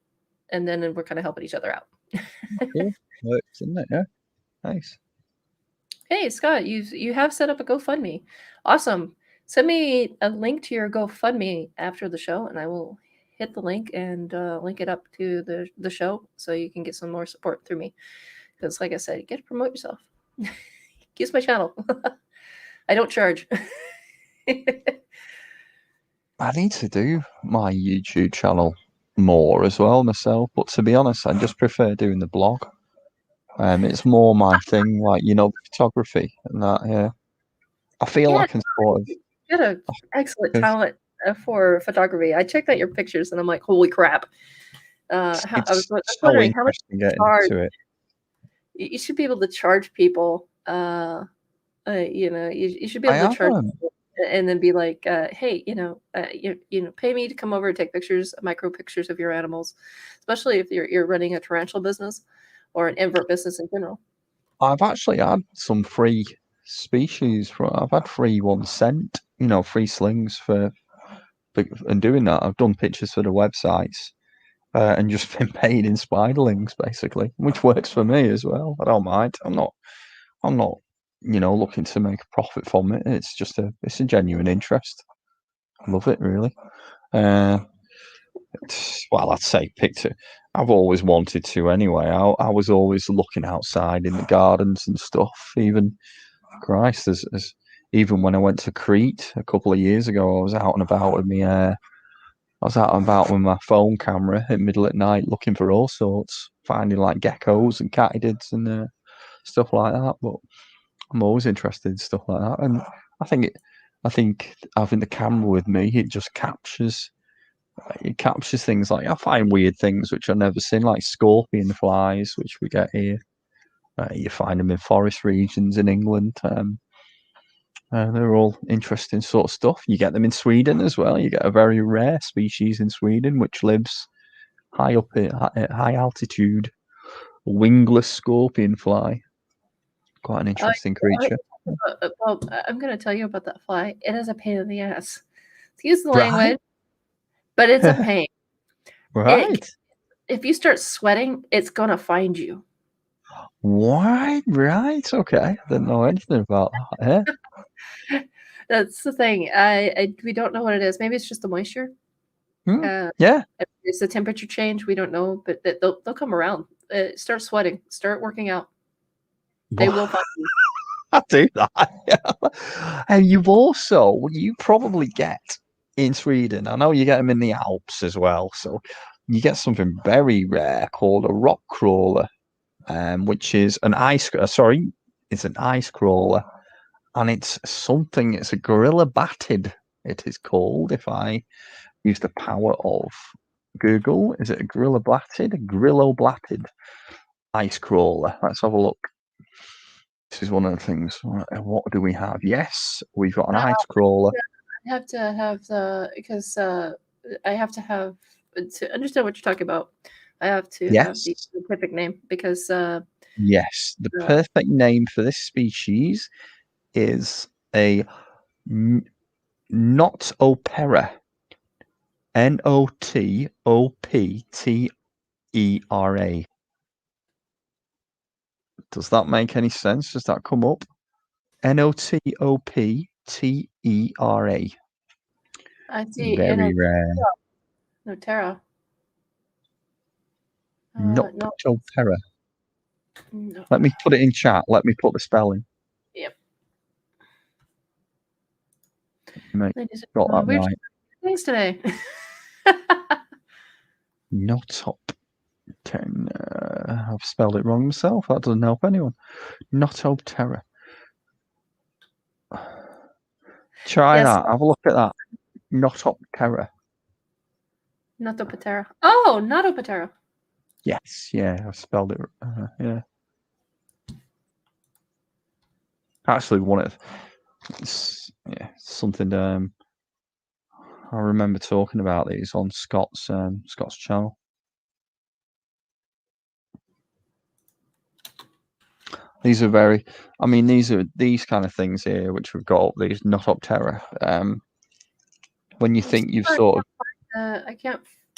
and then we're kind of helping each other out. Cool. Works, isn't it? Yeah. Nice. Hey, Scott, you have set up a GoFundMe. Awesome. Send me a link to your GoFundMe after the show, and I will hit the link and link it up to the show so you can get some more support through me. Because, like I said, you get to promote yourself. Use my channel. I don't charge. I need to do my YouTube channel more as well myself, but to be honest, I just prefer doing the blog. It's more my thing, like photography and that. Yeah, I feel Yeah, I can sort of. you got an excellent It's, talent for photography. I checked out your pictures and I'm like, holy crap. I was so wondering how much interesting getting charge. into it. You should be able to charge people. You should be I able to have charge people and then be like, hey, pay me to come over and take pictures, micro pictures of your animals, especially if you're running a tarantula business or an invert business in general. I've actually had some free species I've had free ones sent, free slings and doing that. I've done pictures for the websites and just been paid in spiderlings basically, which works for me as well. I don't mind. I'm not, looking to make a profit from it. It's just it's a genuine interest. I love it really. Well, I'd say picture. I've always wanted to anyway. I was always looking outside in the gardens and stuff. Even Christ, as even when I went to Crete a couple of years ago, I was out and about with me. I was out and about with my phone camera at middle at night, looking for all sorts, finding like geckos and katydids and stuff like that. But I'm always interested in stuff like that, and I think having the camera with me, it just captures things. Like I find weird things which I've never seen, like scorpion flies, which we get here. You find them in forest regions in England. They're all interesting sort of stuff. You get them in Sweden as well. You get a very rare species in Sweden which lives high up at high altitude. Wingless scorpion fly. Quite an interesting creature. Well, I'm going to tell you about that fly. It is a pain in the ass. Excuse the Right. language, but it's a pain. Right. If you start sweating, it's going to find you. Right. Okay. I didn't know anything about that. Yeah. That's the thing. We don't know what it is. Maybe it's just the moisture. Yeah. It's the temperature change. We don't know, but they'll come around. Start sweating. Start working out. They will find you. I do that. And you probably get in Sweden. I know you get them in the Alps as well. So you get something very rare called a rock crawler, which is an ice. It's an ice crawler, and it's a gorilla batted. It is called. If I use the power of Google, is it a gorilla blatted? A grillo blatted ice crawler. Let's have a look. This is one of the things. What do we have? Yes, we've got an ice crawler. I have to have because I have to have to understand what you're talking about. I have to have the scientific name because yes, the perfect name for this species is a Notoptera. Notoptera. Does that make any sense? Does that come up? Notoptera. I see. Very rare. Notera. Notoptera. No. Let me put it in chat. Let me put the spelling. Yep. Mate, got that right. Things today. Notoptera. I've spelled it wrong myself. That doesn't help anyone. Notoptera. Try that. Have a look at that. Notoptera. Notoptera. Oh, Notoptera. Yes, yeah, I've spelled it. Yeah. Actually, something. I remember talking about these on Scott's channel. These are these kind of things here, which we've got these Notoptera. When you think you've sort of.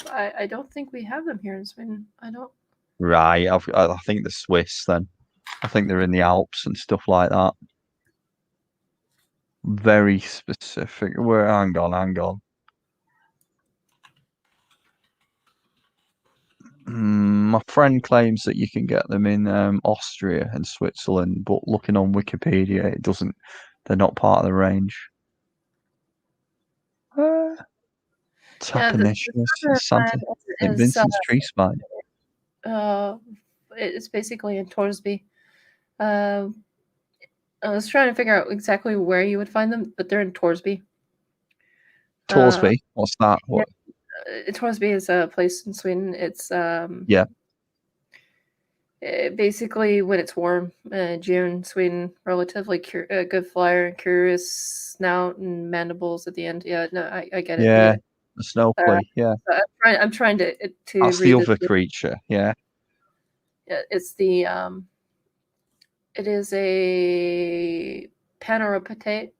I don't think we have them here in Sweden. I don't. Right, I think the Swiss then. I think they're in the Alps and stuff like that. Very specific. Where? Hang on. My friend claims that you can get them in Austria and Switzerland, but looking on Wikipedia, it doesn't. They're not part of the range. Tapanicius, Santa St. Vincent's Tree Spine. It's basically in Torsby. I was trying to figure out exactly where you would find them, but they're in Torsby. Torsby? What's that? What? Torsby is a place in Sweden. It's basically when it's warm, June, Sweden, relatively good flyer and curious snout and mandibles at the end. Yeah, no, I get it. Yeah, the snow flea. Yeah, I'm trying to. That's the other creature. Yeah. Yeah, it's the it is a Panoropide.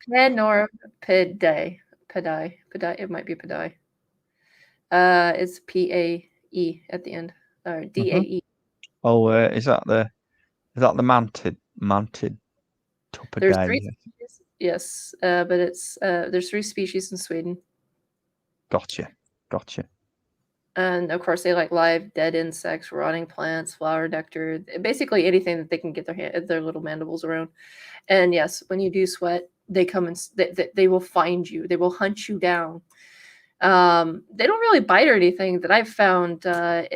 Panoropidae. It might be Padae. It's PAE at the end, or DAE. Oh, is that the mantid Topidae? There's 3 species. Yes, but it's there's 3 species in Sweden. Gotcha. And of course, they like live, dead insects, rotting plants, flower nectar, basically anything that they can get their little mandibles around. And yes, when you do sweat, they come and they will find you. They will hunt you down. They don't really bite or anything that I've found. Found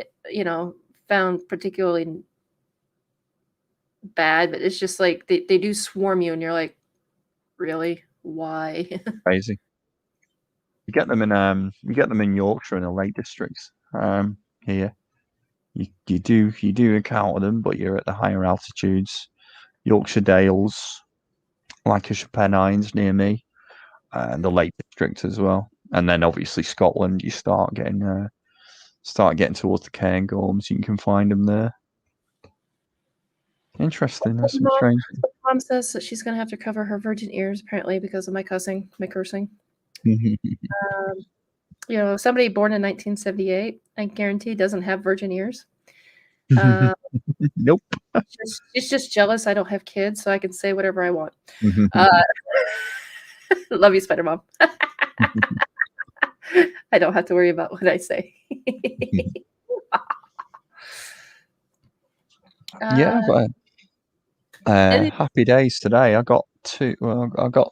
particularly bad, but it's just like they do swarm you, and you're like, really, why? Crazy. You get them in Yorkshire in the Lake Districts. Here, you do encounter them, but you're at the higher altitudes. Yorkshire Dales, Lancashire Pennines near me, and the Lake District as well. And then obviously Scotland, you start getting towards the Cairngorms. You can find them there. Interesting. That's some strange. Mom says that she's gonna have to cover her virgin ears apparently because of my cursing. Somebody born in 1978, I guarantee, doesn't have virgin ears. Nope. She's just jealous I don't have kids, so I can say whatever I want. Love you, Spider Mom. I don't have to worry about what I say. But happy days today. I got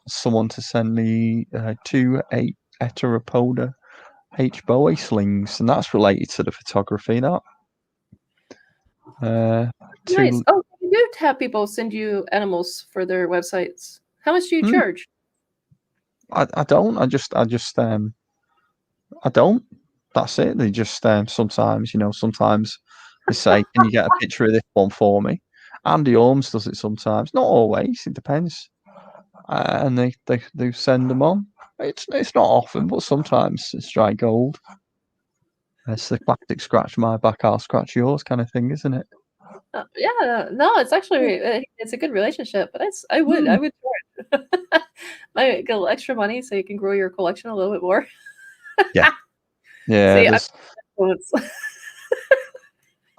someone to send me 2 Heteropoda H. Bowie slings, and that's related to the photography. That nice. Oh, you do have people send you animals for their websites. How much do you charge? I don't. I don't. That's it. They just sometimes they say, "Can you get a picture of this one for me?" Andy Holmes does it sometimes. Not always. It depends. And they send them on. It's not often, but sometimes it's dry gold. It's the classic scratch my back, I'll scratch yours kind of thing, isn't it? No, it's actually it's a good relationship. But I would try it. Might get a little extra money so you can grow your collection a little bit more. Yeah.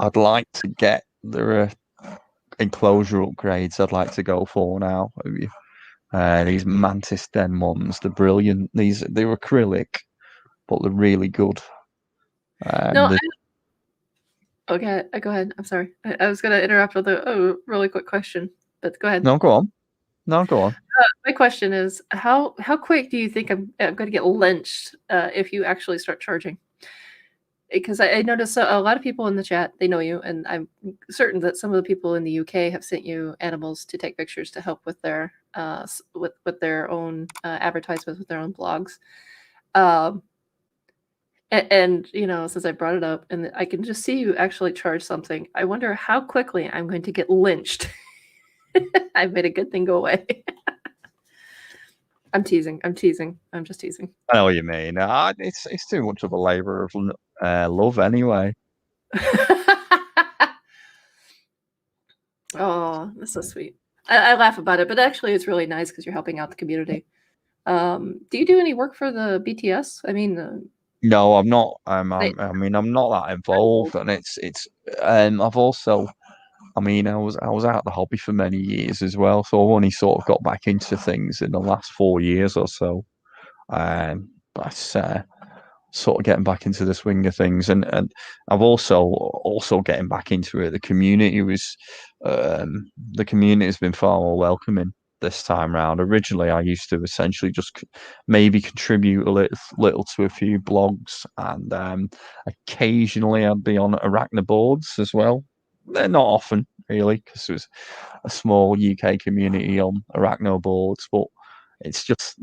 I'd like to get the enclosure upgrades. I'd like to go for now. These Mantis Den ones, they're brilliant. They're acrylic, but they're really good. Okay, go ahead. I'm sorry. I was going to interrupt with a really quick question, but go ahead. No, go on. My question is, how quick do you think I'm going to get lynched if you actually start charging? Because I noticed a lot of people in the chat, they know you, and I'm certain that some of the people in the UK have sent you animals to take pictures to help with their with their own advertisements, with their own blogs. And since I brought it up, and I can just see you actually charge something, I wonder how quickly I'm going to get lynched. I've made a good thing go away. I'm teasing. I'm just teasing. I know what you mean. It's too much of a labor of love anyway. Oh, that's so sweet. I laugh about it, but actually it's really nice because you're helping out the community. Do you do any work for the BTS? I mean, No, I'm not. Like, I mean, I'm not that involved, and it's. I've also. I mean, I was out of the hobby for many years as well, so I've only sort of got back into things in the last 4 years or so. But sort of getting back into the swing of things, and I've also getting back into it. The community has been far more welcoming this time round. Originally, I used to essentially just maybe contribute a little to a few blogs, and occasionally I'd be on Arachna boards as well. They're not often really because there's a small UK community on Arachno boards, but it's just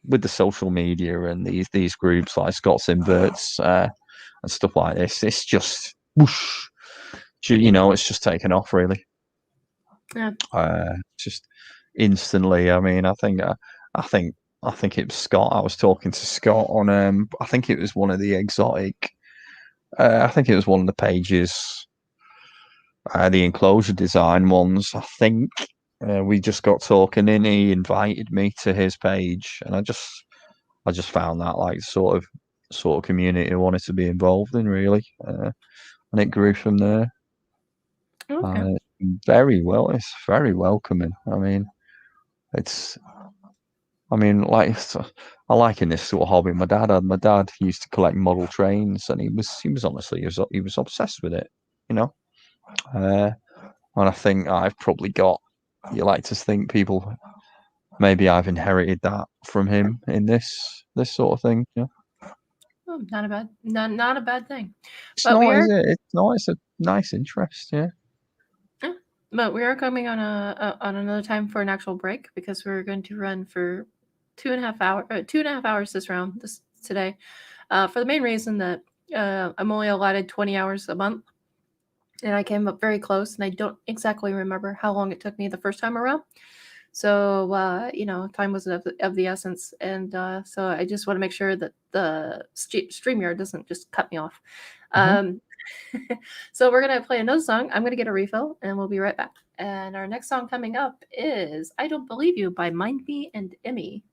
with the social media and these groups like Scott's Inverts and stuff like this, it's just whoosh, it's just taken off really. Yeah. Just instantly. I mean, I think it was Scott. I was talking to Scott on I think it was one of the exotic. I think it was one of the pages, the enclosure design ones. I think we just got talking, and he invited me to his page, and I just found that like sort of community I wanted to be involved in really, and it grew from there. Okay. It's very welcoming. I mean, like I liken this to a hobby. My dad used to collect model trains, and he was honestly he was obsessed with it, and I think I've probably got. You like to think people, maybe I've inherited that from him in this sort of thing. Yeah, Oh, not a bad thing. it's But we not, are, is it? It's not. It's a nice interest. Yeah. but we are coming on on another time for an actual break because we're going to run for 2.5 hours today, for the main reason that I'm only allotted 20 hours a month, and I came up very close, and I don't exactly remember how long it took me the first time around. So time was of the essence, and so I just want to make sure that the StreamYard doesn't just cut me off. So we're gonna play another song. I'm gonna get a refill, and we'll be right back. And our next song coming up is "I Don't Believe You" by Mind Me and Emmy.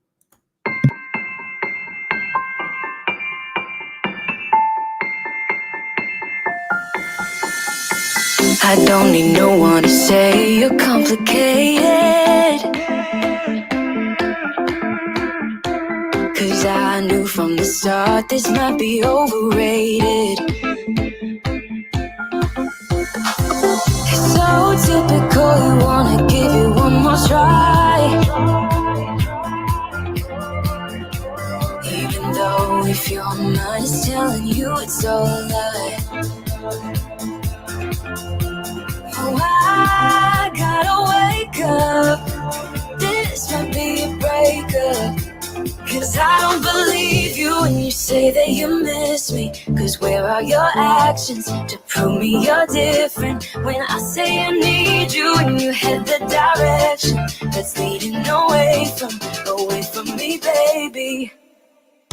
I don't need no one to say you're complicated, 'cause I knew from the start this might be overrated. It's so typical, you wanna give it one more try, even though if your mind is telling you it's all a lie. Oh, I gotta wake up, this might be a breakup, 'cause I don't believe you when you say that you miss me. 'Cause where are your actions to prove me you're different? When I say I need you and you head the direction that's leading away from me, baby.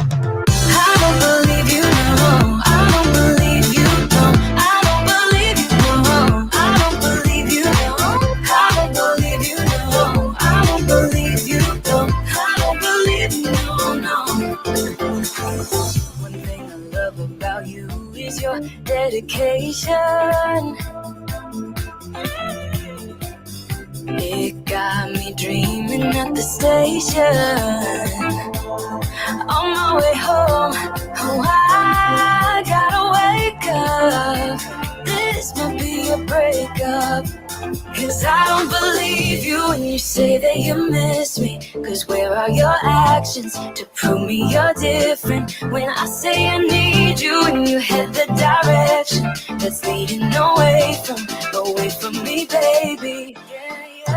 I don't believe you, no, I don't believe you, no, I don't believe you, no, I don't believe you, no, I don't believe you, no, I don't believe you, no, I don't believe you, no. One thing I love about you is your dedication. It got me dreaming at the station. On my way home, oh, I gotta wake up, this might be a breakup, 'cause I don't believe you when you say that you miss me. 'Cause where are your actions to prove me you're different? When I say I need you and you head the direction that's leading away from me, baby. I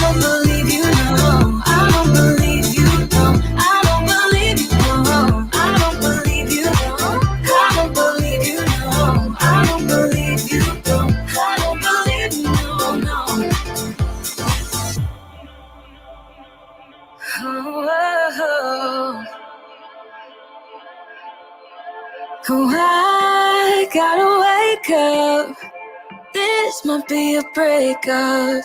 don't believe you, no, I don't believe you, no, I don't believe you, no, I don't believe you, no, I don't believe you, no, I don't believe you, no, I don't believe you, no. Oh, I gotta wake up, this might be a breakup,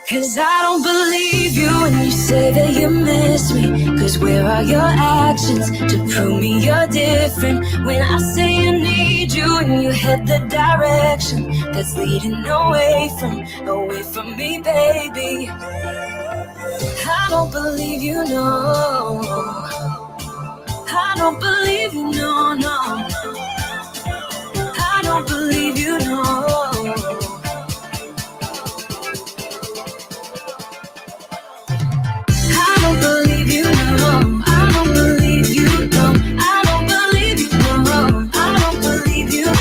'cause I don't believe you when you say that you miss me. Cause where are your actions to prove me you're different? When I say I need you and you head the direction that's leading away from me, baby. I don't believe you, no. I don't believe you, no, no. I don't believe you, no. I don't believe you, no. I don't believe you, no. I don't believe you, no. I don't believe you, no.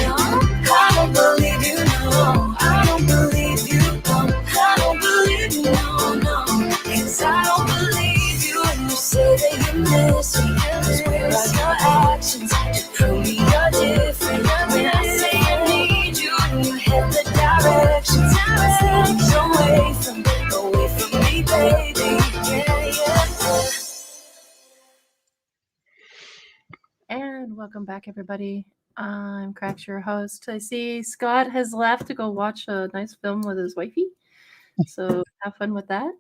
I don't believe you, no. I don't believe you, no. I don't believe you, no, no. 'Cause I don't believe you when you say that you miss me. 'Cause where are your actions to prove me you're different? When I say I need you and you head the direction that's leading away from me, baby. Yeah, yeah. And welcome back, everybody. I'm Cracks, your host. I see Scott has left to go watch a nice film with his wifey. So have fun with that.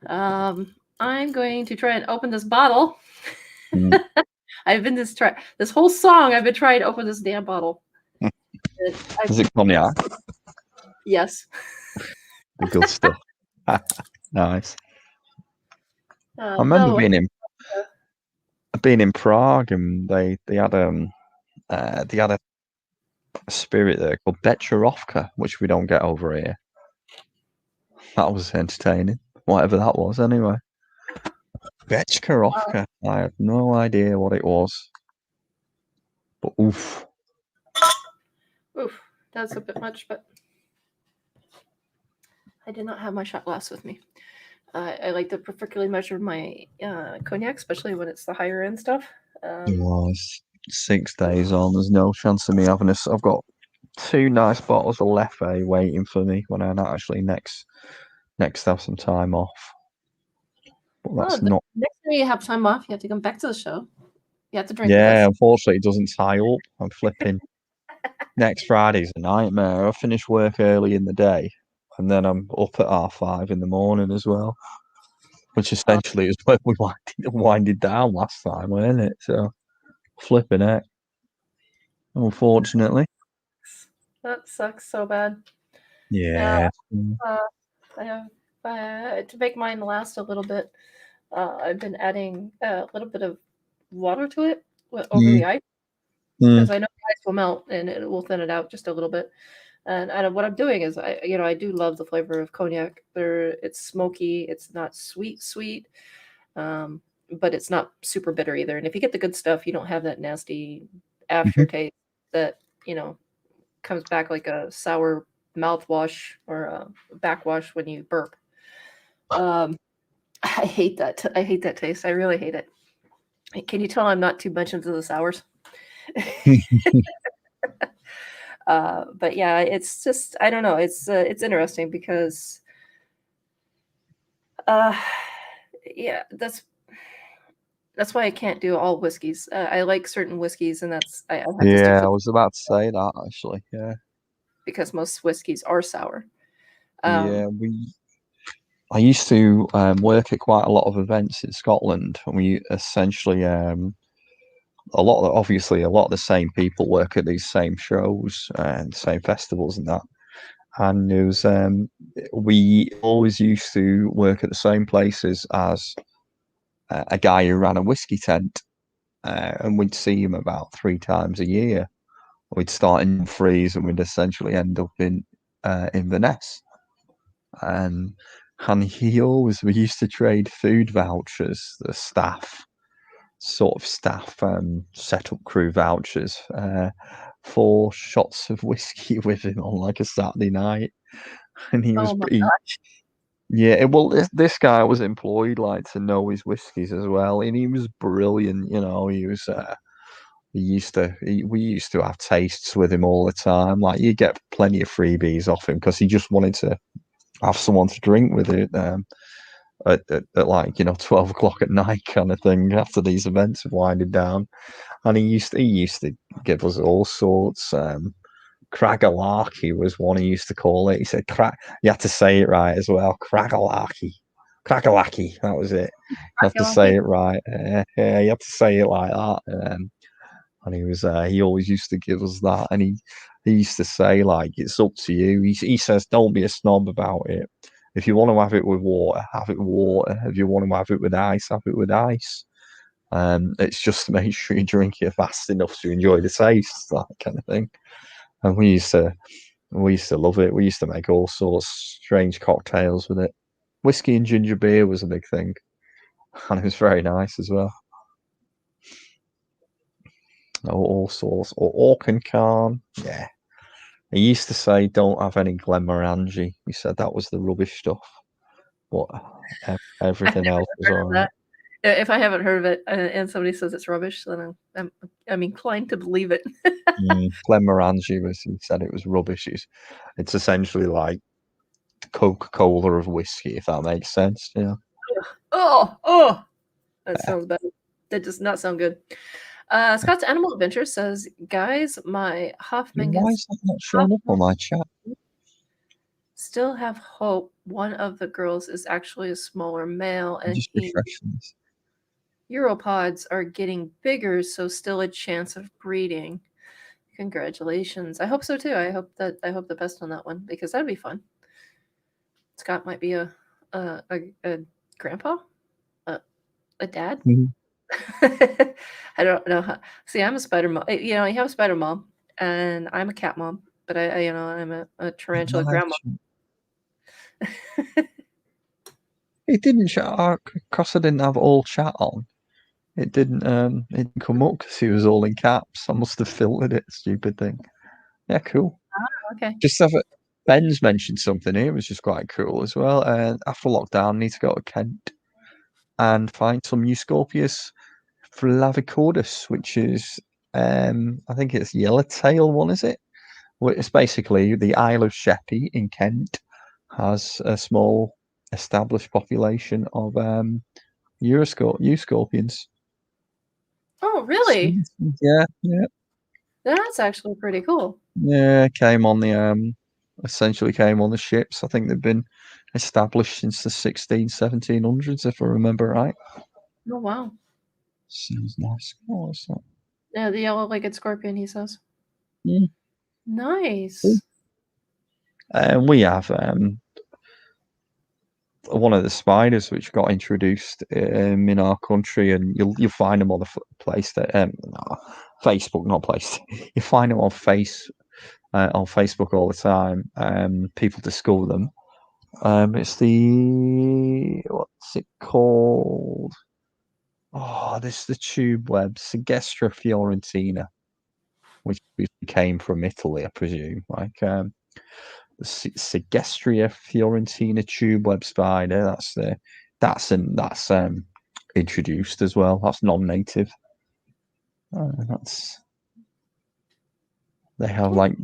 I'm going to try and open this bottle. Mm. I've been this whole song. I've been trying to open this damn bottle. Is it cognac? Yes. Good stuff. Nice. I remember No, being in Prague, and they had a spirit there called Becherovka, which we don't get over here. That was entertaining, whatever that was. Anyway, Becherovka. I had no idea what it was, but oof. oof, that's a bit much, but I did not have my shot glass with me. I like to particularly measure my cognac, especially when it's the higher end stuff. Well, it's 6 days on. There's no chance of me having this. I've got 2 nice bottles of Leffe waiting for me when I actually next have some time off. But that's not. Next time you have time off, you have to come back to the show. You have to drink. Yeah, With us. unfortunately, it doesn't tie up. I'm flipping. Next Friday's a nightmare. I finish work early in the day, and then I'm up at 5:30 in the morning as well, which essentially is when we winded down last time, wasn't it? So, flipping it. Unfortunately. That sucks so bad. Yeah. I have to make mine last a little bit. I've been adding a little bit of water to it over the ice because I know the ice will melt and it will thin it out just a little bit. And what I'm doing is I do love the flavor of cognac. It's smoky. It's not sweet, but it's not super bitter either. And if you get the good stuff, you don't have that nasty aftertaste that comes back like a sour mouthwash or a backwash when you burp. I hate that. I hate that taste. I really hate it. Can you tell I'm not too much into the sours? But yeah, it's just I don't know. It's interesting because yeah, that's why I can't do all whiskeys. I like certain whiskeys, and that's I have to stick Yeah, to I was about to say that actually. Yeah. because most whiskeys are sour. Yeah, I used to work at quite a lot of events in Scotland, and we essentially obviously a lot of the same people work at these same shows and same festivals and that. And it was we always used to work at the same places as a guy who ran a whiskey tent, and we'd see him about 3 times a year. We'd start in Dumfries and we'd essentially end up in Inverness. And we used to trade food vouchers, the staff set up crew vouchers for shots of whiskey with him on like a Saturday night. And he was yeah, well, this guy was employed like to know his whiskies as well, and he was brilliant. He was we used to have tastes with him all the time. Like you get plenty of freebies off him because he just wanted to have someone to drink with it at like 12 o'clock at night kind of thing after these events have winded down. And he used to give us all sorts. Cragalarchy was one he used to call it. He said you had to say it right as well. Cragalarchy. Crackalacky, that was it. You have to say it right. Yeah, you have to say it like that. And he was he always used to give us that, and he used to say like, it's up to you. He says, don't be a snob about it. If you want to have it with water, have it with water. If you want to have it with ice, have it with ice. It's just to make sure you drink it fast enough to enjoy the taste, that kind of thing. And we used to love it. We used to make all sorts of strange cocktails with it. Whiskey and ginger beer was a big thing, and it was very nice as well. All sorts, or Orkencarn, yeah. He used to say, "Don't have any Glenmorangie." He said that was the rubbish stuff, but everything else was all right. If I haven't heard of it and somebody says it's rubbish, then I'm inclined to believe it. Glenmorangie he said it was rubbish. It's essentially like Coca-Cola of whiskey, if that makes sense. Yeah. Oh, that sounds bad. That does not sound good. Scott's Animal Adventure says, guys, my Hoffman Why is that not showing up on my chat? Still have hope. One of the girls is actually a smaller male, and Just refreshing this. Europods are getting bigger, so still a chance of breeding. Congratulations. I hope so too. I hope the best on that one, because that'd be fun. Scott might be a grandpa, a dad. Mm-hmm. I don't know. See, I'm a spider mom. You know, I have a spider mom, and I'm a cat mom, but I'm a tarantula grandma. It didn't chat because I didn't have all chat on. It didn't come up because he was all in caps. I must have filtered it. Stupid thing. Yeah, cool. Okay. Just have it. Ben's mentioned something here, which is quite cool as well. After lockdown, I need to go to Kent and find some Euscorpius flavicordus, which is I think it's yellowtail one, is it? Well, it's basically the Isle of Sheppey in Kent has a small established population of Euscorpions. Oh, really? Yeah. That's actually pretty cool. Yeah, essentially came on the ships. I think they've been established since the 1700s, if I remember right. Oh, wow. Sounds nice. Oh, what's that? Yeah, the yellow-legged scorpion, he says. Yeah. Nice. And we have one of the spiders which got introduced in our country, and you'll find them on the Facebook, not place. You find them on Facebook all the time. People discover them. It's what's it called? Oh, this is the tube web, Segestra fiorentina, which came from Italy, I presume. Like the Segestria fiorentina tube web spider. That's introduced as well. That's non-native. They have like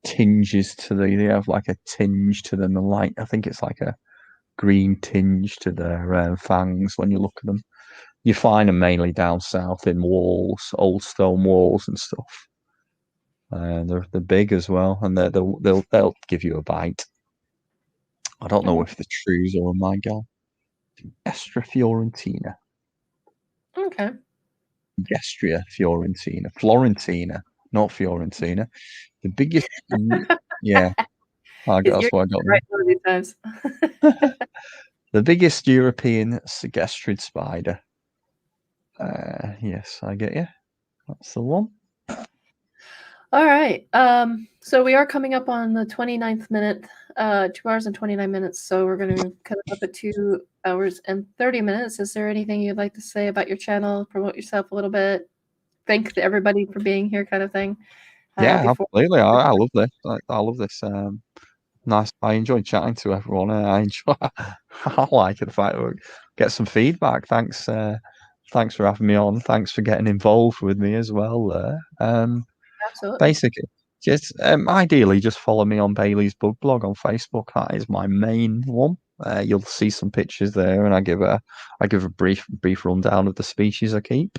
tinges to they have like a tinge to them, and like I think it's like a green tinge to their fangs when you look at them. You find them mainly down south in walls, old stone walls and stuff. They're big as well, and they'll give you a bite. I don't know if the trees are on my gal. Gestra fiorentina. Okay. Gestria fiorentina. Florentina, not Fiorentina. The biggest. Yeah. That's what I got. Right one of these times. The biggest European segestrid spider. Yes, I get you. That's the one. All right. So we are coming up on the 29th minute, 2 hours and 29 minutes. So we're going to cut it up at 2 hours and 30 minutes. Is there anything you'd like to say about your channel? Promote yourself a little bit. Thank everybody for being here, kind of thing. Yeah, absolutely. I love this. I love this. Nice. I enjoy chatting to everyone. I like it. The fact that we get some feedback. Thanks for having me on. Thanks for getting involved with me as well. Absolutely. Basically, just ideally, just follow me on Bailey's Bug Blog on Facebook. That is my main one. You'll see some pictures there, and I give a brief rundown of the species I keep.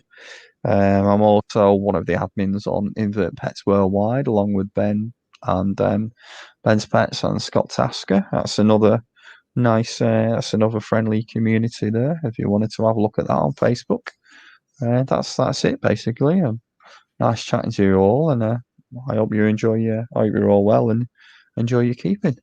I'm also one of the admins on Invert Pets Worldwide, along with Ben and Ben's Pets and Scott Tasker. That's another nice. That's another friendly community there. If you wanted to have a look at that on Facebook, that's it basically. Nice chatting to you all, and I hope you enjoy. I hope you're all well and enjoy your keeping.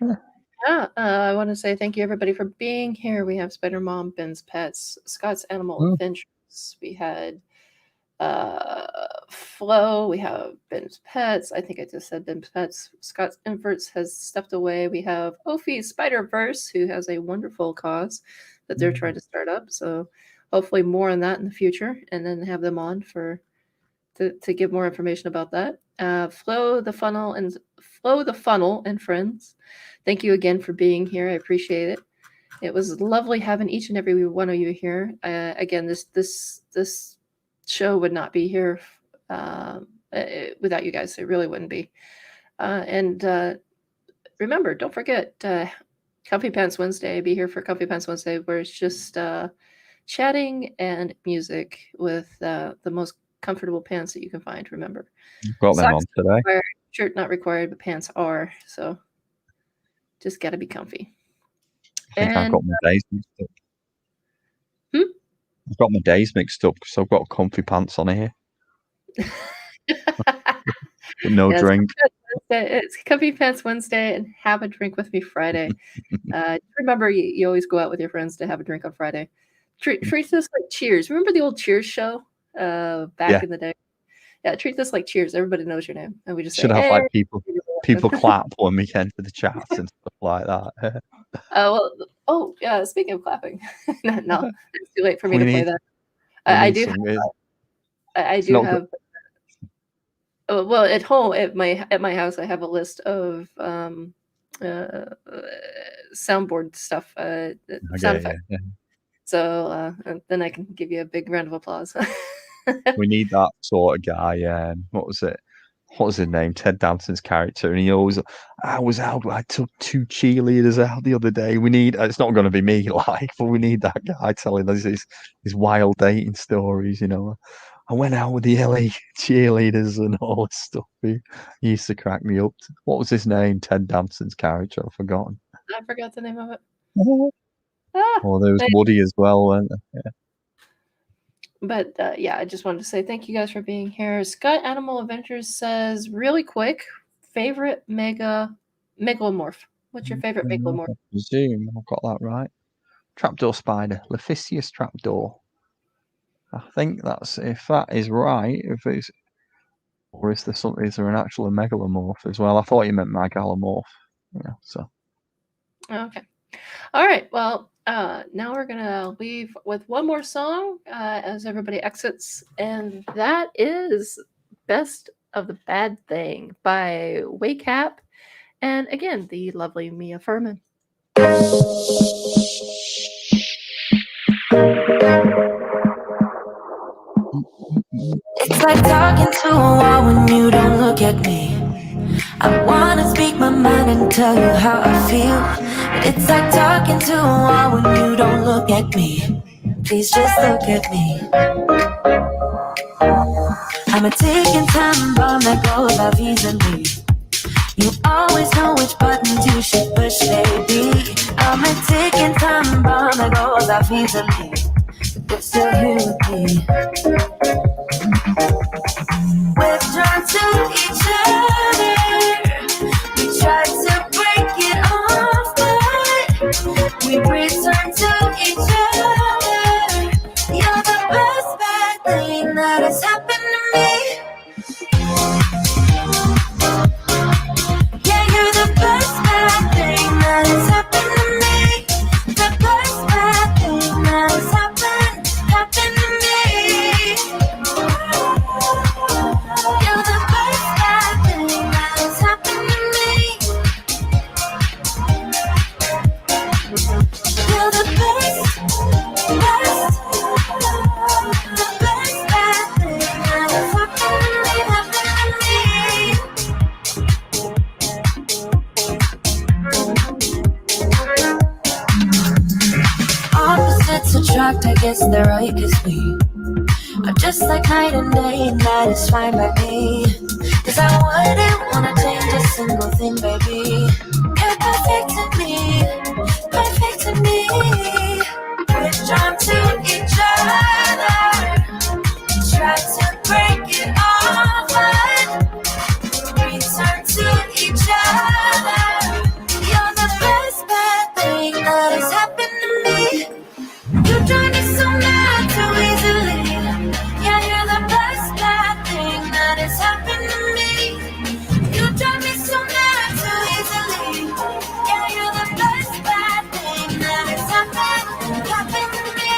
Yeah, I want to say thank you everybody for being here. We have Spider Mom, Ben's Pets, Scott's Animal Adventures. We had Flo. We have Ben's Pets. I think I just said Ben's Pets. Scott's Inverts has stepped away. We have Ophi's Spider-Verse, who has a wonderful cause that they're trying to start up. So hopefully more on that in the future, and then have them on to give more information about that. Flo the Funnel and friends. Thank you again for being here. I appreciate it. It was lovely having each and every one of you here. Again, this show would not be here without you guys. It really wouldn't be. And remember, don't forget Comfy Pants Wednesday. Be here for Comfy Pants Wednesday, where it's just chatting and music with the most comfortable pants that you can find. Remember, You've got them on today. Required, shirt not required, but pants are. So just got to be comfy. I think I've got my days mixed up. I've got my days mixed up because I've got comfy pants on here. But no drink. It's Comfy Pants Wednesday and Have a Drink with Me Friday. Remember, you always go out with your friends to have a drink on Friday. Treat this like Cheers. Remember the old Cheers show back in the day? Yeah, treat this like Cheers. Everybody knows your name, and we just should say, have like people clap when we enter the chat and stuff like that. Yeah. Speaking of clapping, no, it's too late for me to play that. I do have. Well, at home at my house, I have a list of soundboard stuff, sound effects. Yeah. So then I can give you a big round of applause. We need that sort of guy. What was it? What was his name? Ted Danson's character, and he always, I took 2 cheerleaders out the other day. We need. It's not going to be me, but we need that guy telling us his wild dating stories. You know, I went out with the LA cheerleaders and all this stuff. He used to crack me up. What was his name? Ted Danson's character. I've forgotten. I forgot the name of it. Oh, there was Woody as well, weren't there? Yeah. But I just wanted to say thank you guys for being here. Scott Animal Adventures says, really quick, favorite megalomorph. What's your favorite megalomorph? Zoom, I've got that right. Trapdoor spider, Lephiscius trapdoor. I think that's, if that is right, is there an actual megalomorph as well? I thought you meant megalomorph. Yeah, so. Okay. All right. Well, now we're going to leave with one more song as everybody exits, and that is Best of the Bad Thing by Wakehap, and again, the lovely Mia Furman. It's like talking to a wall when you don't look at me. I wanna speak my mind and tell you how I feel, but it's like talking to a wall when you don't look at me. Please just look at me. I'm a ticking time bomb that goes off easily. You always know which buttons you should push, baby. I'm a ticking time bomb that goes off easily. You're still here with me. We're drawn to each other. We try to break it off, but we return to each other. You're the best bad thing that has happened to me. Yeah, you're the best bad thing that has happened to me. The best bad thing that has happened to me. You're the best bad thing that has happened to me. You're the best bad thing that has happened to me. Opposites attract, I guess they're right, 'cause we are just like night and day, and that is fine by me. 'Cause I wouldn't wanna change a single thing, baby. If I perfect to me, perfect to me. We're drawn to each other. Try to break it off, but return to each other. You're the best bad thing that has happened to me. You drive me so mad too easily. Yeah, you're the best bad thing that has happened to me. You drive me so mad too easily. Yeah, you're the best bad thing that has happened to me.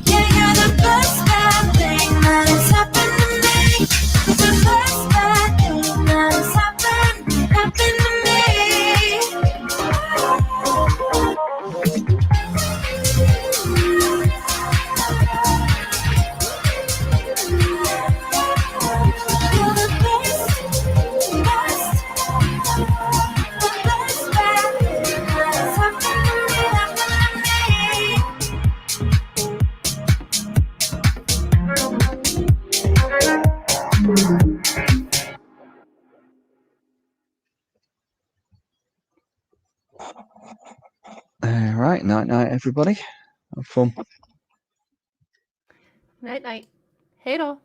Yeah, you're the best bad thing that has happened to me. The best bad thing that has happened to me. You're the best, best, the best bad thing that has happened to me. Right, night night, everybody. Have fun. Night night. Hey, all.